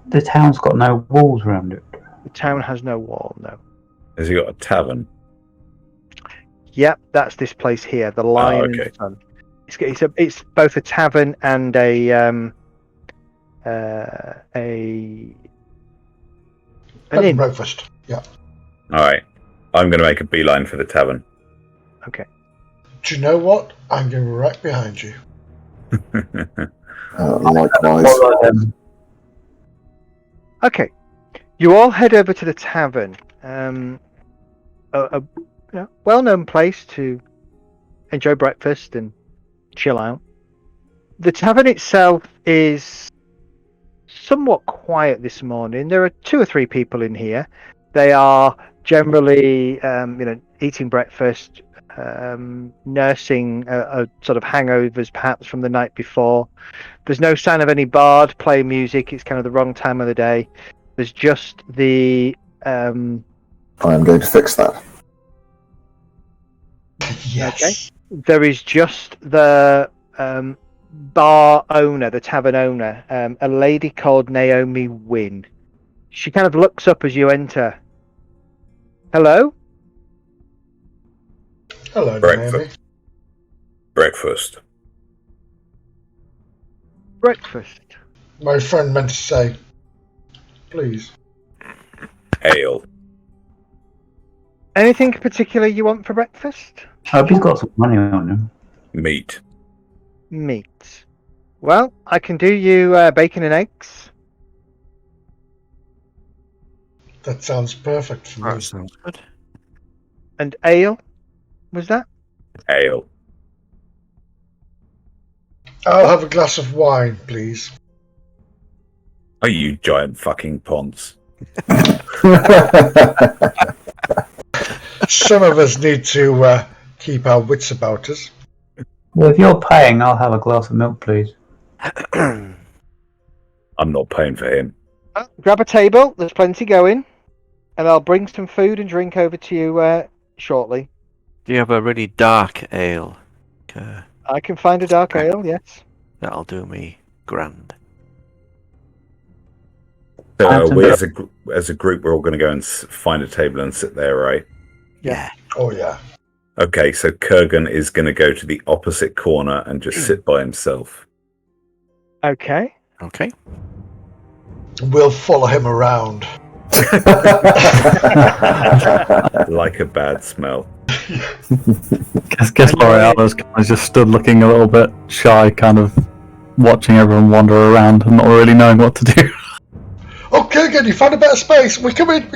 The town's got no walls around it. The town has no wall, no. Has he got a tavern? Yep, that's this place here, the Lion okay. and Sun. It's both a tavern and a Bed and inn. breakfast. Yeah. All right. I'm going to make a beeline for the tavern. Okay. Do you know what? I'm going right behind you. Likewise. Okay. You all head over to the tavern. A well-known place to enjoy breakfast and chill out. The tavern itself is somewhat quiet this morning. There are 2 or 3 people in here. They are generally, eating breakfast, nursing a sort of hangovers perhaps from the night before. There's no sign of any bard playing music. It's kind of the wrong time of the day. There's just the... I am going to fix that. Yes. Okay. There is just the bar owner, the tavern owner, a lady called Naomi Wynn. She kind of looks up as you enter. Hello? Hello, Breakfast. Naomi. Breakfast. Breakfast. My friend meant to say, please. Ale. Anything particular you want for breakfast? I hope he's got some money on him. Meat. Meat. Well, I can do you bacon and eggs. That sounds perfect for me. That sounds good. And ale. Was that? Ale. I'll have a glass of wine, please. Are you giant fucking ponce? Some of us need to keep our wits about us. Well, if you're paying, I'll have a glass of milk, please. I'm not paying for him. Grab a table. There's plenty going. And I'll bring some food and drink over to you shortly. Do you have a really dark ale? I can find a dark ale, yes. That'll do me grand. So we as a group, we're all going to go and find a table and sit there, right? Yeah. Oh, yeah. Okay, so Kurgan is going to go to the opposite corner and just sit by himself. Okay. Okay. We'll follow him around. Like a bad smell. Guess L'Oreal's kind of just stood looking a little bit shy, kind of watching everyone wander around and not really knowing what to do. Oh, Kurgan, you found a better space. We're coming.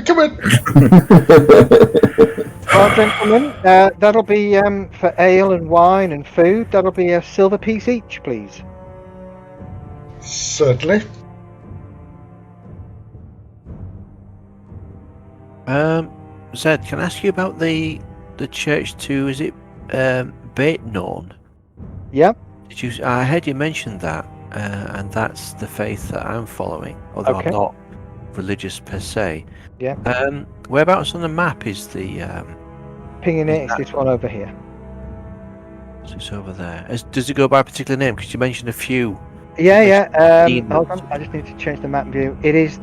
Well, gentlemen, that'll be for ale and wine and food. That'll be a silver piece each, please. Certainly. Zed, can I ask you about the church too? Is it Baitnorn? Yep. Did you? I heard you mention that, and that's the faith that I'm following. Although Okay. I'm not religious per se. Yeah. Whereabouts on the map is the? Pinging it, it's this one over here. So it's over there. Does it go by a particular name? Because you mentioned a few. Yeah. Ian Hold on, I just need to change the map view. It's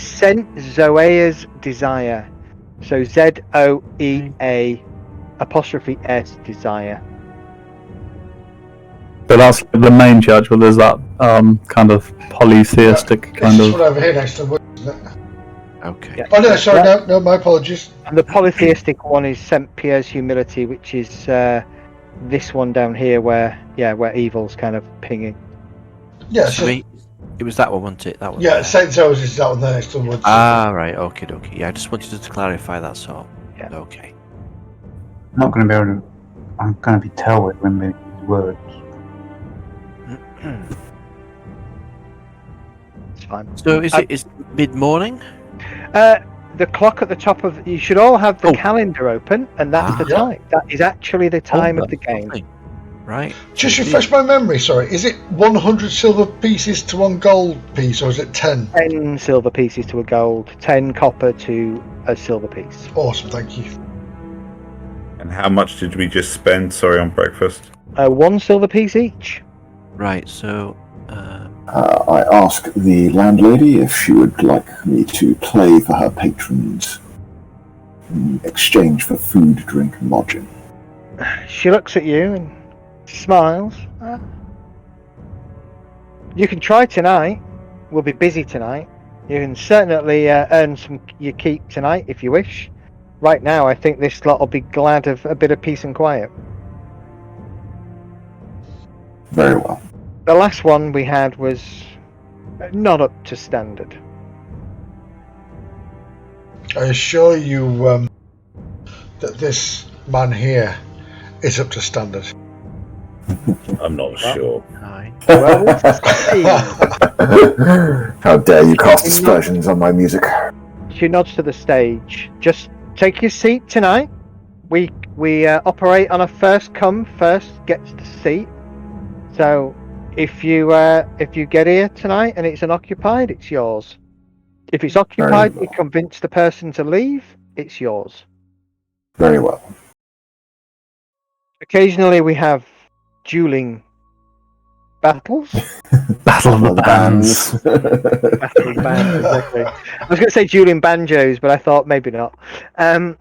St. Zoea's Desire. So ZOEA''S Desire. So that's the main church, but there's that kind of polytheistic kind This of. one over here next to the wood, isn't it? Okay. Yeah. Oh no, sorry, no, my apologies. And the polytheistic one is St. Pierre's Humility, which is this one down here where evil's kind of pinging. Yeah, So it was that one, wasn't it? That one. yeah, there. St. Zoe's is that one there next to the wood. Ah, right. Okay. Yeah, I just wanted to clarify. That's all. Yeah. Okay. I'm not going to be able to. I'm going to be terrible at remembering these words. It's fine. So is mid morning? The clock at the top of you should all have the Oh. calendar open, and that's the Yeah. time. That is actually the time of the game. Right. Just refresh my memory, sorry. Is it 100 silver pieces to 1 gold piece, or is it 10? 10 silver pieces to a gold, 10 copper to a silver piece. Awesome, thank you. And how much did we just spend, sorry, on breakfast? 1 silver piece each. Right. So. I ask the landlady if she would like me to play for her patrons in exchange for food, drink, and lodging. She looks at you and smiles. You can try tonight. We'll be busy tonight. You can certainly earn your keep tonight if you wish. Right now, I think this lot will be glad of a bit of peace and quiet. Very well. The last one we had was not up to standard. I assure you that this man here is up to standard. I'm not sure. Nine. Well, we'll see. How dare you cast aspersions on my music? She nods to the stage. Just take your seat tonight. We operate on a first come, first gets the seat. So if you get here tonight and it's unoccupied, it's yours. If it's occupied, Very you convince the person to leave, it's yours. Very well. Occasionally we have dueling battles. Battle of the Bands. Battle of bands, exactly. I was going to say dueling banjos, but I thought maybe not. And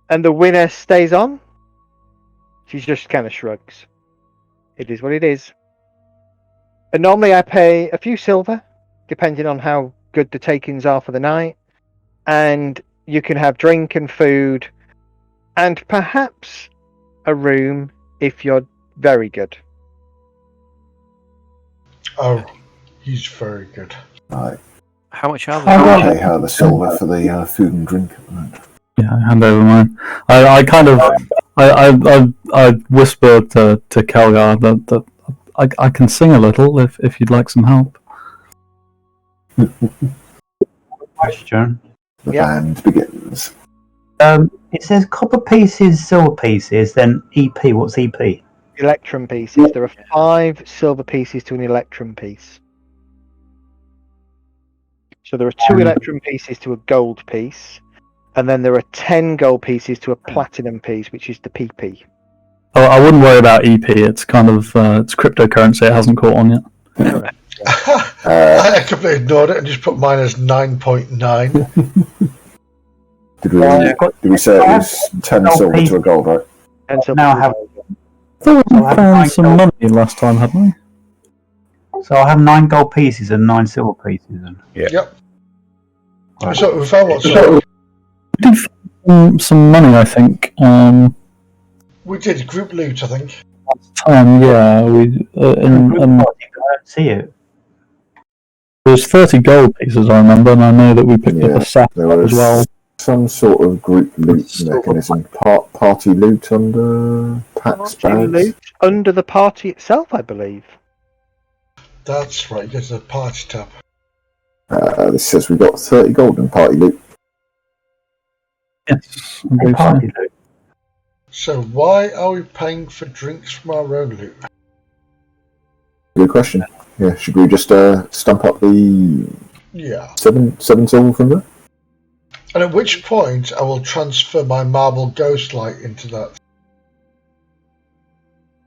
the winner stays on. She just kind of shrugs. It is what it is. And normally I pay a few silver, depending on how good the takings are for the night. And you can have drink and food, and perhaps a room if you're very good. Oh, he's very good. How much are I will they? pay her the silver for the food and drink. Yeah, hand over mine. I kind of I whisper to Kelgar that I can sing a little if you'd like some help. Question. The Yeah. band begins. It says copper pieces, silver pieces, then EP. What's EP? Electrum pieces. There are 5 silver pieces to an electrum piece. So there are 2 electrum pieces to a gold piece, and then there are 10 gold pieces to a platinum piece, which is the PP. Oh, I wouldn't worry about EP. It's kind of it's cryptocurrency. It hasn't caught on yet. I completely ignored it and just put mine as 9.9. Did we say it was 10 silver to a gold, right? And so Now I have. thought we So I have found 9 some gold. money last time, hadn't we? So I have 9 gold pieces and 9 silver pieces. Then. Yep. Right. So we found what? So We did find some money, I think. we did group loot, I think. Last time, yeah. I don't see it. There was 30 gold pieces, I remember, and I know that we picked up a There sapphire was as well. some sort of group loot mechanism. Party loot under packs, party bags. loot under the party itself, I believe. That's right. You go to the party tab. This says we got 30 gold in party loot. Yes, I believe so. Party loot. So why are we paying for drinks from our own loot? Good question. Yeah, should we just stump up the Yeah. seven silver from there? And at which point I will transfer my marble Ghostlight into that.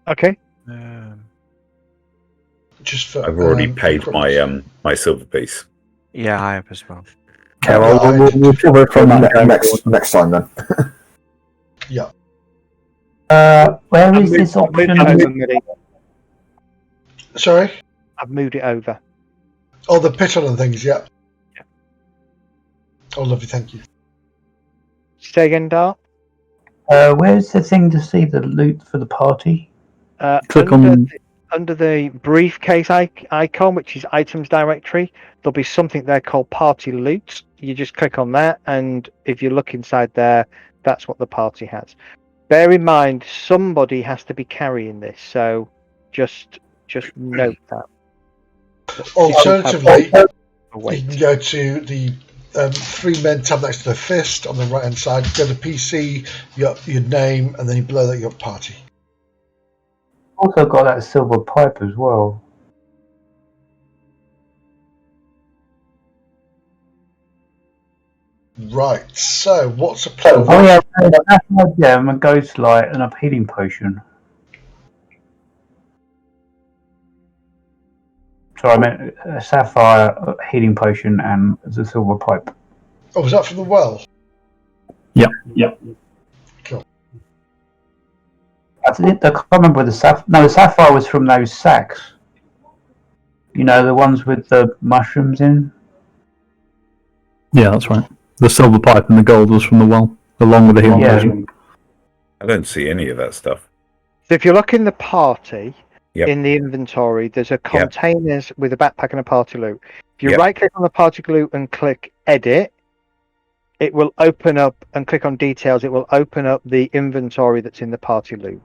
Okay. Just for. I've already paid equipment. my silver piece. Yeah, I have as well. Okay, well, we'll cover from that going forward. Next time then. Yeah. Where is this I've moved option? it over, Millie. Sorry? I've moved it over. Oh, the pit on and things, yeah. Oh, lovely, thank you. Say again, Dart. Where's the thing to see the loot for the party? Click under on- under the briefcase icon, which is items directory, there'll be something there called party loot. You just click on that, and if you look inside there, that's what the party has. Bear in mind, somebody has to be carrying this, so just note that. Alternatively, you Wait. can go to the 3 men tab next to the fist on the right hand side, go to PC, your name, and then below that your party. Also got that silver pipe as well. Right, so what's the plan? Oh yeah, that's my gem, a ghostlight, and a healing potion. Sorry, I meant a sapphire, a healing potion, and the silver pipe. Oh, was that from the well? Yeah. Cool. I can't remember where the sapphire. No, the sapphire was from those sacks. You know, the ones with the mushrooms in. Yeah, that's right. The silver pipe and the gold was from the well, along with the healing Yeah. potion. I don't see any of that stuff. So if you look in the party, Yep. in the inventory, there's a containers with a backpack and a party loot. If you Yep. right click on the party loot and click edit, it will open up, and click on details, it will open up the inventory that's in the party loot.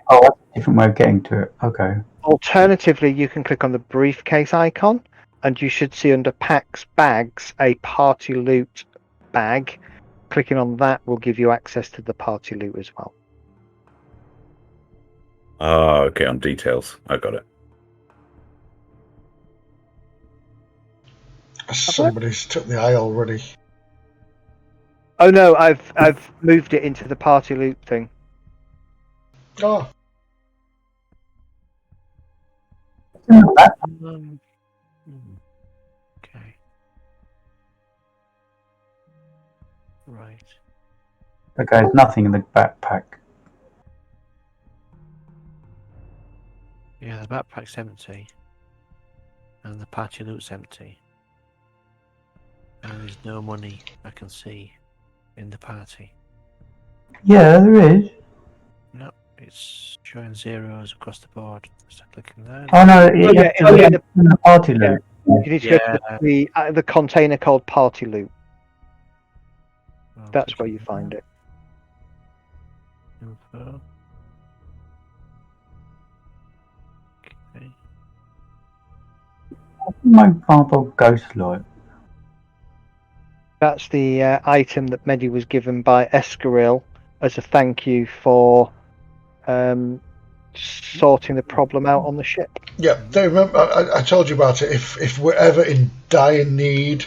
Oh, that's a different way of getting to it. Okay. Alternatively, you can click on the briefcase icon, and you should see under packs bags a party loot bag. Clicking on that will give you access to the party loot as well. Oh, okay, on details. I got it. Somebody's took the eye already. Oh no, I've moved it into the party loot thing. Oh, Okay. Right. Okay, there's nothing in the backpack. Yeah, the backpack's empty. And the party loot's empty. And there's no money I can see in the party. Yeah, there is. No, it's showing zeros across the board. Start clicking there. Oh no, yeah, it's in the party loot. You need to go to the container called party loot. Well, That's click where on you find it. Info. Okay. My marble ghostlight. That's the item that Medi was given by Eskeril as a thank you for sorting the problem out on the ship. yeah. Don't remember. I told you about it. If we're ever in dire need,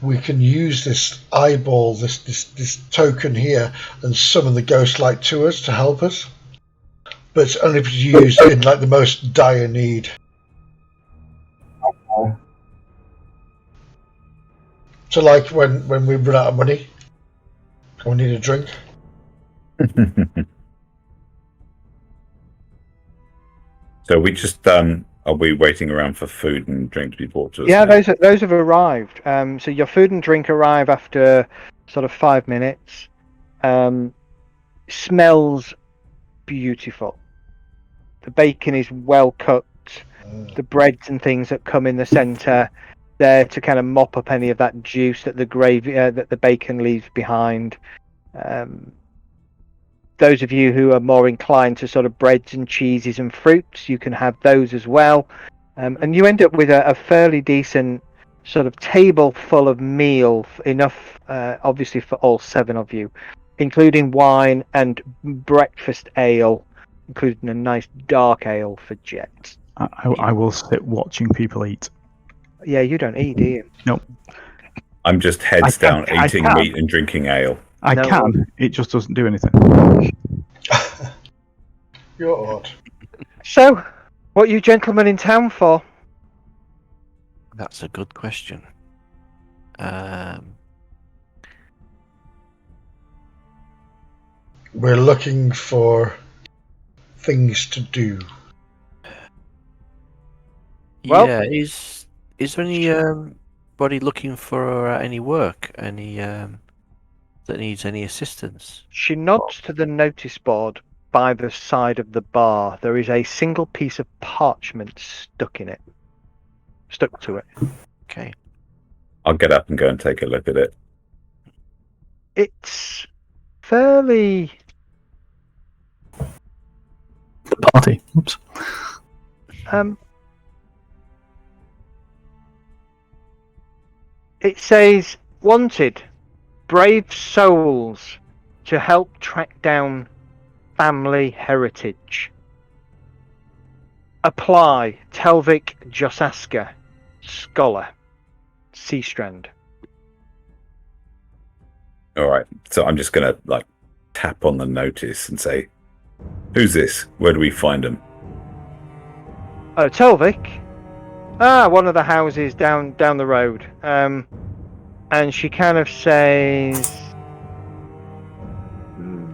we can use this eyeball, this token here, and summon the Ghostlight to us to help us. But it's only if it's used in like the most dire need. So, like when we run out of money, and we need a drink. So we just are we waiting around for food and drink to be brought to us? Yeah, now? those have arrived. So your food and drink arrive after sort of 5 minutes. Smells beautiful. The bacon is well cooked. The breads and things that come in the centre, there to kind of mop up any of that juice that the gravy that the bacon leaves behind. Those of you who are more inclined to sort of breads and cheeses and fruits, you can have those as well. And you end up with a fairly decent sort of table full of meal, enough obviously for all 7 of you, including wine and breakfast ale, including a nice dark ale for Jet. I will sit watching people eat. Yeah, you don't eat, do you? Nope. I'm just heads down, I eating can. meat and drinking ale. I No. can. It just doesn't do anything. You're odd. So, what are you gentlemen in town for? That's a good question. We're looking for things to do. Well- yeah, is there anybody looking for any work? Any that needs any assistance? She nods to the notice board by the side of the bar. There is a single piece of parchment stuck to it. Okay. I'll get up and go and take a look at it. It's fairly... The party. Oops. It says, wanted, brave souls to help track down family heritage. Apply, Telvik Josaska, scholar, SeaStrand. All right. So I'm just gonna like tap on the notice and say, "Who's this? Where do we find him?" Oh, Telvik? Ah, one of the houses down the road. And she kind of says,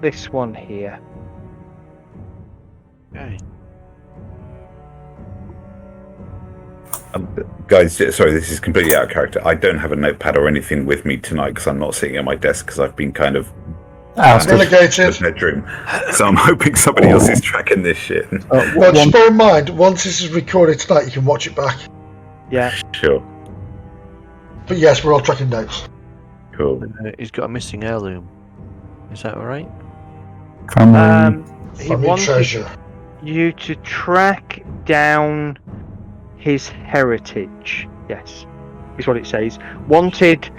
this one here. Okay. Guys, sorry, this is completely out of character. I don't have a notepad or anything with me tonight because I'm not sitting at my desk because I've been kind of Ousted. in Relegated. the bedroom. So I'm hoping somebody else is tracking this shit. Well, just bear in mind, once this is recorded tonight, you can watch it back. Yeah. Sure. But yes, we're all tracking notes. Cool. He's got a missing heirloom. Is that all right? Family. He Family wanted treasure. you to track down his heritage. Yes, is what it says. Wanted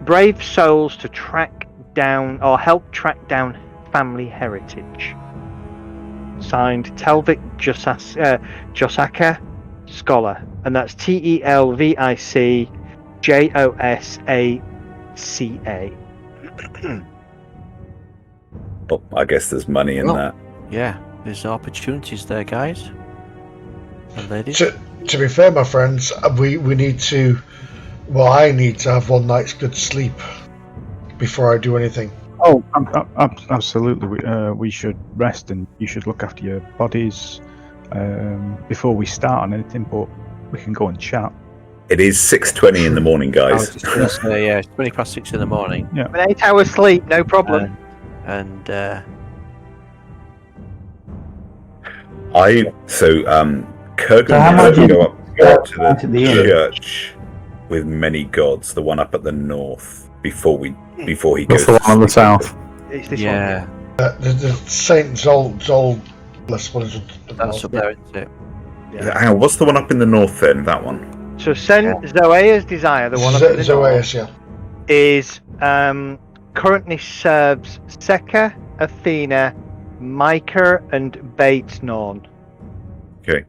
brave souls to track down or help track down family heritage. Signed, Telvik Josaka, scholar, and that's TELVIC JOSACA. Well, I guess there's money in Well, that. Yeah, there's opportunities there, guys and ladies. To be fair, my friends, we need to... Well, I need to have one night's good sleep before I do anything. Oh, absolutely. We should rest, and you should look after your bodies before we start on anything. But we can go and chat. It is 6:20 in the morning, I was guys. just gonna say, yeah, it's 6:20 in the morning. An 8 hour sleep, no problem. And Kurgan So how much to is go up that to at the the end? church with many gods, the one up at the north, before he That's goes. the one on the sleep. south. It's this yeah, The Saint Zol... What is it? that's up there, isn't it? Yeah, hang on, what's the one up in the north then? That one. one. So Zoea's Desire, the one up in the north, Zoeas, yeah. is currently serves Seka, Athena, Micah, and Baitnorn, Okay.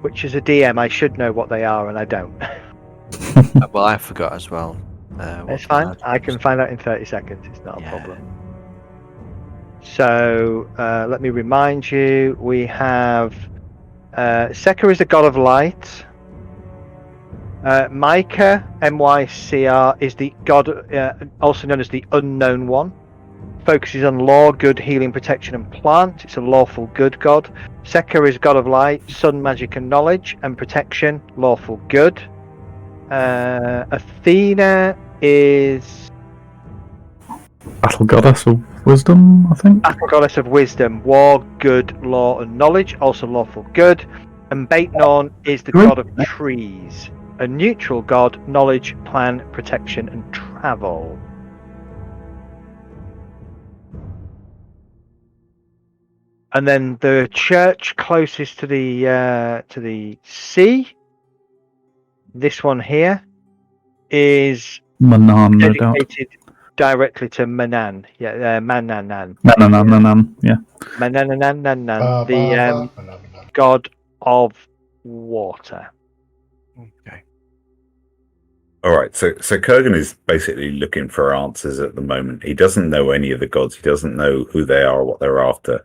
which is a DM. I should know what they are, and I don't. Well, I forgot as well. It's fine. I can find out in 30 seconds. It's not a problem. So let me remind you. We have Seka is the god of light. Mycr, MYCR, is the god, also known as the Unknown One. Focuses on law, good, healing, protection, and plant. It's a lawful good god. Sekka is god of light, sun, magic, and knowledge, and protection, lawful good. Athena is Battle goddess of wisdom, I think. battle goddess of wisdom, war, good, law, and knowledge, also lawful good. And Baitnorn is the god of trees, a neutral god, knowledge, plan, protection, and travel. And then the church closest to the sea, this one here, is Manan, no doubt. dedicated directly to Manan. Yeah, Mananan. Manan, yeah. Manananan, Ba, the ba, ba, ba, ba. god of water. Okay. All right, so Kurgan is basically looking for answers at the moment. He doesn't know any of the gods. He doesn't know who they are, what they're after.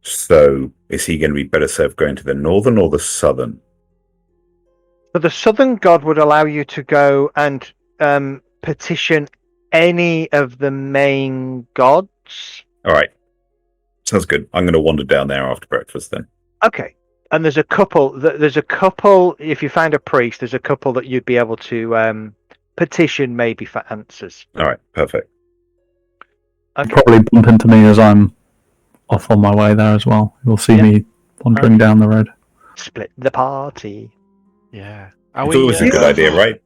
So, is he going to be better served going to the northern or the southern? But the southern god would allow you to go and petition any of the main gods. All right, sounds good. I'm going to wander down there after breakfast then. Okay. And there's a couple. If you find a priest, there's a couple that you'd be able to petition maybe for answers. All right, perfect. Okay. Probably bump into me as I'm off on my way there as well. You'll see me wandering down the road. Split the party. Yeah. It's always a good idea, right?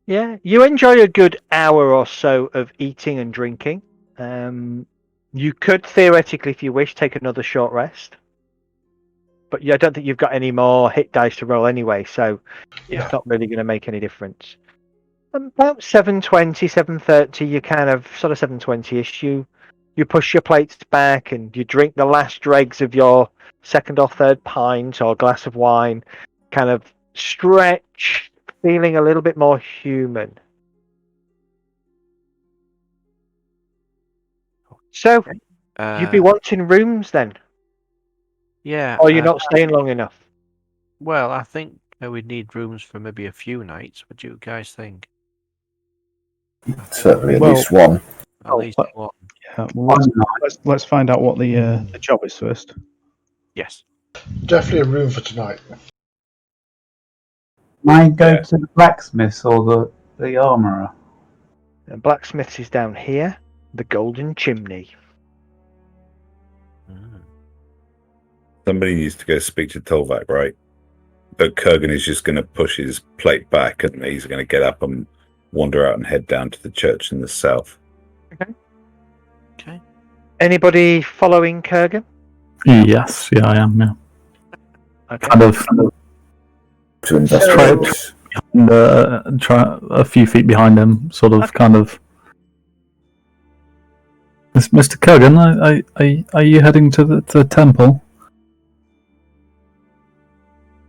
Yeah, you enjoy a good hour or so of eating and drinking. You could theoretically, if you wish, take another short rest. But I don't think you've got any more hit dice to roll anyway, so it's not really going to make any difference. About 7:20, 7:30, you kind of, sort of 7:20-ish, you push your plates back and you drink the last dregs of your second or third pint or glass of wine, kind of stretch, feeling a little bit more human. So, you'd be wanting rooms then? Yeah. Or you're not staying long enough? Well, I think we'd need rooms for maybe a few nights. What do you guys think? Certainly at Well- least one. At least one. Yeah, well, let's find out what the job is first. Yes. Definitely a room for tonight. Might go to the blacksmith or the armourer. The blacksmith's is down here. The golden chimney. Somebody needs to go speak to Tolvac, right? But Kurgan is just going to push his plate back and he's going to get up and wander out and head down to the church in the south. Okay. Anybody following Kurgan? Yes, yeah, I am, yeah. Okay. Kind of To investigate. try a few feet behind him, sort of, kind of. Mr. Kurgan, are you heading to the temple?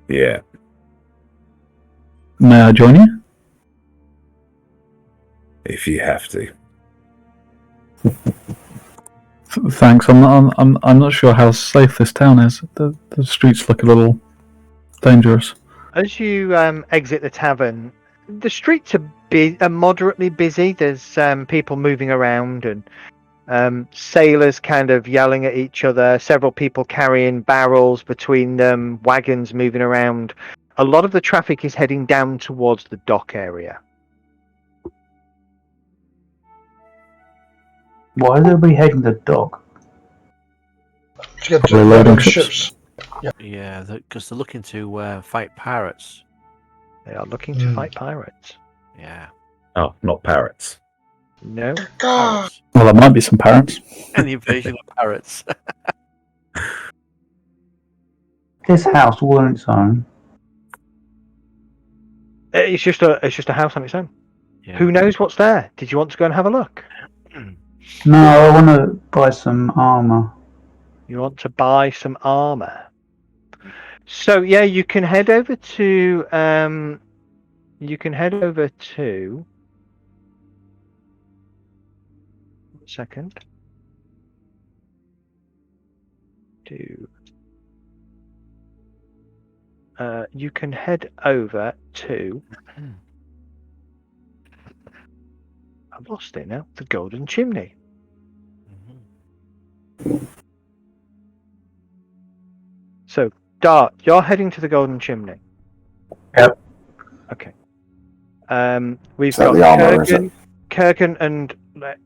Yeah. May I join you? If you have to. Thanks. I'm not sure how safe this town is. The streets look a little dangerous. As you exit the tavern, the streets are moderately busy. There's people moving around and sailors kind of yelling at each other. Several people carrying barrels between them, wagons moving around. A lot of the traffic is heading down towards the dock area. Why is everybody heading to the dock? To get to Probably loading the ships. ships. Yeah, because they're looking to fight pirates. They are looking to fight pirates. Yeah. Oh, not parrots. No. Pirates. Well, there might be some parents. Any invasion of pirates. This house all on its own. It's just a house on its own. Yeah. Who knows what's there? Did you want to go and have a look? No, I want to buy some armour. You want to buy some armor. So yeah, you can head over to one second. you can head over to. I've lost it now. The Golden Chimney. So, Dart, you're heading to the Golden Chimney. Yep. Okay. We've Is that got the armor, is it? Kurgan and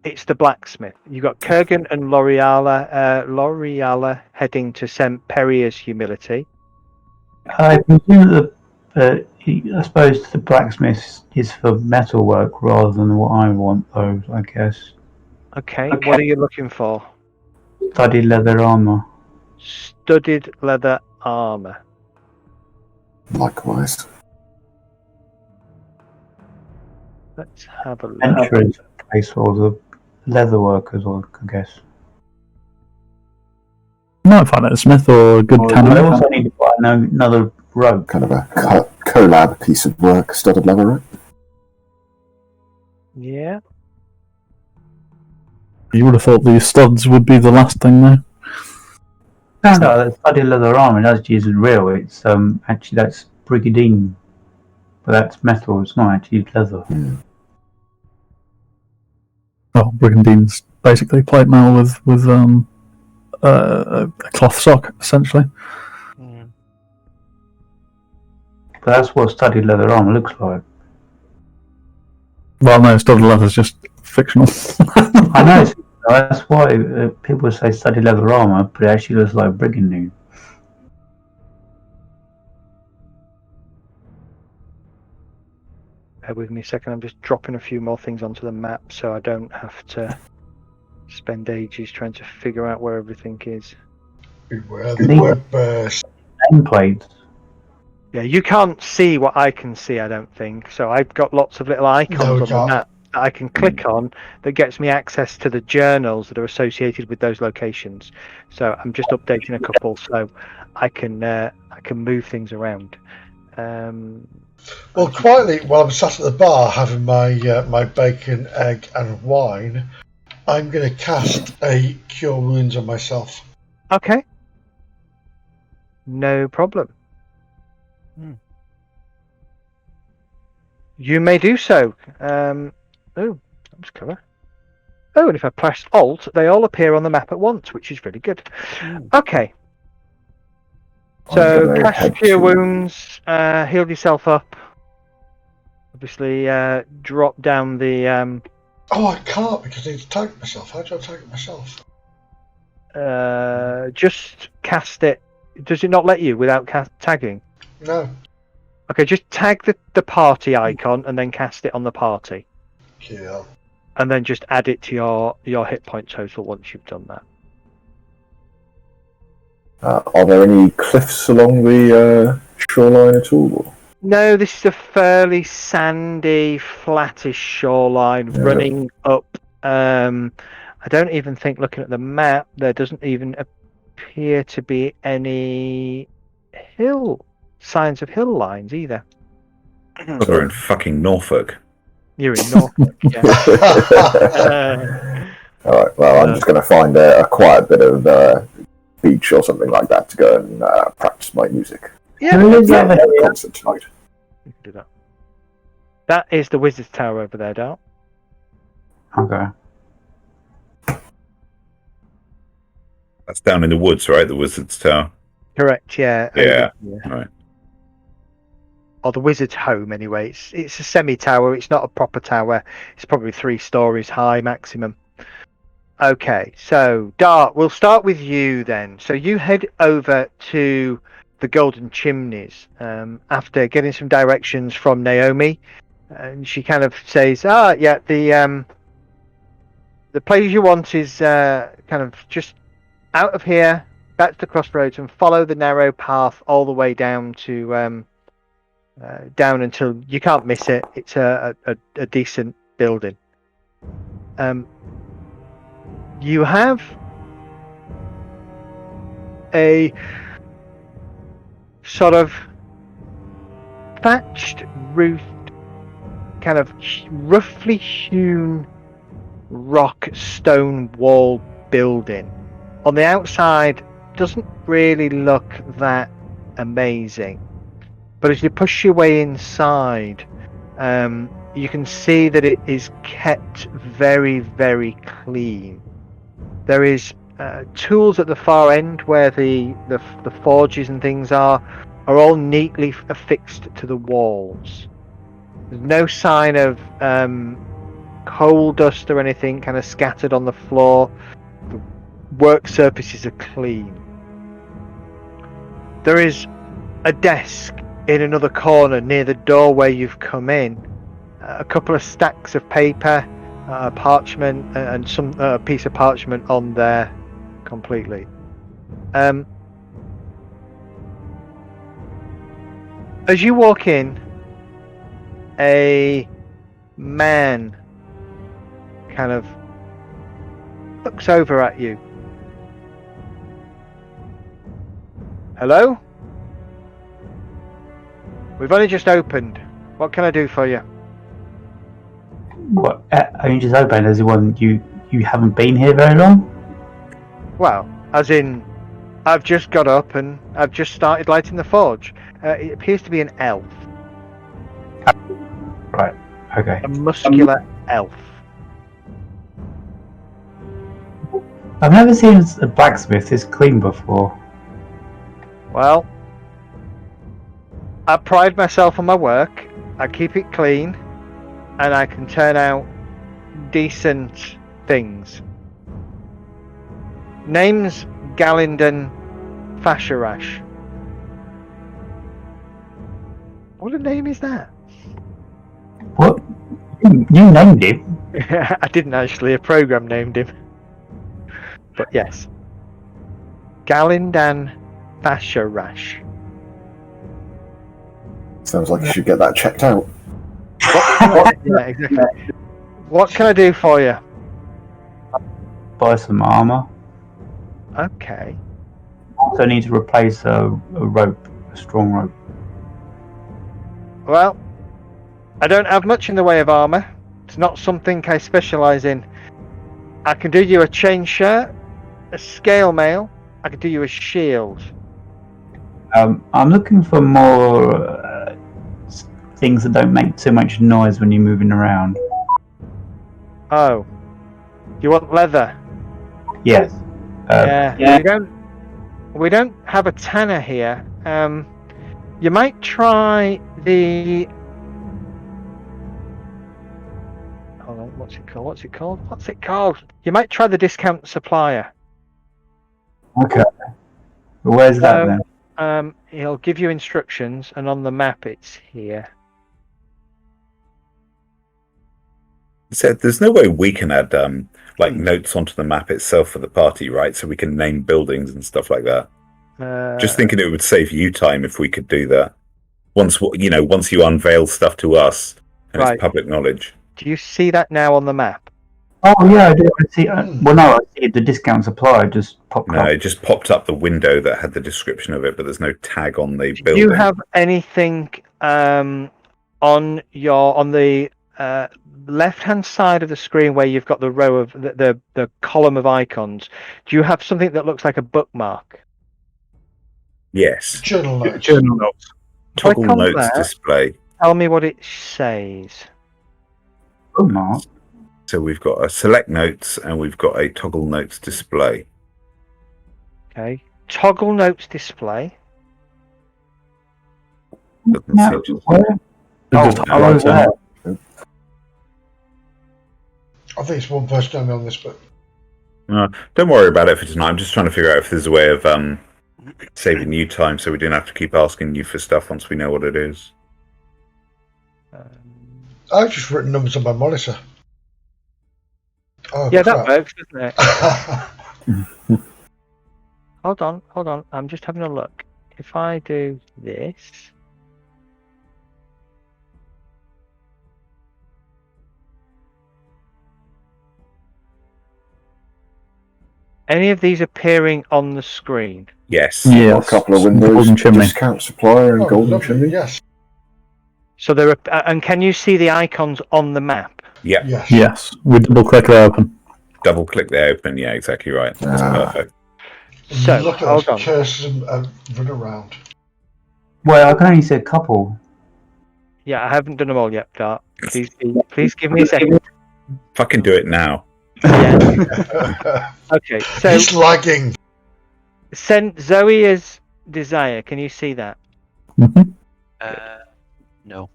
it's the blacksmith. You've got Kurgan and L'Oreala heading to St. Peria's Humility. I presume that I suppose the blacksmith is for metal work rather than what I want, though. I guess. Okay. What are you looking for? Studded leather armor. Studded leather armor. Likewise. Let's have a look. Entrance place for the leather workers, I guess. Might find it a smith or a good I tanner. also need to buy another rope. Kind of a collab piece of work, studded leather, right? Yeah. You would have thought the studs would be the last thing there. No, that studded leather armor actually isn't real. It's actually that's brigadine, but that's metal. It's not actually leather. Oh, brigandine's basically plate mail with a cloth sock, essentially. But that's what studded leather armor looks like. Well, no, studded leather's just fictional. I know. That's why people say studded leather armor, but it actually looks like brigandine. Bear with me a second. I'm just dropping a few more things onto the map so I don't have to spend ages trying to figure out where everything is. Beware the web burst. Nameplates. Yeah, you can't see what I can see, I don't think. So I've got lots of little icons on the map that I can click on that gets me access to the journals that are associated with those locations. So I'm just updating a couple so I can move things around. Well, quietly, while I'm sat at the bar having my bacon, egg, and wine, I'm going to cast a Cure Wounds on myself. Okay. No problem. You may do so. Let's cover. Oh, and if I press Alt, they all appear on the map at once, which is really good. Okay. So, cast Cure Wounds, heal yourself up. Obviously, drop down the... Oh, I can't because I need to target myself. How do I target myself? Just cast it. Does it not let you without tagging? No. Okay, just tag the party icon and then cast it on the party. Kill. And then just add it to your hit point total once you've done that. Are there any cliffs along the shoreline at all? No, this is a fairly sandy, flattish shoreline running up. I don't even think, looking at the map, there doesn't even appear to be any signs of hill lines either. We're in fucking Norfolk. You're in Norfolk, yeah. Alright, well, I'm just going to find a quiet bit of beach or something like that to go and practice my music. Yeah, concert tonight. You can do that. That is the Wizard's Tower over there, Dart. Okay. That's down in the woods, right? The Wizard's Tower. Correct, yeah. Yeah. Right. Or the Wizard's Home, anyway. It's a semi-tower. It's not a proper tower. It's probably 3 stories high maximum. Okay, so Dart, we'll start with you then. So you head over to the Golden Chimneys after getting some directions from Naomi, and she kind of says, the place you want is kind of just out of here, back to the crossroads, and follow the narrow path all the way down to down until you can't miss it. It's a decent building. You have a sort of thatched roofed, kind of roughly hewn rock stone wall building. On the outside, doesn't really look that amazing. But as you push your way inside, you can see that it is kept very, very clean. There is tools at the far end where the forges and things are all neatly affixed to the walls. There's no sign of coal dust or anything kind of scattered on the floor. The work surfaces are clean. There is a desk in another corner near the door where you've come in. A couple of stacks of paper, parchment, and some piece of parchment on there completely. As you walk in, a man kind of looks over at you. Hello? We've only just opened. What can I do for you? What? Only just opened as one you haven't been here very long? Well, as in, I've just got up and I've just started lighting the forge. It appears to be an elf. Right. Okay. A muscular elf. I've never seen a blacksmith this clean before. Well, I pride myself on my work. I keep it clean, and I can turn out decent things. Name's Galindon Fasharash. What a name is that? What? You named him? I didn't actually. A program named him. But yes. Galindon Fasharash. Sounds like you should get that checked out. Yeah, exactly. What can I do for you? Buy some armor. Okay. Also need to replace a rope, a strong rope. Well, I don't have much in the way of armor. It's not something I specialize in. I can do you a chain shirt, a scale mail. I can do you a shield. I'm looking for more things that don't make too much noise when you're moving around. Oh, you want leather? Yes. Yeah. We don't have a tanner here. You might try the. Hold on. What's it called? You might try the discount supplier. Okay. Where's that then? He'll give you instructions, and on the map it's here. So there's no way we can add notes onto the map itself for the party, right? So we can name buildings and stuff like that. Just thinking it would save you time if we could do that. Once you unveil stuff to us and Right. it's public knowledge. Do you see that now on the map? Oh yeah, I do. I see. Well, no, I see the discount supplier just popped No, up. it just popped up the window that had the description of it, but there's no tag on the Do building. you have anything on the left-hand side of the screen where you've got the row of the column of icons? Do you have something that looks like a bookmark? Yes. Journal notes. Journal notes. Toggle Click on notes that. display. Tell me what it says. Bookmark. So we've got a select notes and we've got a toggle notes display. Okay. Toggle notes display. Doesn't No, seem to- where? Just Oh, highlight there. it. I think it's one person only on this, but Don't worry about it for tonight. I'm just trying to figure out if there's a way of saving you time so we don't have to keep asking you for stuff once we know what it is. I've just written numbers on my monitor. Oh, Yeah, crap. that works, doesn't it? Hold on. I'm just having a look. If I do this. Any of these appearing on the screen? Yes. Yes. A couple of The windows, golden chimney. discount supplier and Oh, golden lovely, chimney. Yes. So there are, and can you see the icons on the map? Yeah. Yes. Yes. We double click they open. Double click there, open. Yeah, exactly right. That's Ah. perfect. So Look at hold those on. curses and run around. Well, I can only see a couple. Yeah, I haven't done them all yet, Dart. Please give me a second. Fucking do it now. Yeah. Okay, so He's lagging. send Zoe as Desire. Can you see that? Mhm. No.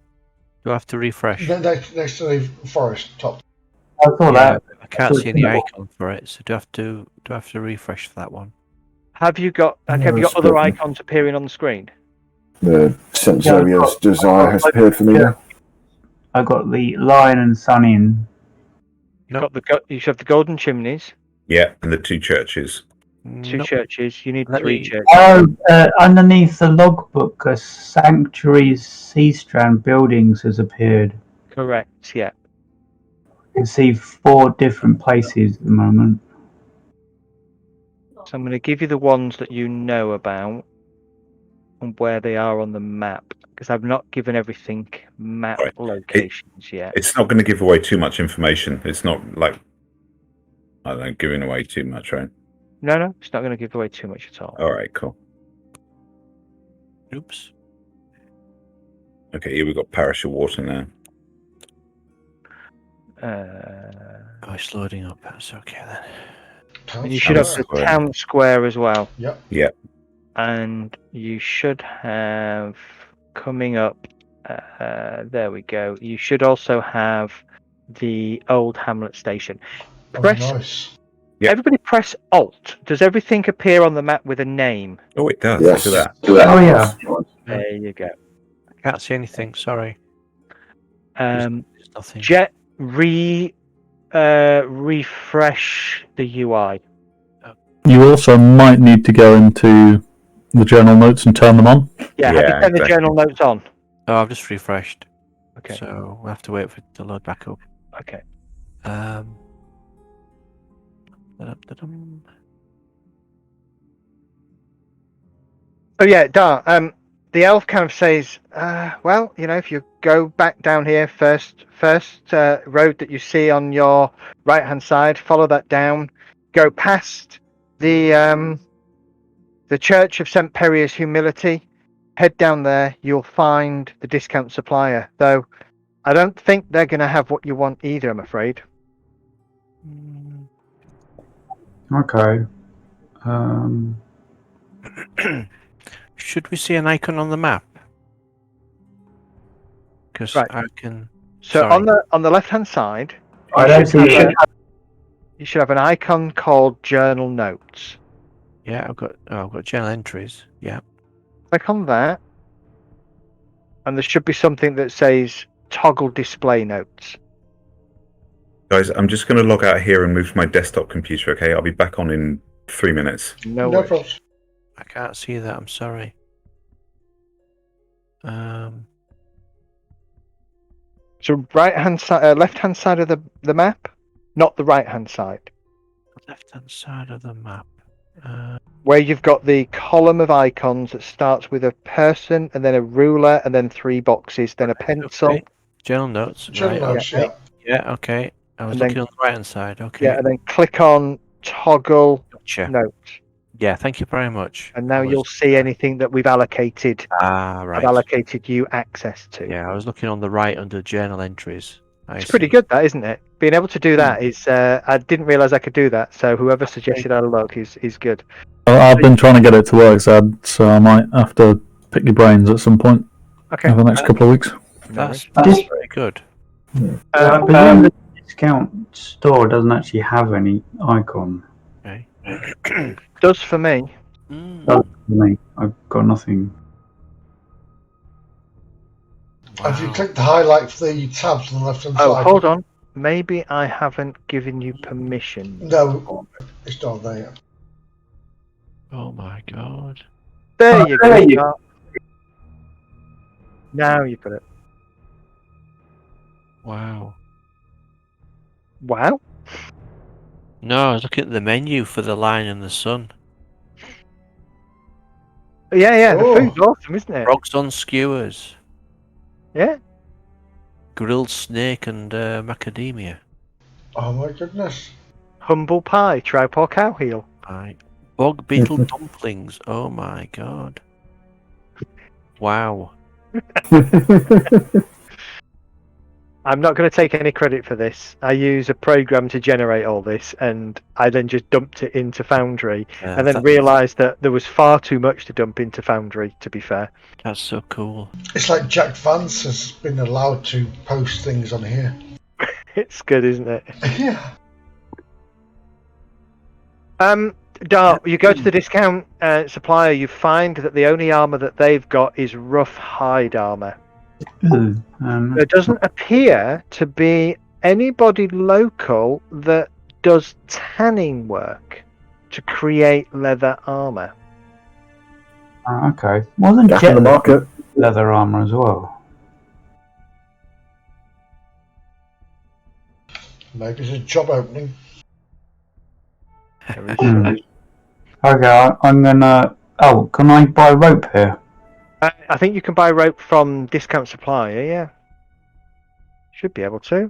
Do I have to refresh? Next to the forest top. I saw that. I can't see any icon for it, so do I have to refresh for that one? Have you got other icons appearing on the screen? The Sensoria's desire has appeared for me now. I got the Lion and Sun Inn. Nope. You should have the golden chimneys, Yeah, and the 2 churches. 2 Nope. churches. You need Let 3 me- churches. Oh, underneath the logbook, a Sanctuary's SeaStrand buildings has appeared. Correct. Yeah. I can see 4 different places at the moment. So I'm going to give you the ones that you know about and where they are on the map, because I've not given everything map Right. locations yet. It's not going to give away too much information. It's not like, I don't know, giving away too much, right? No, it's not going to give away too much at all. All right, cool. Oops. Okay, here we've got Parish of Water now. Oh, it's loading up. That's okay then. And you should have the Square. town square as well. Yep. Yeah. And you should have coming up. There we go. You should also have the old Hamlet station. Oh, Press. nice. Yeah. Everybody press Alt. Does everything appear on the map with a name? Oh, it does. Yes. Look at that. Oh, yeah. There you go. I can't see anything. Sorry. Um, There's nothing. refresh the UI. You also might need to go into the journal notes and turn them on. Yeah, have you Yeah, turned the exactly. journal notes on? Oh, I've just refreshed. Okay. So we'll have to wait for it to load back up. Okay. Da-dum. Oh yeah, the elf kind of says, well, if you go back down here, first road that you see on your right hand side, follow that down, go past the Church of St. Perrier's Humility, head down there, you'll find the discount supplier. Though I don't think they're going to have what you want either, I'm afraid. Okay. Should we see an icon on the map? Because Right. I can. So Sorry. on the left hand side, I don't see it. you should have an icon called Journal Notes. Yeah, I've got journal entries. Yeah. Click on that, and there should be something that says Toggle Display Notes. Guys, I'm just going to log out here and move to my desktop computer, okay? I'll be back on in 3 minutes. No No worries. problem. I can't see that. I'm sorry. So left hand side of the map, not the right hand side, Left hand side of the map. where you've got the column of icons that starts with a person and then a ruler and then 3 boxes, then a pencil. Okay. Journal notes. Journal Right. notes, okay. Yeah. Okay. I was And then- looking on the right hand side. Okay. Yeah, and then click on Toggle Gotcha. Notes, Yeah. Thank you very much. and now I was- you'll see anything that we've allocated. Right. I've allocated you access to. Yeah, I was looking on the right under journal entries. It's pretty good, that, isn't it? Being able to do that is. I didn't realise I could do that. So whoever suggested I look is good. I've been trying to get it to work, Zad, so I might have to pick your brains at some point Okay. over the next couple of weeks. That's Just- very good. I presume the discount store doesn't actually have any icon. Okay. Does for me. Does for me. I've got nothing. Have you Wow. clicked the highlight for the tabs on the left hand Oh, side? hold on. Maybe I haven't given you permission. No, it's not there yet. Oh my god. There you go. there you Start. Now you've got it. Wow. Wow. No, I was looking at the menu for the Lion and the Sun. Yeah, the Oh. food's awesome, isn't it? Frogs on skewers. Yeah. Grilled snake and macadamia. Oh my goodness. Humble pie, tripod cow heel. Right. Bog beetle dumplings. Oh my god. Wow. I'm not going to take any credit for this. I use a program to generate all this, and I then just dumped it into Foundry, and then realised that there was far too much to dump into Foundry, to be fair. That's so cool. It's like Jack Vance has been allowed to post things on here. It's good, isn't it? Yeah. Dart, you go to the discount supplier, you find that the only armour that they've got is rough hide armour. There doesn't appear to be anybody local that does tanning work to create leather armour. Okay. Wasn't Gap Jet in the market. leather armor as well? Maybe it's a job opening. Okay, I'm gonna. Oh, can I buy rope here? I think you can buy rope from discount supplier, yeah. Should be able to.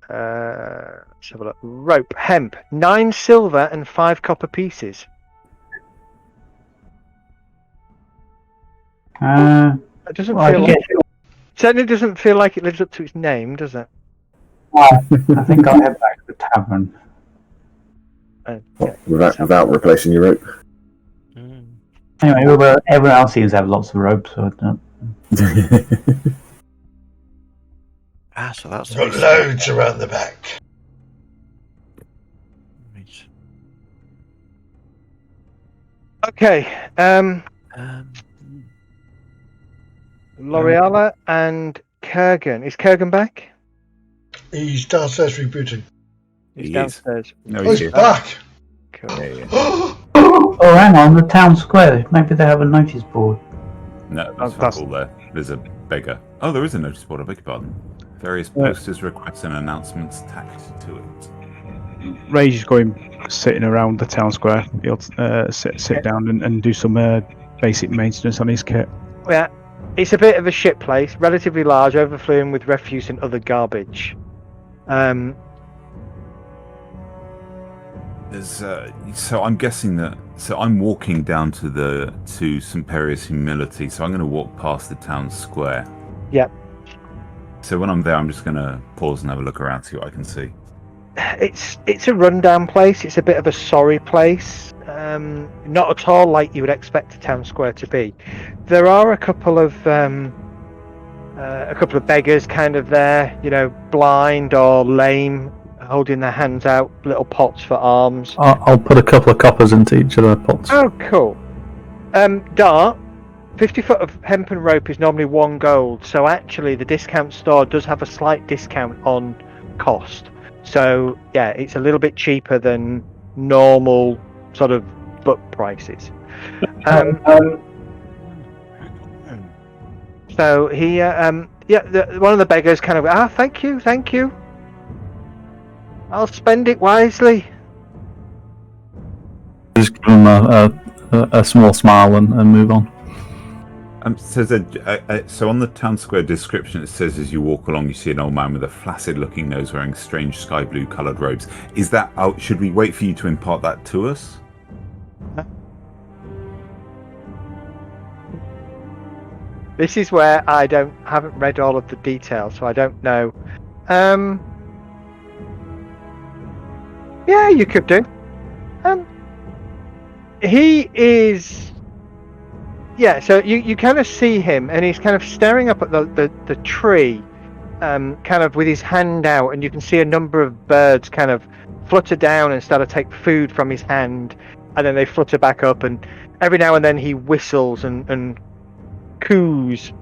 Let's have a look. Rope, hemp, 9 silver and 5 copper pieces. It doesn't feel like certainly doesn't feel like it lives up to its name, does it? I think I'll head back to the tavern. Without replacing your rope. Anyway, everyone else seems to have lots of ropes, so I don't. So that's Got loads around the back. Okay. L'Oreala and Kurgan. Is Kurgan back? He's downstairs rebooting. He's downstairs. No, Oh, he's back. Cool. Oh, hang on, the town square. Maybe they have a notice board. No, that's all there. There's a beggar. Oh, there is a notice board, I beg your pardon. Various posters, requests, and announcements tacked to it. Rage is going sitting around the town square. He'll sit down and do some basic maintenance on his kit. Yeah. It's a bit of a shit place, relatively large, overflowing with refuse and other garbage. So I'm guessing that. So I'm walking down to St. Perius Humility. So I'm going to walk past the town square. Yep. So when I'm there, I'm just going to pause and have a look around, see what I can see. It's a rundown place. It's a bit of a sorry place. Not at all like you would expect a town square to be. There are a couple of beggars kind of there, blind or lame, holding their hands out, little pots for alms. I'll put a couple of coppers into each of their pots. Oh, cool. Dart, 50 foot of hempen rope is normally 1 gold, so actually the discount store does have a slight discount on cost. So, yeah, it's a little bit cheaper than normal sort of book prices. So he, one of the beggars kind of, thank you. I'll spend it wisely. Just give them a small smile and move on. So on the town square description, it says as you walk along, you see an old man with a flaccid-looking nose wearing strange sky blue coloured robes. Is that out? Should we wait for you to impart that to us? This is where I haven't read all of the details, so I don't know. Yeah, you could do. He is. Yeah, so you kind of see him, and he's kind of staring up at the tree, kind of with his hand out, and you can see a number of birds kind of flutter down and start to take food from his hand, and then they flutter back up, and every now and then he whistles and coos,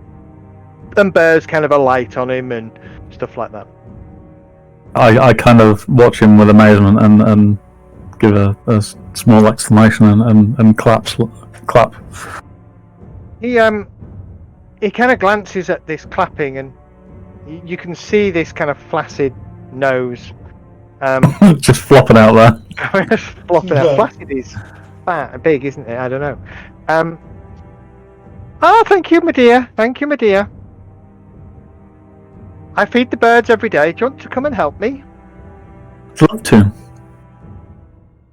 and birds kind of alight on him and stuff like that. I kind of watch him with amazement and give a small exclamation and clap. He kind of glances at this clapping, and you can see this kind of flaccid nose. Just flopping out there. Flopping out. Flaccid is fat and big, isn't it? I don't know. Thank you, my dear. I feed the birds every day. Do you want to come and help me? I'd love to.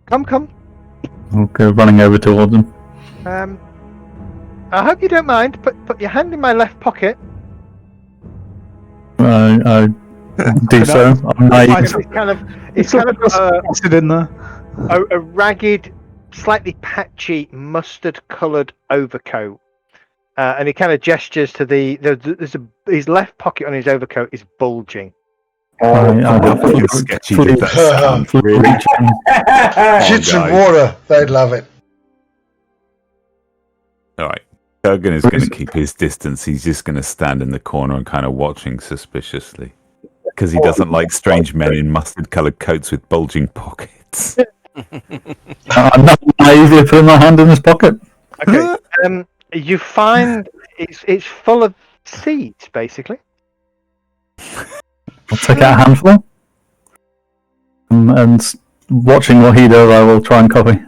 Come. I'll go running over towards him. I hope you don't mind. Put your hand in my left pocket. I do so. I'm naive. It's kind of acid in there. a ragged, slightly patchy, mustard-coloured overcoat, and he kind of gestures to his left pocket on his overcoat is bulging. Sketchy did that sound really. Get some water. They'd love it. All right. Kurgan is going to keep his distance. He's just going to stand in the corner and kind of watching suspiciously. Because he doesn't like strange men in mustard-coloured coats with bulging pockets. I'm not naively putting my hand in his pocket. Okay. You find it's full of seeds, basically. I'll take out a handful. And watching what he does, I will try and copy.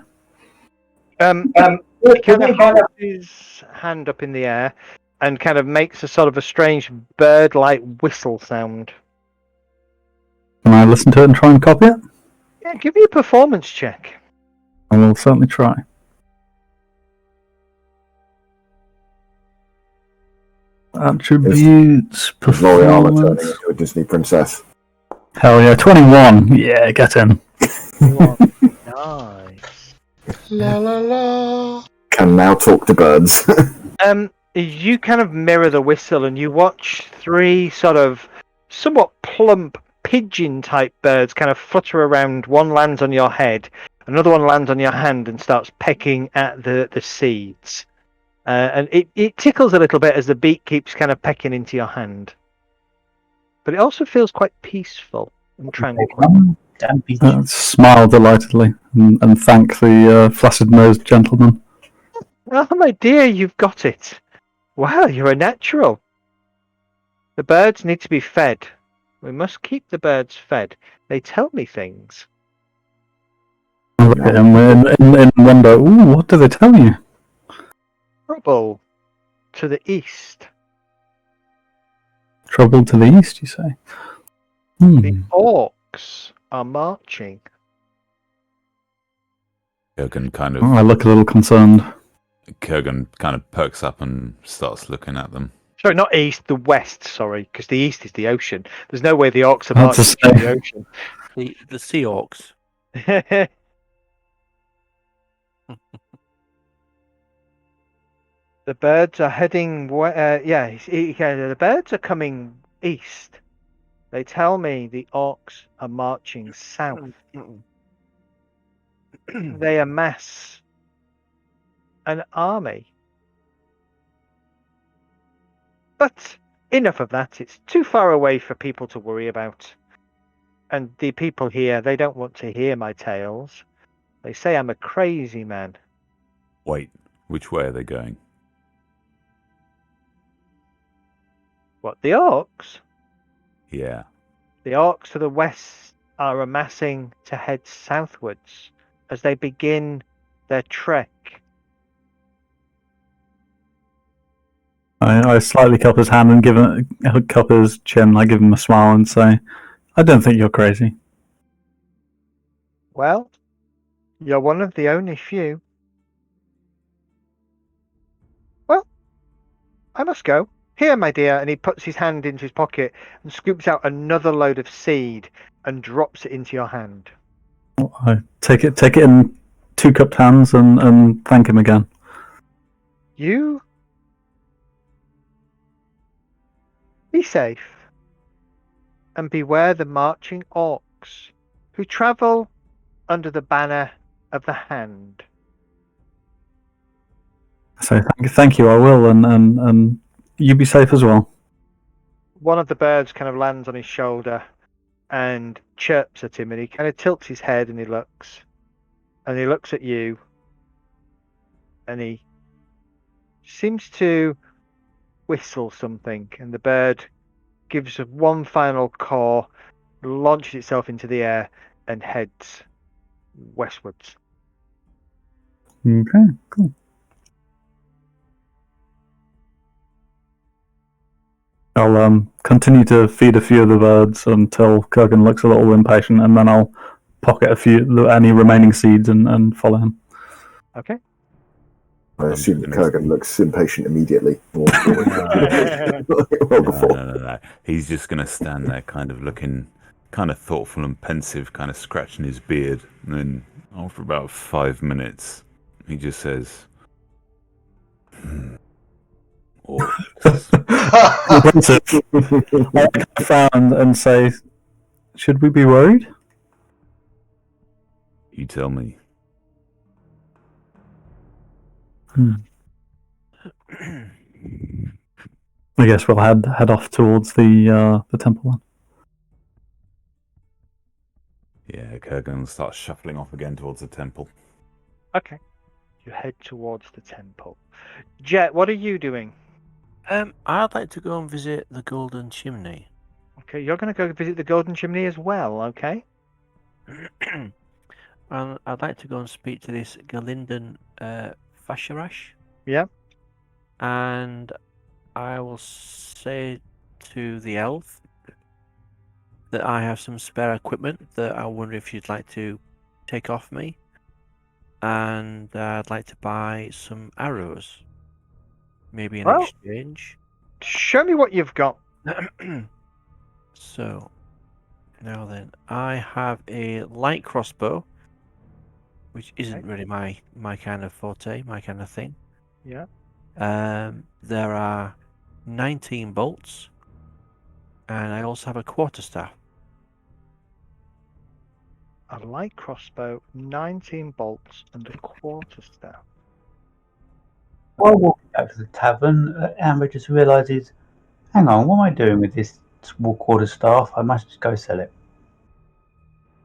He kind of holds his hand up in the air and kind of makes a sort of a strange bird-like whistle sound. Can I listen to it and try and copy it? Yeah, give me a performance check. I will certainly try. Attributes, L'Oreal turning performance. into a Disney princess. Hell yeah, 21. Yeah, get in. Nice. La la la. Can now talk to birds. You kind of mirror the whistle and you watch three sort of somewhat plump pigeon-type birds kind of flutter around. One lands on your head, another one lands on your hand and starts pecking at the seeds. And it tickles a little bit as the beak keeps kind of pecking into your hand. But it also feels quite peaceful and tranquil. Smile delightedly and thank the flaccid-nosed gentleman. Oh, my dear, you've got it. Wow, you're a natural. The birds need to be fed. We must keep the birds fed. They tell me things. I look at him in wonder. Ooh, what do they tell you? Trouble to the east. Trouble to the east, you say? The orcs are marching. Kurgan kind Oh, I look a little concerned. perks up and starts looking at them. Sorry, not east, the west, sorry, because the east is the ocean. There's no way the orcs are That's marching a to the ocean. The sea orcs. The birds are heading. The birds are coming east. They tell me the orcs are marching south. They amass an army. But enough of that. It's too far away for people to worry about. And the people here, they don't want to hear my tales. They say I'm a crazy man. Wait, which way are they going? What, the orcs? Yeah. The orcs to the west are amassing to head southwards as they begin their trek. I slightly cup his hand and cup his chin. I give him a smile and say, I don't think you're crazy. Well, you're one of the only few. Well, I must go. Here, my dear, and he puts his hand into his pocket and scoops out another load of seed and drops it into your hand. I take it in 2 cupped hands and thank him again. You be safe and beware the marching orcs who travel under the banner of the hand. So thank you, I will, and you be safe as well. One of the birds kind of lands on his shoulder and chirps at him, and he kind of tilts his head and he looks at you, and he seems to whistle something, and the bird gives one final caw, launches itself into the air, and heads westwards. Okay, cool. I'll continue to feed a few of the birds until Kurgan looks a little impatient, and then I'll pocket any remaining seeds and follow him. Okay. I assume that Kurgan looks impatient immediately. Or before. No. He's just going to stand there, kind of looking, kind of thoughtful and pensive, kind of scratching his beard, and then after about 5 minutes, he just says, I frown and say, "Should we be worried?" "You tell me." I guess we'll head off towards the temple then. Yeah, Kurgan starts shuffling off again towards the temple. Okay. You head towards the temple. Jet, what are you doing? I'd like to go and visit the Golden Chimney. Okay, you're going to go visit the Golden Chimney as well, okay? And I'd like to go and speak to this Galindan Fasharash. Yeah. And I will say to the elf that I have some spare equipment that I wonder if you'd like to take off me. And I'd like to buy some arrows. Maybe in exchange. Show me what you've got. So, now then, I have a light crossbow, which isn't really my kind of forte, my kind of thing. Yeah. There are 19 bolts, and I also have a quarterstaff. A light crossbow, 19 bolts, and a quarterstaff. While walking back to the tavern, Amber just realises, hang on, what am I doing with this small quarterstaff? I must just go sell it.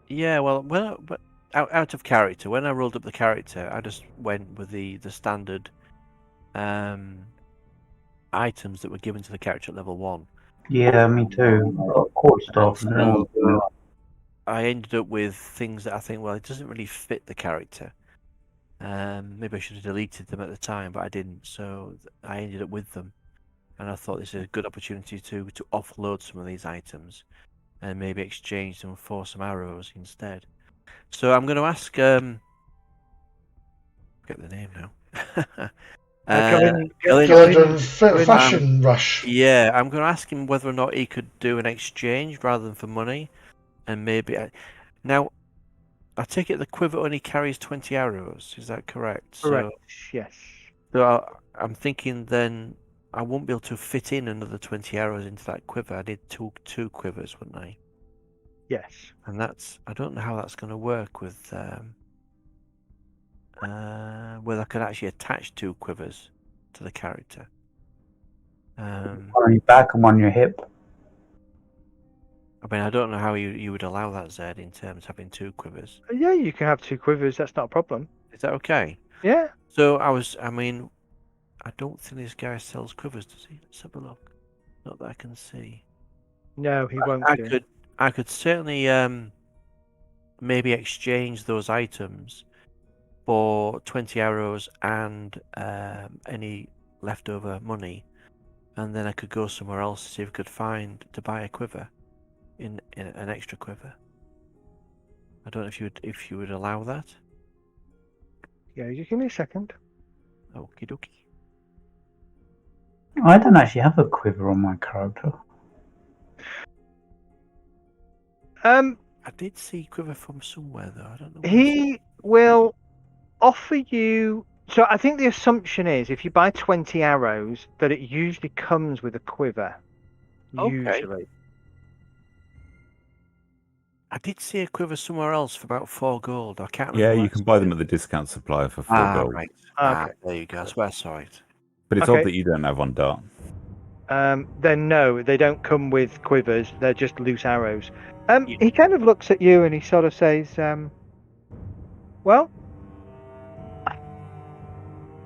Yeah, well, but out of character, when I rolled up the character, I just went with the standard items that were given to the character at level 1. Yeah, me too. Quarterstaff. So I ended up with things that I think, well, it doesn't really fit the character. Maybe I should have deleted them at the time, but I didn't. So I ended up with them, and I thought this is a good opportunity to offload some of these items, and maybe exchange them for some arrows instead. So I'm going to ask. Get the name now. Fashion Rush. Yeah, I'm going to ask him whether or not he could do an exchange rather than for money, and maybe now. I take it the quiver only carries 20 arrows. Is that correct? Correct. Yes. So I'm thinking then I won't be able to fit in another 20 arrows into that quiver. I need two quivers, wouldn't I? Yes. And I don't know how that's going to work with whether I could actually attach 2 quivers to the character. One on your back and one on your hip. I mean, I don't know how you would allow that, Zed, in terms of having 2 quivers. Yeah, you can have 2 quivers. That's not a problem. Is that okay? Yeah. So I don't think this guy sells quivers, does he? Let's have a look. Not that I can see. No, he won't. I could certainly maybe exchange those items for 20 arrows and any leftover money, and then I could go somewhere else to see if I could find to buy a quiver. In an extra quiver. I don't know if you would allow that. Yeah, you give me a second. Okie dokie. I don't actually have a quiver on my character. I did see quiver from somewhere though. I don't know. He will offer you. So I think the assumption is if you buy 20 arrows, that it usually comes with a quiver. Okay. Usually. I did see a quiver somewhere else for about 4 gold. I can't remember. Yeah, you can buy them at the discount supplier for 4 gold. Right. Okay. There you go. That's where I saw it. But it's odd that you don't have on Dart. Then no, they don't come with quivers. They're just loose arrows. He kind of looks at you and he sort of says, well,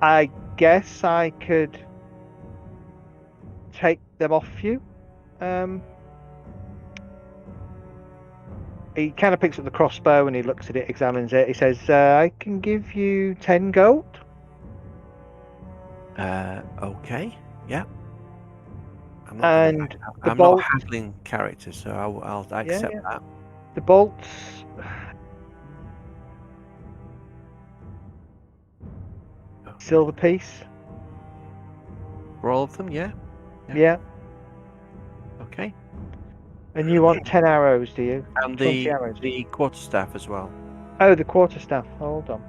I guess I could take them off you. He kind of picks up the crossbow and he looks at it, examines it. He says, I can give you 10 gold. Okay. Yeah. I'm And not handling characters, so I'll accept that. The bolts. silver piece. For all of them, yeah? Yeah. Okay. And you want 10 arrows, do you? And 20 arrows. the quarterstaff as well. Oh, the quarterstaff. Hold on.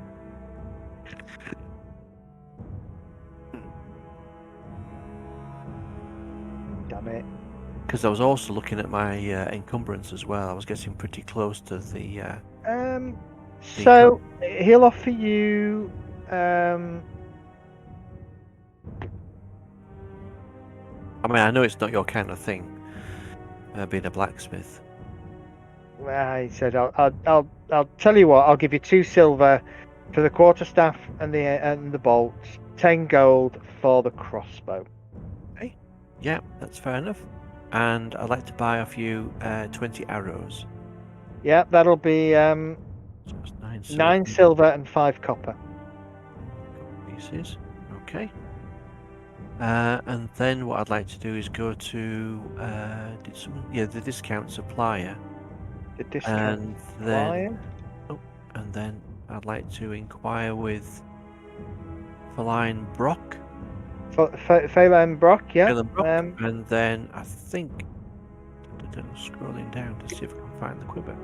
Damn it. Because I was also looking at my encumbrance as well. I was getting pretty close to the... So he'll offer you I mean, I know it's not your kind of thing, being a blacksmith. he said, I'll tell you what, I'll give you 2 silver for the quarterstaff and the bolts, 10 gold for the crossbow. Okay. Yeah, that's fair enough. And I'd like to buy off you 20 arrows. Yeah, that'll be So it's 9 silver and 5 copper. pieces. Okay. And then what I'd like to do is go to the discount supplier. The discount And supplier? then I'd like to inquire with Feline Brock. Phelan Brock, yeah. Phelan Brock. And then I think scrolling down to see if I can find the quiver.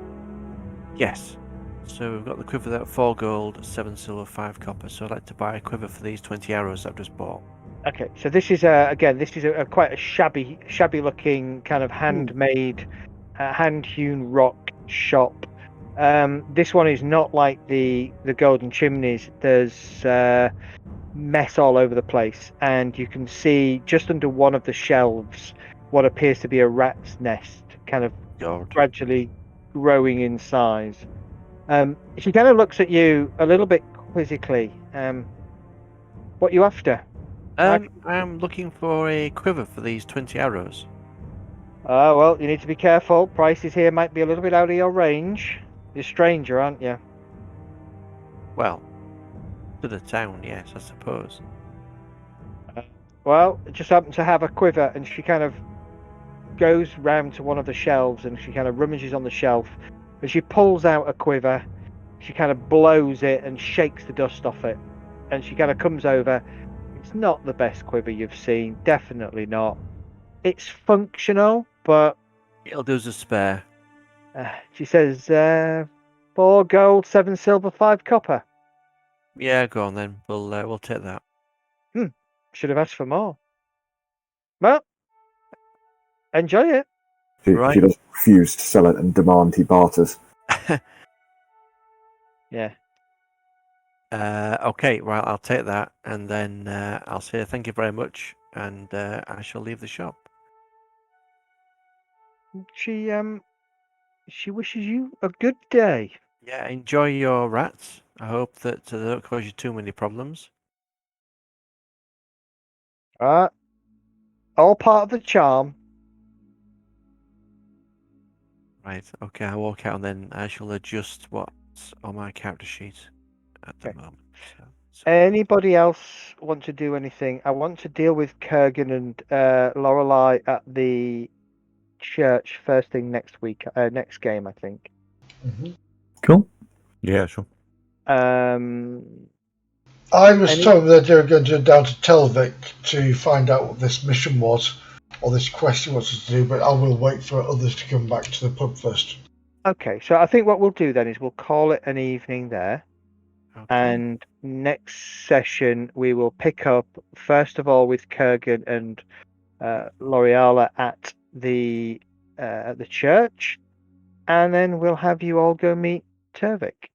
Yes. So we've got the quiver at 4 gold, 7 silver, 5 copper. So I'd like to buy a quiver for these 20 arrows I've just bought. Okay, so this is quite a shabby looking kind of handmade, hand-hewn rock shop. This one is not like the golden chimneys. There's mess all over the place, and you can see just under one of the shelves what appears to be a rat's nest, kind of gradually growing in size. She kind of looks at you a little bit quizzically. What are you after? I'm looking for a quiver for these 20 arrows. Well, you need to be careful. Prices here might be a little bit out of your range. You're a stranger, aren't you? Well, to the town, yes, I suppose. Well, it just happened to have a quiver, and she kind of goes round to one of the shelves, and she kind of rummages on the shelf. As she pulls out a quiver, she kind of blows it and shakes the dust off it. And she kind of comes over. It's not the best quiver you've seen, definitely not. It's functional, but It'll do as a spare. she says 4 gold, 7 silver, 5 copper. Yeah, go on then. We'll take that. Should have asked for more. Well, enjoy it. She Right. doesn't refuse to sell it and demand he barters. Yeah. Okay, well, I'll take that, and then I'll say thank you very much, and I shall leave the shop. She wishes you a good day. Yeah, enjoy your rats. I hope that they don't cause you too many problems. All part of the charm. Right, okay, I'll walk out, and then I shall adjust what's on my character sheet at the moment. So. Anybody else want to do anything? I want to deal with Kurgan and Lorelei at the church first thing next week. Next game, I think. Cool. Yeah, sure. I was told that they were going to go down to Telvik to find out what this mission was, or this quest he wants us to do, but I will wait for others to come back to the pub first. Okay, so I think what we'll do then is we'll call it an evening there. Okay. And next session we will pick up first of all with Kurgan and L'Oreala at the church, and then we'll have you all go meet Tervik.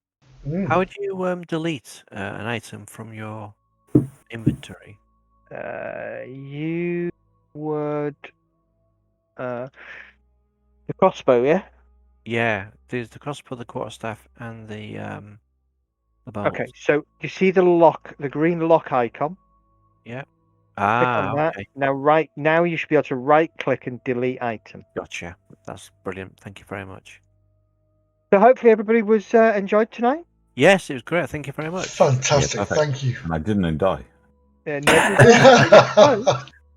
How would you delete an item from your inventory? You would the crossbow, yeah. Yeah, there's the crossbow, the quarterstaff, and the bolt. Okay, so you see the green lock icon. Yeah. Click on that. Okay. Now you should be able to right click and delete item. Gotcha. That's brilliant. Thank you very much. So hopefully everybody was enjoyed tonight. Yes, it was great. Thank you very much. Fantastic, Yeah, perfect. thank you. And I didn't die. And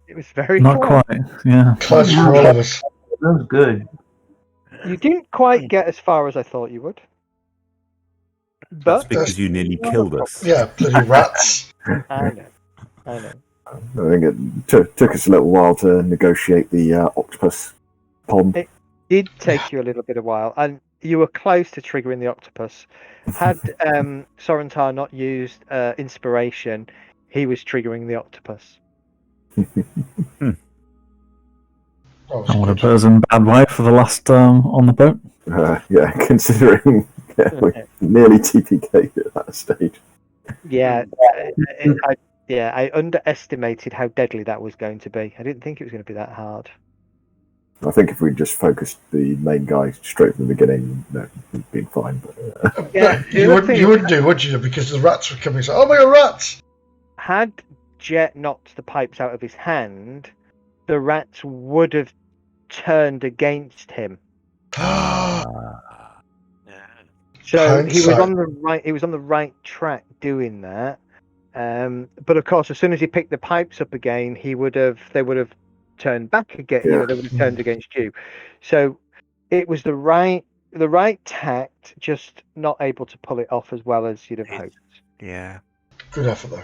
it was very Not close. quite. Yeah. Close for all of us. That was good. You didn't quite get as far as I thought you would. That's But because you nearly killed us. Yeah, bloody rats. I know. I think it took us a little while to negotiate the octopus pond. It did take you a little bit of while, and you were close to triggering the octopus. Had Sorentar not used inspiration, he was triggering the octopus. Oh, I want to good. put us in a bad way for the last on the boat. Yeah, considering we nearly TPK'd at that stage. Yeah, I underestimated how deadly that was going to be. I didn't think it was going to be that hard. I think if we just focused the main guy straight from the beginning, we'd been fine. But, Yeah, you wouldn't do, would you? Because the rats were coming. So, oh my god, rats! Had Jet knocked the pipes out of his hand, the rats would have turned against him. So he was on the right. He was on the right track doing that. But of course, as soon as he picked the pipes up again, they would have turned back again. Yeah. They would have turned against you. So it was the right tact, just not able to pull it off as well as you'd have hoped. Yeah. Good effort though.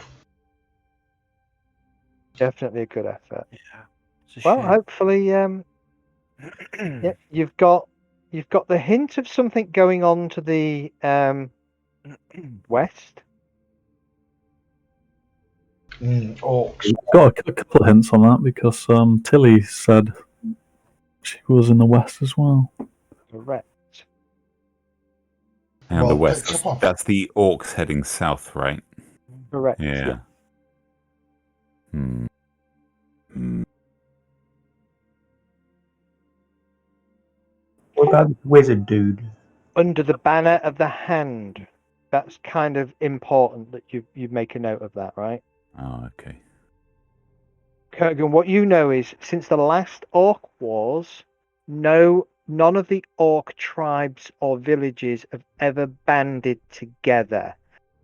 Definitely a good effort. Yeah. Well, hopefully, yeah, you've got the hint of something going on to the west. Orcs. Got a couple of hints on that because Tilly said she was in the west as well. Correct. And Well, the west. picked up. That's the orcs heading south, right? Correct. Yeah. Hmm. What about this wizard dude? Under the banner of the hand. That's kind of important that you make a note of that, right? Oh, okay. Kurgan, what you know is since the last Orc Wars, none of the Orc tribes or villages have ever banded together.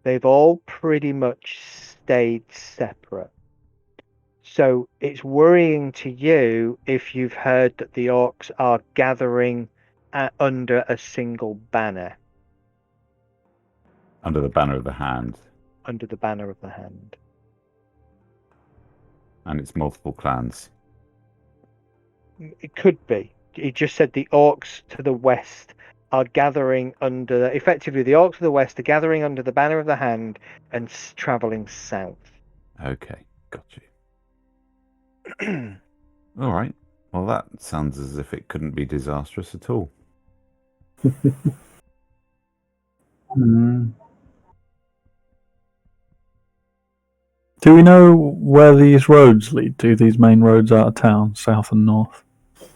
They've all pretty much stayed separate. So it's worrying to you if you've heard that the Orcs are gathering under a single banner. Under the banner of the hand. Under the banner of the hand. And it's multiple clans. It could be. He just said the Orcs to the west are gathering under... Effectively, the Orcs to the west are gathering under the banner of the hand and travelling south. Okay, got you. All right. Well, that sounds as if it couldn't be disastrous at all. Do we know where these roads lead to? These main roads out of town, south and north.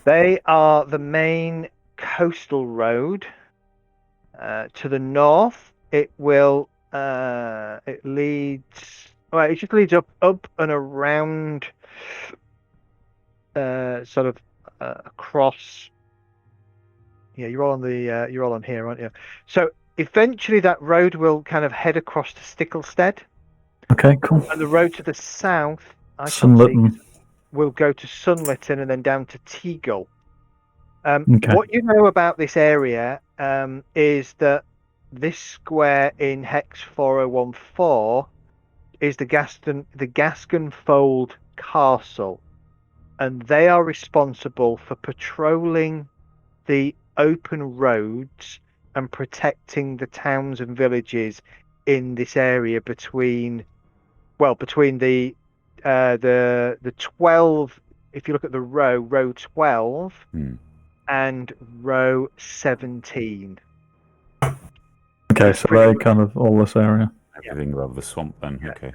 They are the main coastal road. To the north, it will. It leads. Well, it just leads up and around. Sort of across. Yeah, you're all on the. You're all on here, aren't you? So eventually, that road will kind of head across to Sticklestead. Okay, cool. And the road to the south, Sunlitten. will go to Sunlitten and then down to Teagle. Okay. What you know about this area is that this square in Hex 4014 is the Gascon Fold Castle, and they are responsible for patrolling the open roads and protecting the towns and villages in this area between the 12, if you look at the row 12 and row 17. Okay, so they're kind of all this area. Everything above the swamp then, okay.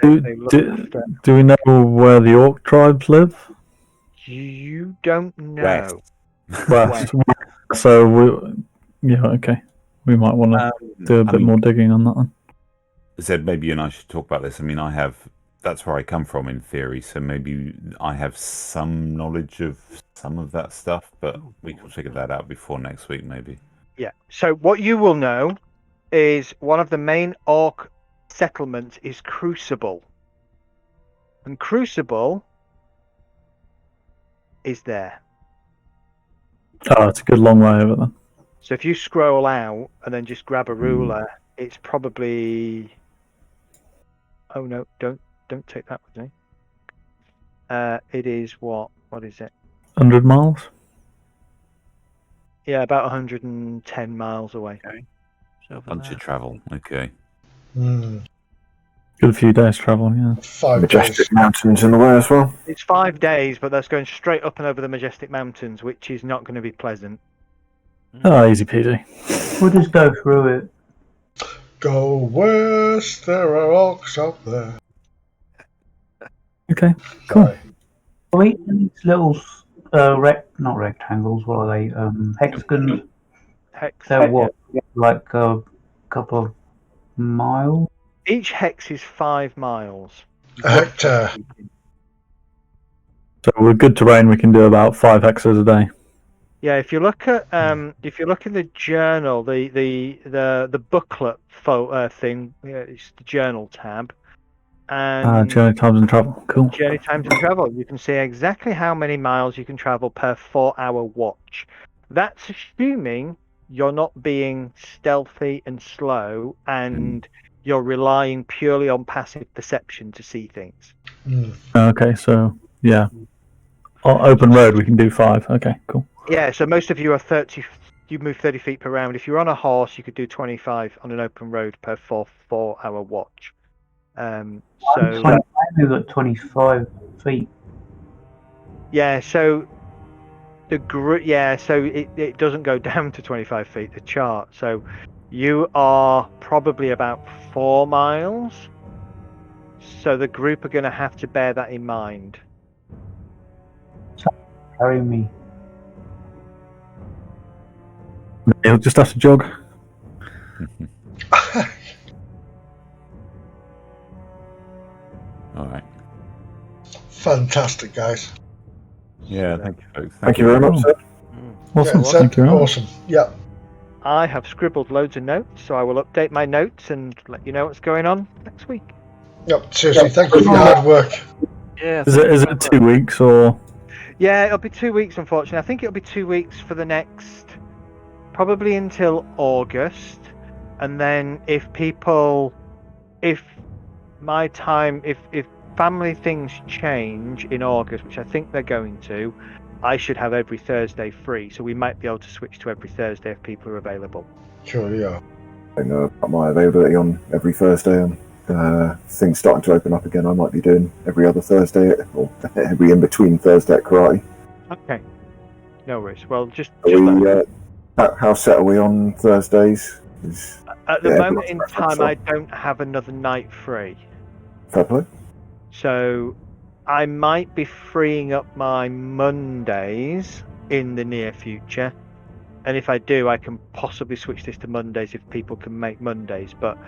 Do we know where the Orc tribes live? You don't know. West. So, okay. We might want to do a bit more digging on that one. Zed, maybe you and I should talk about this. I mean, that's where I come from in theory, so maybe I have some knowledge of some of that stuff, but we can figure that out before next week, maybe. Yeah. So what you will know is one of the main Orc settlements is Crucible. And Crucible is there. Oh, it's a good long way over then. So if you scroll out and then just grab a ruler, it's probably. Oh no! Don't take that with me. It is what? What is it? 100 miles. Yeah, about 110 miles away. Okay. It's over Bunch there. of travel. Okay. Good few days travel, yeah. 5 Majestic days. mountains in the way as well. It's 5 days, but that's going straight up and over the Majestic Mountains, which is not going to be pleasant. Oh, easy peasy. We'll just go through it. Go west, there are rocks up there. Okay, cool. Sorry. Are each of these little, not rectangles, what are they? Hexagons. Hex. They're what? Like a couple of miles? Each hex is 5 miles. A hectare. So with good terrain, we can do about 5 hexes a day. Yeah, if you look at if you look in the journal, the booklet thing, it's the journal tab, and Journey times and travel. Cool. journey times and travel. You can see exactly how many miles you can travel per 4-hour watch. That's assuming you're not being stealthy and slow, and you're relying purely on passive perception to see things. Okay, so yeah, open road we can do 5. Okay, cool. Yeah, so most of you are 30. You move 30 feet per round. If you're on a horse, you could do 25 on an open road per 4-hour watch. So I move at 25 feet. yeah, so so it doesn't go down to 25 feet. The chart. So you are probably about 4 miles. So the group are going to have to bear that in mind. Carry me. You'll just have to jog. All right. Fantastic, guys. Yeah, thank you, folks. Thank you very much, sir. Awesome. Yeah, Thank you very much. awesome. Yeah. I have scribbled loads of notes, so I will update my notes and let you know what's going on next week. Yep. Seriously, thank you for your hard work. Yeah. Is it 2 weeks or? Yeah, it'll be 2 weeks, unfortunately. I think it'll be 2 weeks for the next, probably until August. And then if family things change in August, which I think they're going to, I should have every Thursday free. So we might be able to switch to every Thursday if people are available. Sure, yeah. I know about my availability on every Thursday, and things starting to open up again. I might be doing every other Thursday, or every in between Thursday at karate. Okay. No worries. Well, just How set are we on Thursdays? at the yeah, moment in everyone's time, preference, I don't have another night free. Fair play. So I might be freeing up my Mondays in the near future. And if I do, I can possibly switch this to Mondays if people can make Mondays. But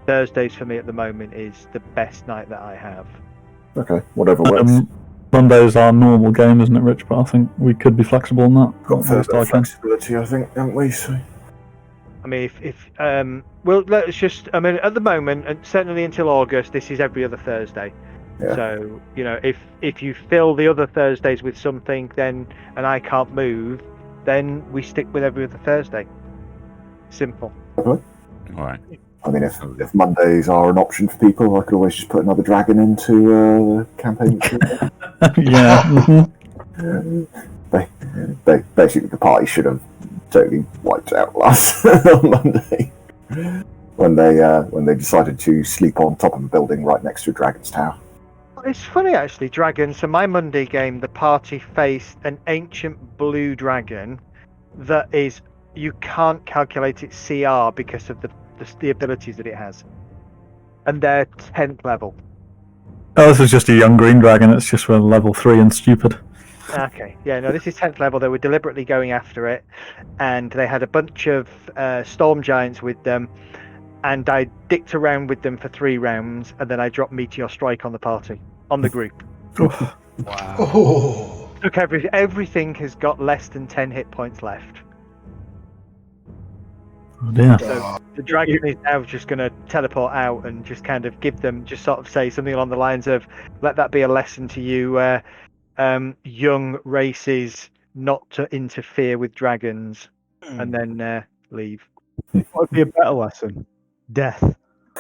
Thursdays for me at the moment is the best night that I have. Okay, whatever works. Monday's our normal game, isn't it, Rich? But I think we could be flexible on that. Got At least further I can. flexibility, I think, haven't we? So. I mean, well, let's just. I mean, at the moment, and certainly until August, this is every other Thursday. Yeah. So if you fill the other Thursdays with something, then and I can't move, then we stick with every other Thursday. Simple. All right. I mean, if Mondays are an option for people, I could always just put another dragon into campaign. Yeah. Basically, the party should have totally wiped out last on Monday when they decided to sleep on top of a building right next to a dragon's tower. It's funny actually, dragons. So my Monday game, the party faced an ancient blue dragon that is you can't calculate its CR because of the abilities that it has, and they're 10th level. Oh, this is just a young green dragon. It's just for level 3 and stupid. Okay, yeah, no, this is 10th level. They were deliberately going after it, and they had a bunch of storm giants with them, and I dicked around with them for 3 rounds, and then I dropped Meteor Strike on the party, on the group. Wow. Oh. Look, everything has got less than 10 hit points left. Oh dear. So the dragon is now just going to teleport out and just kind of give them, just sort of say something along the lines of, let that be a lesson to you, young races not to interfere with dragons, and then leave. What would be a better lesson? death.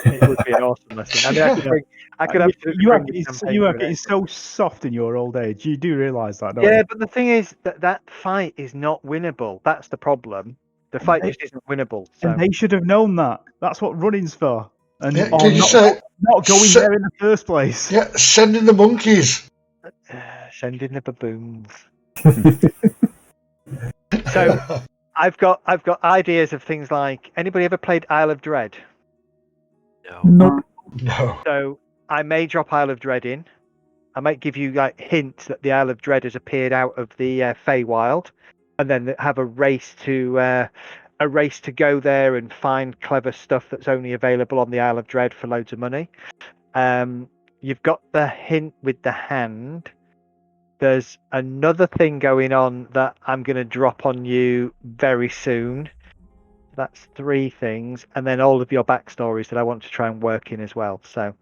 It would be an awesome lesson. I mean, I could absolutely You are, bring the campaign you are to an getting end. so soft in your old age. You do realise that, don't Yeah, you? but the thing is that fight is not winnable. That's the problem. The fight just isn't winnable. So And they should have known that. That's what running's for. And Yeah, or can you say, not going se- there in the first place. yeah, send in the monkeys. send in the baboons. So I've got ideas of things like, anybody ever played Isle of Dread? Nope. No. So I may drop Isle of Dread in. I might give you like hints that the Isle of Dread has appeared out of the Feywild, and then have a race to go there and find clever stuff that's only available on the Isle of Dread for loads of money. You've got the hint with the hand. There's another thing going on that I'm going to drop on you very soon. That's 3 things, and then all of your backstories that I want to try and work in as well. So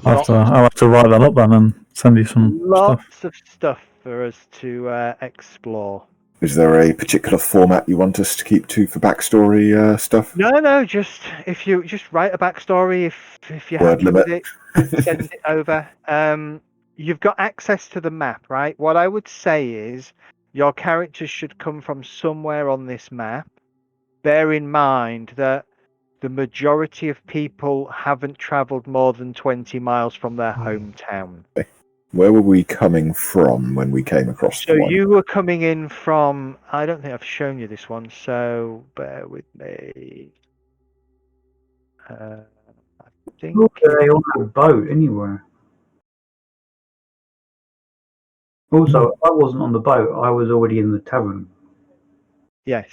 I'll have to write that up then and send you some lots stuff. of stuff for us to explore. Is there a particular format you want us to keep to for backstory stuff? No, just if you just write a backstory, if you're Word happy with limit. it, send it over. You've got access to the map, right? What I would say is your characters should come from somewhere on this map. Bear in mind that the majority of people haven't travelled more than 20 miles from their hometown. Where were we coming from when we came across So the one? you were coming in from, I don't think I've shown you this one, so bear with me. I think They all have a boat anywhere. Also, I wasn't on the boat. I was already in the tavern. yes.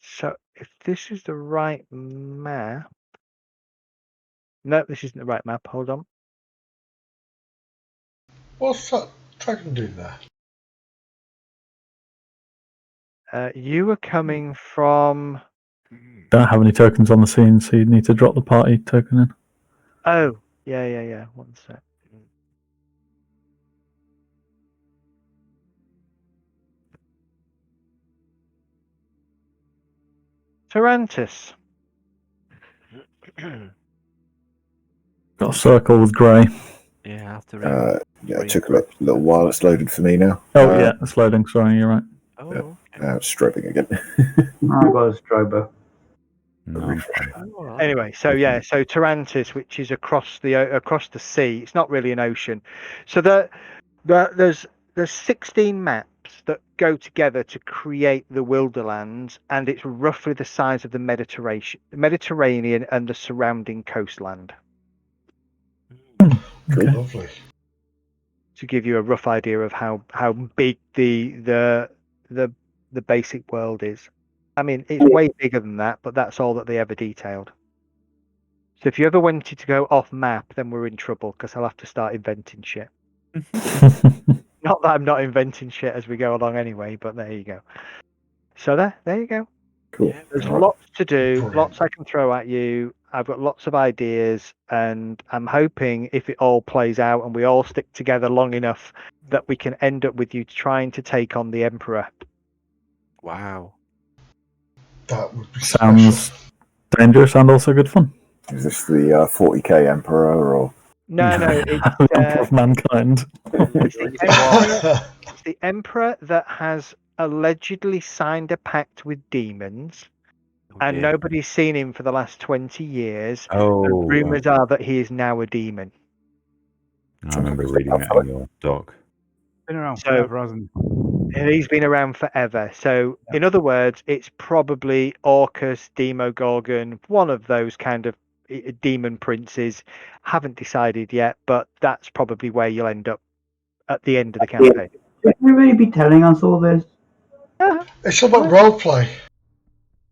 So if this is the right map, no, this isn't the right map. Hold on. What's that dragon doing there? You were coming from. Don't have any tokens on the scene, so you need to drop the party token in. Oh, yeah. 1 sec. Tarantus. Got a circle with grey. Yeah, after Yeah, it took a little while. It's loaded for me now. Oh yeah, it's loading. Sorry, you're right. Oh, yeah. okay. Now it's strobing again. I got a strobo. No, I'm fine. Oh, all right. Anyway, so Tarantus, which is across the sea. It's not really an ocean. So there's 16 maps that go together to create the Wilderlands, and it's roughly the size of the Mediterranean and the surrounding coastland. Okay. Lovely. To give you a rough idea of how big the basic world is. I mean, it's way bigger than that, but that's all that they ever detailed. So if you ever wanted to go off map, then we're in trouble, because I'll have to start inventing shit. Not that I'm not inventing shit as we go along anyway, but there you go. So there you go. Cool. There's All right. lots to do, Brilliant. lots I can throw at you. I've got lots of ideas, and I'm hoping if it all plays out and we all stick together long enough that we can end up with you trying to take on the Emperor. Wow. That would be Sounds special. dangerous and also good fun. Is this the 40k Emperor or? No, it's, Emperor of mankind. it's the Emperor that has allegedly signed a pact with demons, Oh, and dear. nobody's seen him for the last 20 years. Oh, The rumours are that he is now a demon. I remember reading that in your doc. Been around So- forever, hasn't he? And he's been around forever. So, in other words, it's probably Orcus, Demogorgon, one of those kind of demon princes. Haven't decided yet, but that's probably where you'll end up at the end of the campaign. Should we really be telling us all this? It's about roleplay.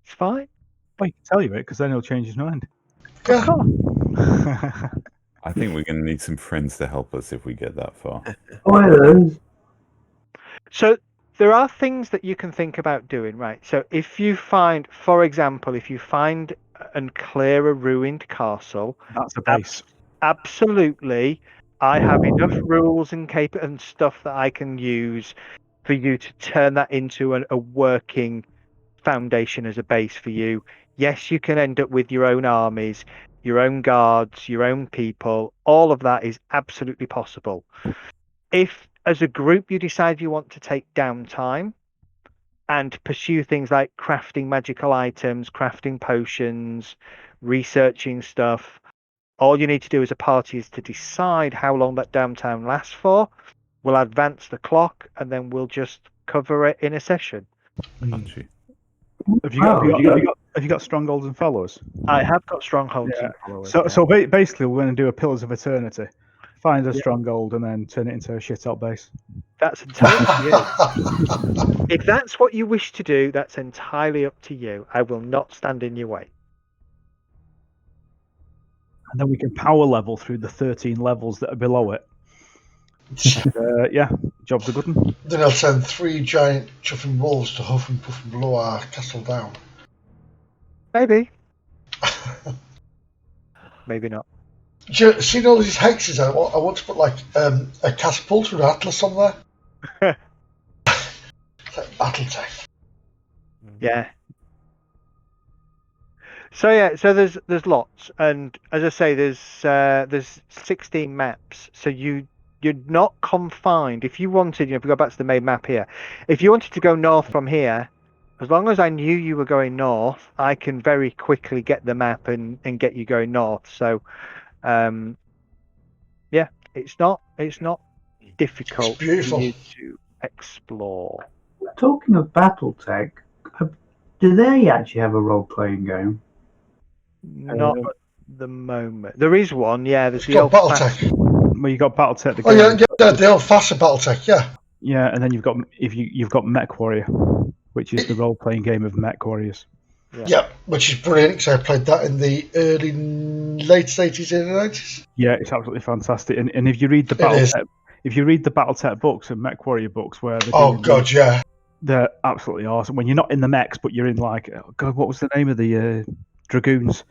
It's fine. Well, you can tell you it, because then he'll change his mind. Yeah. I think we're going to need some friends to help us if we get that far. Spoilers. So there are things that you can think about doing, right? So if you find, for example, and clear a ruined castle, That's the base. absolutely, I have enough rules and stuff that I can use for you to turn that into a working foundation as a base for you. Yes, you can end up with your own armies, your own guards, your own people. All of that is absolutely possible. If, as a group, you decide you want to take downtime and pursue things like crafting magical items, crafting potions, researching stuff, all you need to do as a party is to decide how long that downtime lasts for. We'll advance the clock, and then we'll just cover it in a session. Got you. Have you got strongholds and followers? I have got strongholds Yeah. and followers. So basically, we're going to do a Pillars of Eternity. Find a stronghold and then turn it into a shit-out base. That's entirely up to you. If that's what you wish to do, that's entirely up to you. I will not stand in your way. And then we can power level through the 13 levels that are below it. Yeah, job's a good one. Then I'll send 3 giant chuffing wolves to huff and puff and blow our castle down. Maybe. Maybe not. See all these hexes? I want to put like a catapult with an atlas on there. It's like Battletech. Yeah. So there's lots, and as I say, there's 16 maps. So you're not confined. If you wanted, if we go back to the main map here, if you wanted to go north from here, as long as I knew you were going north, I can very quickly get the map and get you going north. So, yeah, it's not difficult It's beautiful. for you to explore. Talking of BattleTech, do they actually have a role-playing game? Not at the moment. There is one, yeah. There's It's the got old Battletech. Well, you got BattleTech. Oh yeah, the old faster Battletech, yeah. Yeah, and then you've got Mech Warrior, which is the role-playing game of Mech Warriors. Yeah, which is brilliant because I played that in the late 80s, early 90s. Yeah, it's absolutely fantastic. And if you read the BattleTech books and Mech Warrior books, where they're absolutely awesome. When you're not in the mechs, but you're in like, oh God, what was the name of the dragoons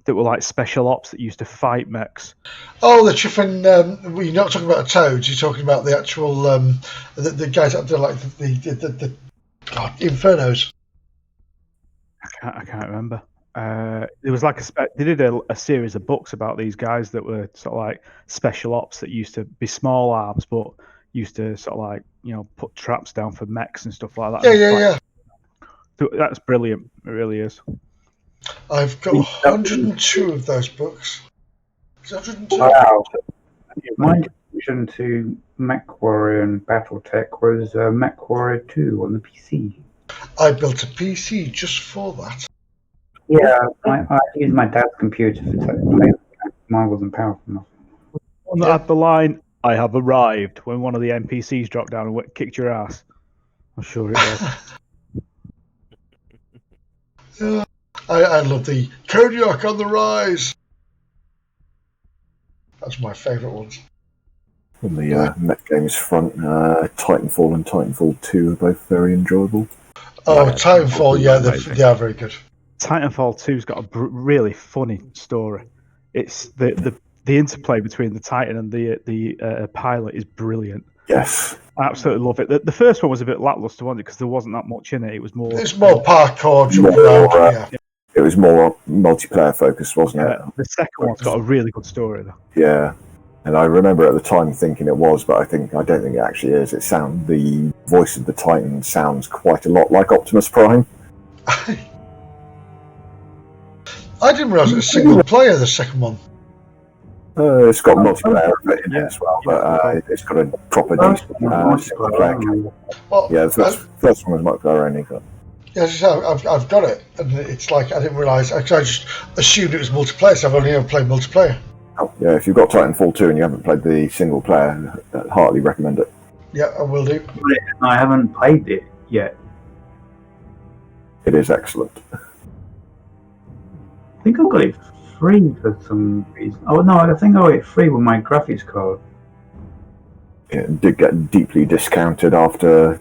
that were like special ops that used to fight mechs? Oh, the chuffing. You're not talking about toads. You're talking about the actual the guys that do like the Infernos. I can't remember. There was like they did a series of books about these guys that were sort of like special ops that used to be small arms, but used to sort of like put traps down for mechs and stuff like that. Yeah. That's brilliant. It really is. I've got 102 of those books. 102. Wow. My introduction to Mech Warrior and BattleTech was Mech Warrior 2 on the PC. I built a PC just for that. Yeah, I used my dad's computer for playing. Mine wasn't powerful enough. One that had the line, "I have arrived," when one of the NPCs dropped down and kicked your ass. I'm sure it was. Yeah. I love the Kodiak on the rise. That's my favourite ones. On the mech games front, Titanfall and Titanfall 2 are both very enjoyable. Oh, Titanfall, yeah, they are very good. Titanfall 2's got a really funny story. It's the interplay between the Titan and the pilot is brilliant. Yes. I absolutely love it. The first one was a bit lackluster, wasn't it? Because there wasn't that much in it. It was more. It's more parkour, jumping around. Yeah. It was more multiplayer focused, wasn't it? The second one's got a really good story, though. Yeah. And I remember at the time thinking it was, but I don't think it actually is. The voice of the Titan sounds quite a lot like Optimus Prime. I didn't realise it was single player, the second one. It's got multiplayer in it as well, but it's got a proper decent single player. Well, yeah, the first one was multiplayer only. But... Yeah, I've got it, and it's like I didn't realise. I just assumed it was multiplayer, so I've only ever played multiplayer. Oh, yeah, if you've got Titanfall 2 and you haven't played the single player, I'd heartily recommend it. Yeah, I will do. I haven't played it yet. It is excellent. I think I got it free for some reason. Oh no, I think I got it free with my graphics card. It did get deeply discounted after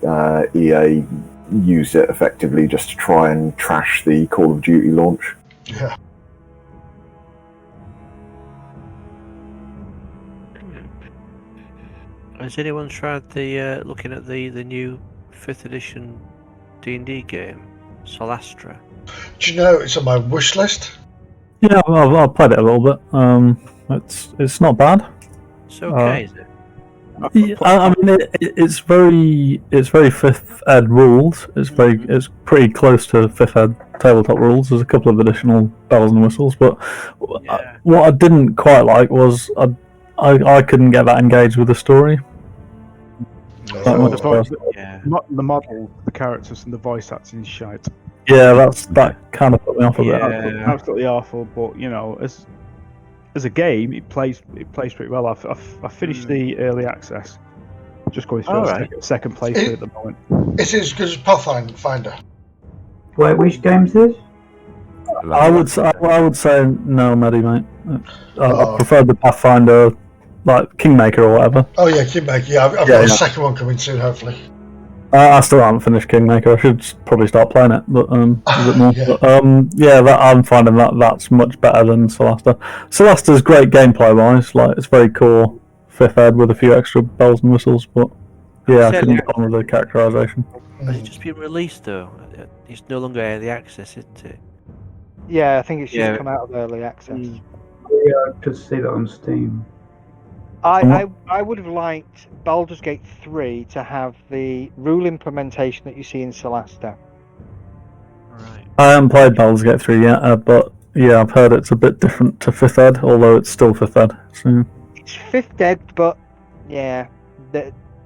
EA used it effectively just to try and trash the Call of Duty launch. Yeah. Has anyone tried the looking at the new 5th edition D&D game, Solastra. Do you know it's on my wish list? Yeah, I've played it a little bit. It's not bad. It's okay, is it? Yeah, I mean, it's very fifth ed rules. It's pretty close to fifth ed tabletop rules. There's a couple of additional bells and whistles, but what I didn't quite like was I couldn't get that engaged with the story. The model, the characters, and the voice acting shite. Yeah, that kind of put me off a bit. Absolutely awful. But you know, as a game, it plays pretty well. I've finished the early access. Just going through second playthrough at the moment. Is it as good as Pathfinder? Wait, which game's this? I would say no, Maddie, mate. I prefer the Pathfinder, like Kingmaker or whatever. Oh yeah, Kingmaker. Yeah, I've got a second one coming soon, hopefully. I still haven't finished Kingmaker. I should probably start playing it, but a bit more. Yeah. But, I'm finding that's much better than Solasta. Solasta's great gameplay wise, like it's very core fifth ed with a few extra bells and whistles. But I couldn't get on with the characterization. Has it just been released though? It's no longer early access, isn't it? Yeah, I think it's just come out of early access. Yeah, I just see that on Steam. I would have liked Baldur's Gate 3 to have the rule implementation that you see in Solasta. Right. I haven't played Baldur's Gate 3 yet, but yeah, I've heard it's a bit different to 5th ed, although it's still 5th ed. So. It's 5th ed, but yeah.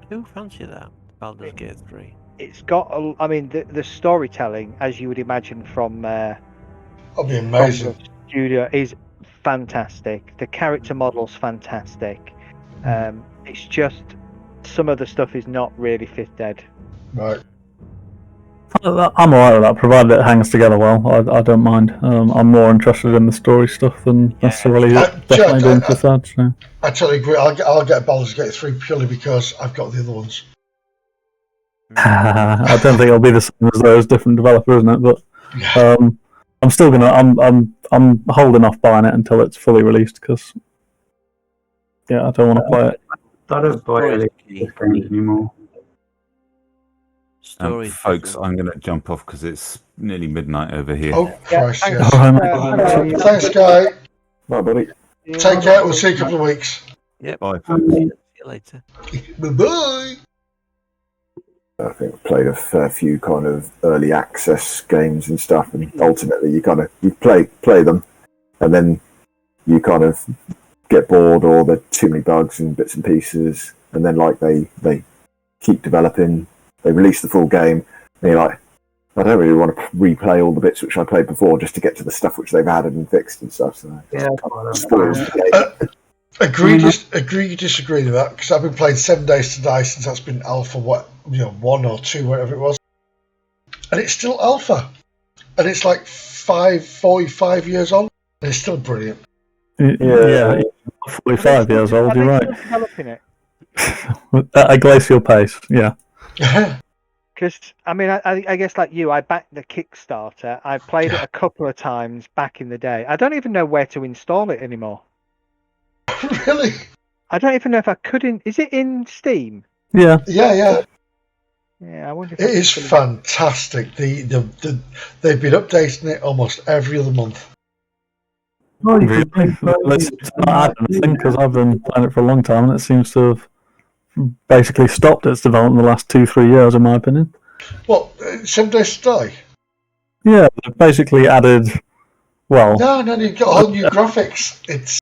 Who fancy that? Baldur's Gate 3. It's got, the storytelling, as you would imagine from That'll be amazing. Studio, is fantastic. The character model's fantastic. It's just some of the stuff is not really 5th ed. Right. I'm alright with that, provided it hangs together well. I don't mind. I'm more interested in the story stuff than necessarily definitely doing 5th ed. So. I totally agree. I'll get Baldur's Gate 3 purely because I've got the other ones. I don't think it'll be the same as those different developers, isn't it? But I'm still gonna. I'm holding off buying it until it's fully released because I don't want to play it. I don't buy any games anymore. Folks, I'm going to jump off because it's nearly midnight over here. Oh, Christ, yes. Thanks, Guy. Bye, buddy. Take care. We'll see you in a couple of weeks. Yep. Bye, folks. See you later. Bye-bye. I think I've played a fair few kind of early access games and stuff, and ultimately you play them, and then you kind of get bored or there are too many bugs and bits and pieces, and then like they keep developing, they release the full game, and you're like, I don't really want to replay all the bits which I played before just to get to the stuff which they've added and fixed and stuff. So agree, disagree with that, because I've been playing 7 Days to Die since that's been alpha, 1 or 2, whatever it was, and it's still alpha, and it's like 45 years on, and it's still brilliant. Yeah, 45 years old. You're right. Developing it at a glacial pace. Yeah. Because I guess like you, I backed the Kickstarter. I played it a couple of times back in the day. I don't even know where to install it anymore. Really? I don't even know if I could. Is it in Steam? Yeah. Yeah. Yeah, I wonder. If it is fantastic. They've been updating it almost every other month. Oh, really? It's not anything because I've been playing it for a long time, and it seems to have basically stopped its development in the last 2-3 years, in my opinion. What? 7 Days to Die? Yeah, they've basically added. Well, no, you've got whole new graphics. It's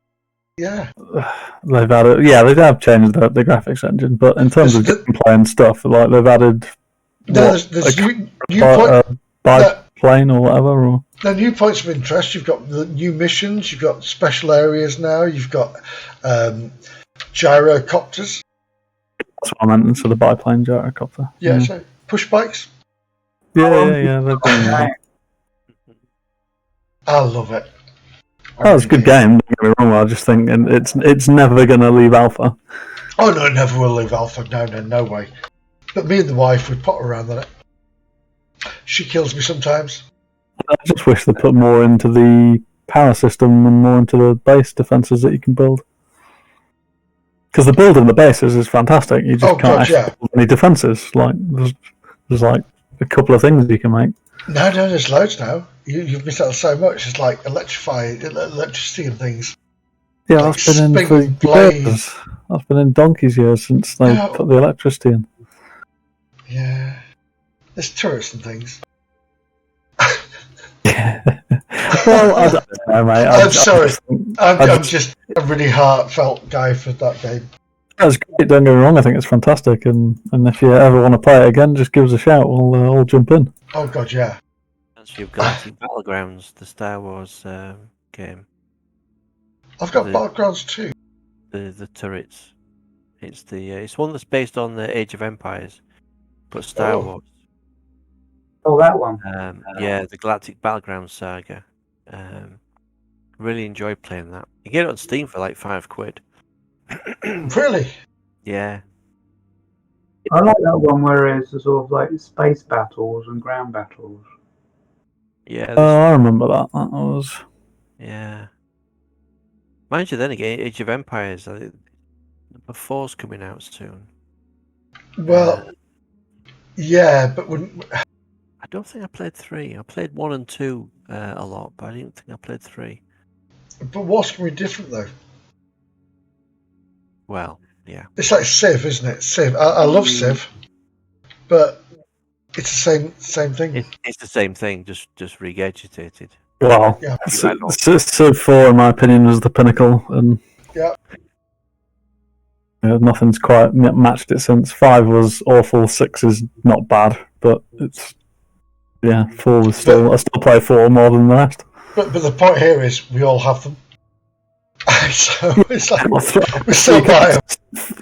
they've added. Yeah, they have changed the graphics engine, but in terms of gameplay and stuff, like they've added. There's biplane or whatever. Or the new points of interest. You've got the new missions. You've got special areas now. You've got gyrocopters. That's what I meant. So the biplane gyrocopter. Yeah. So push bikes. Yeah. They've been, I love it. It's a good game. Don't get me wrong. I just think it's never going to leave alpha. Oh no, it never will leave alpha. No way. But me and the wife would pot around on it. She kills me sometimes. I just wish they put more into the power system and more into the base defences that you can build. Because the build of the bases is fantastic. You just can't actually build any defences. Like there's like a couple of things you can make. No, there's loads now. You've missed out so much. It's like electricity and things. Yeah, Like that's been in for spinning blades. years. That's been in donkey's years since they Yeah. put the electricity in. Yeah. There's turrets and things. Well, I don't know, mate. I'm sorry. I'm just a really heartfelt guy for that game. That's great. Don't get me wrong. I think it's fantastic, and if you ever want to play it again, just give us a shout. We'll jump in. Oh god, yeah. That's your Galactic Battlegrounds, the Star Wars game. I've got The- Battlegrounds too. The turrets. It's one that's based on the Age of Empires, but Star Oh. Wars. Oh, that one. Yeah, the Galactic Battlegrounds saga. Really enjoyed playing that. You get it on Steam for like £5. Really? Yeah. I like that one where it's sort of like space battles and ground battles. Yeah. I remember that. That was. Yeah. Mind you, then again, Age of Empires. I think number 4's coming out soon. Well, yeah, but when I don't think I played 3. I played 1 and 2 a lot, but I didn't think I played 3. but what's going to be different though? Well, yeah. It's like Civ, isn't it? Civ. I love Civ, but it's the same thing. It's the same thing, just regurgitated. Well, Yeah. Civ 4, in my opinion, was the pinnacle, and Yeah. nothing's quite matched it since. 5 was awful. 6 is not bad, but it's 4 was still. I still play 4 more than the rest. But the point here is we all have them. So it's like we still buy them.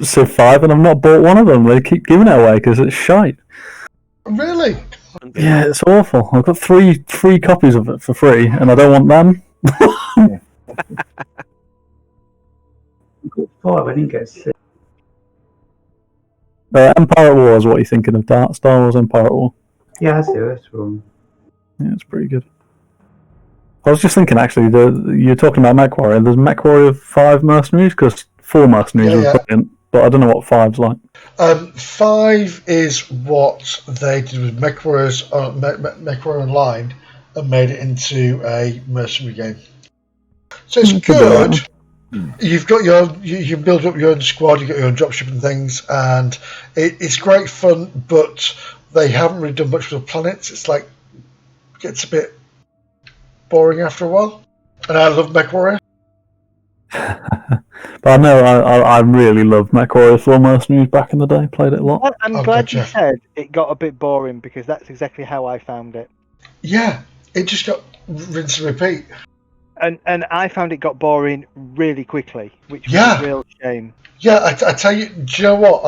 Civ 5, and I've not bought one of them. They keep giving it away because it's shite. Really? Yeah, it's awful. I've got three copies of it for free, and I don't want them. I got 5, I didn't get 6. Empire at War is what you're thinking of. Star Wars Empire at War. Yeah, that's it. That's wrong. Yeah, it's pretty good. I was just thinking, actually, you're talking about Mech Warrior. There's Mech Warrior 5 Mercenaries, because 4 Mercenaries was brilliant, but I don't know what 5's like. 5 is what they did with MechWarriors Online and made it into a mercenary game. So it's good. You've got you build up your own squad, you got your own dropship and things, and it's great fun. But they haven't really done much with the planets. It's like gets a bit boring after a while. And I love MechWarrior. But I know I really loved Mech Warrior 4 Mercenaries back in the day. Played it a lot. I'm Oh, glad gotcha. you said it got a bit boring, because that's exactly how I found it. Yeah, it just got rinse and repeat. And I found it got boring really quickly, which was Yeah. a real shame. Yeah, I tell you, do you know what?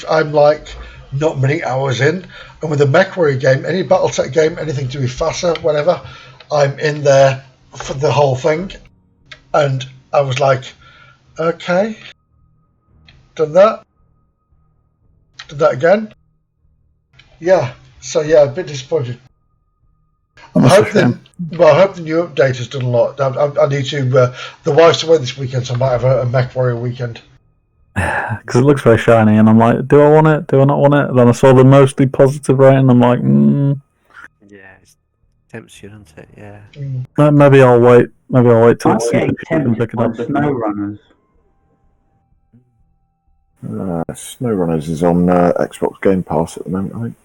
I'm like not many hours in, and with a MechWarrior game, any BattleTech game, anything to be faster, whatever, I'm in there for the whole thing. And I was like, okay, done that again. Yeah, so yeah, a bit disappointed. I hope the new update has done a lot. I need to. The wife's away this weekend, so I might have a MechWarrior weekend. Because it looks very shiny, and I'm like, do I want it? Do I not want it? And then I saw the mostly positive rating, and I'm like, Yeah, it tempts you, doesn't it? Yeah. maybe I'll wait. Maybe I'll wait till I'm it's getting and pick tempted it up. by SnowRunners. SnowRunners is on Xbox Game Pass at the moment, I think.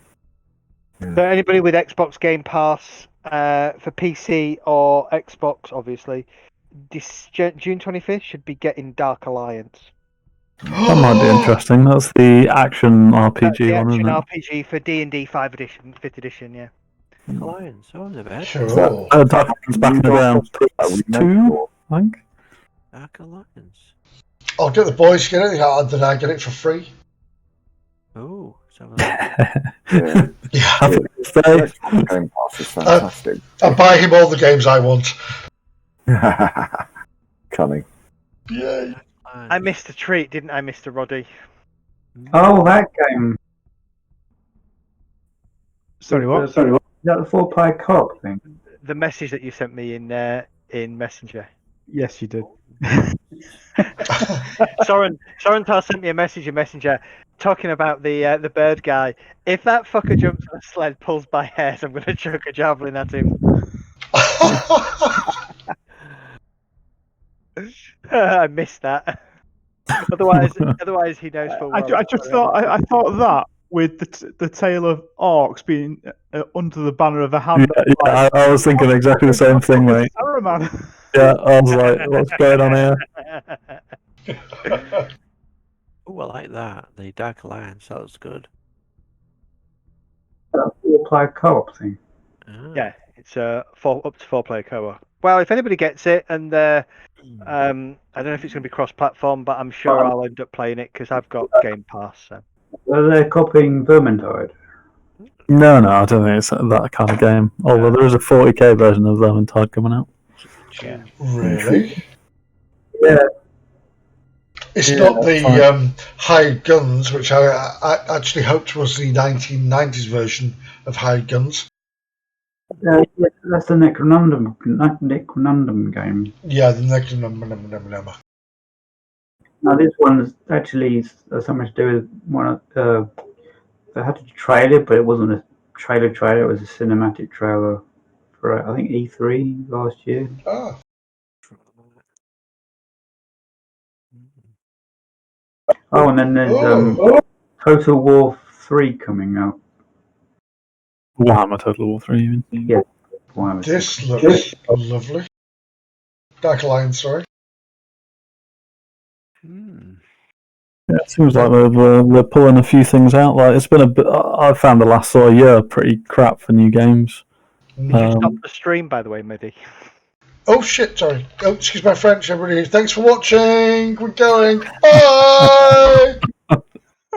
So anybody with Xbox Game Pass for PC or Xbox, obviously, this June 25th should be getting Dark Alliance. That might be interesting. That's the action RPG That's the one, action isn't it? RPG for D&D 5th edition, yeah. Alliance, I was about. Cool. Dark Alliance back in the day on PS2, I think. Dark Alliance. I'll get the boys to get it, then I get it for free. Oh, so Yeah. Yeah, Xbox Game Pass is fantastic. I buy him all the games I want. Cunning. Yay. I missed a treat, didn't I, Mr. Roddy? Oh, that game. Sorry, what? Is that the 4-player co-op thing? The message that you sent me in Messenger. Yes, you did. Soren Tar sent me a message in Messenger. talking about the bird guy. If that fucker jumps on a sled, pulls by hairs, I'm going to chuck a javelin at him. I missed that. Otherwise he knows full well. I thought that with the tale of orcs being under the banner of the hand. Yeah, I was thinking exactly the same thing, mate. Saruman. Yeah, I was like, what's going on here? Oh, I like that. The Dark Alliance, that was good. That 4-player co-op thing. Ah. Yeah, it's up to 4-player co-op. Well, if anybody gets it, and I don't know if it's going to be cross-platform, but I'm sure I'll end up playing it because I've got Game Pass. So. Are they copying Vermintide? No, I don't think it's that kind of game. Although there is a 40k version of Vermintide coming out. Yeah. Really? Yeah. It's not the Hired Guns, which I actually hoped was the 1990s version of Hired Guns. Yeah, that's the Necronundum game. Yeah, the Necronundum. Now this one's actually something to do with one of they had a trailer, but it wasn't a trailer. It was a cinematic trailer for I think E3 last year. Ah. Oh, and then there's Total War 3 coming out. Warhammer Total War 3, you mean? Yeah. This looks lovely. Dark Alliance, sorry. Yeah, it seems like they're pulling a few things out. Like it's been a bit. I found the last sort of year pretty crap for new games. Did you stop the stream, by the way, Middy? Oh shit, sorry. Oh, excuse my French, everybody. Thanks for watching. We're going. Bye!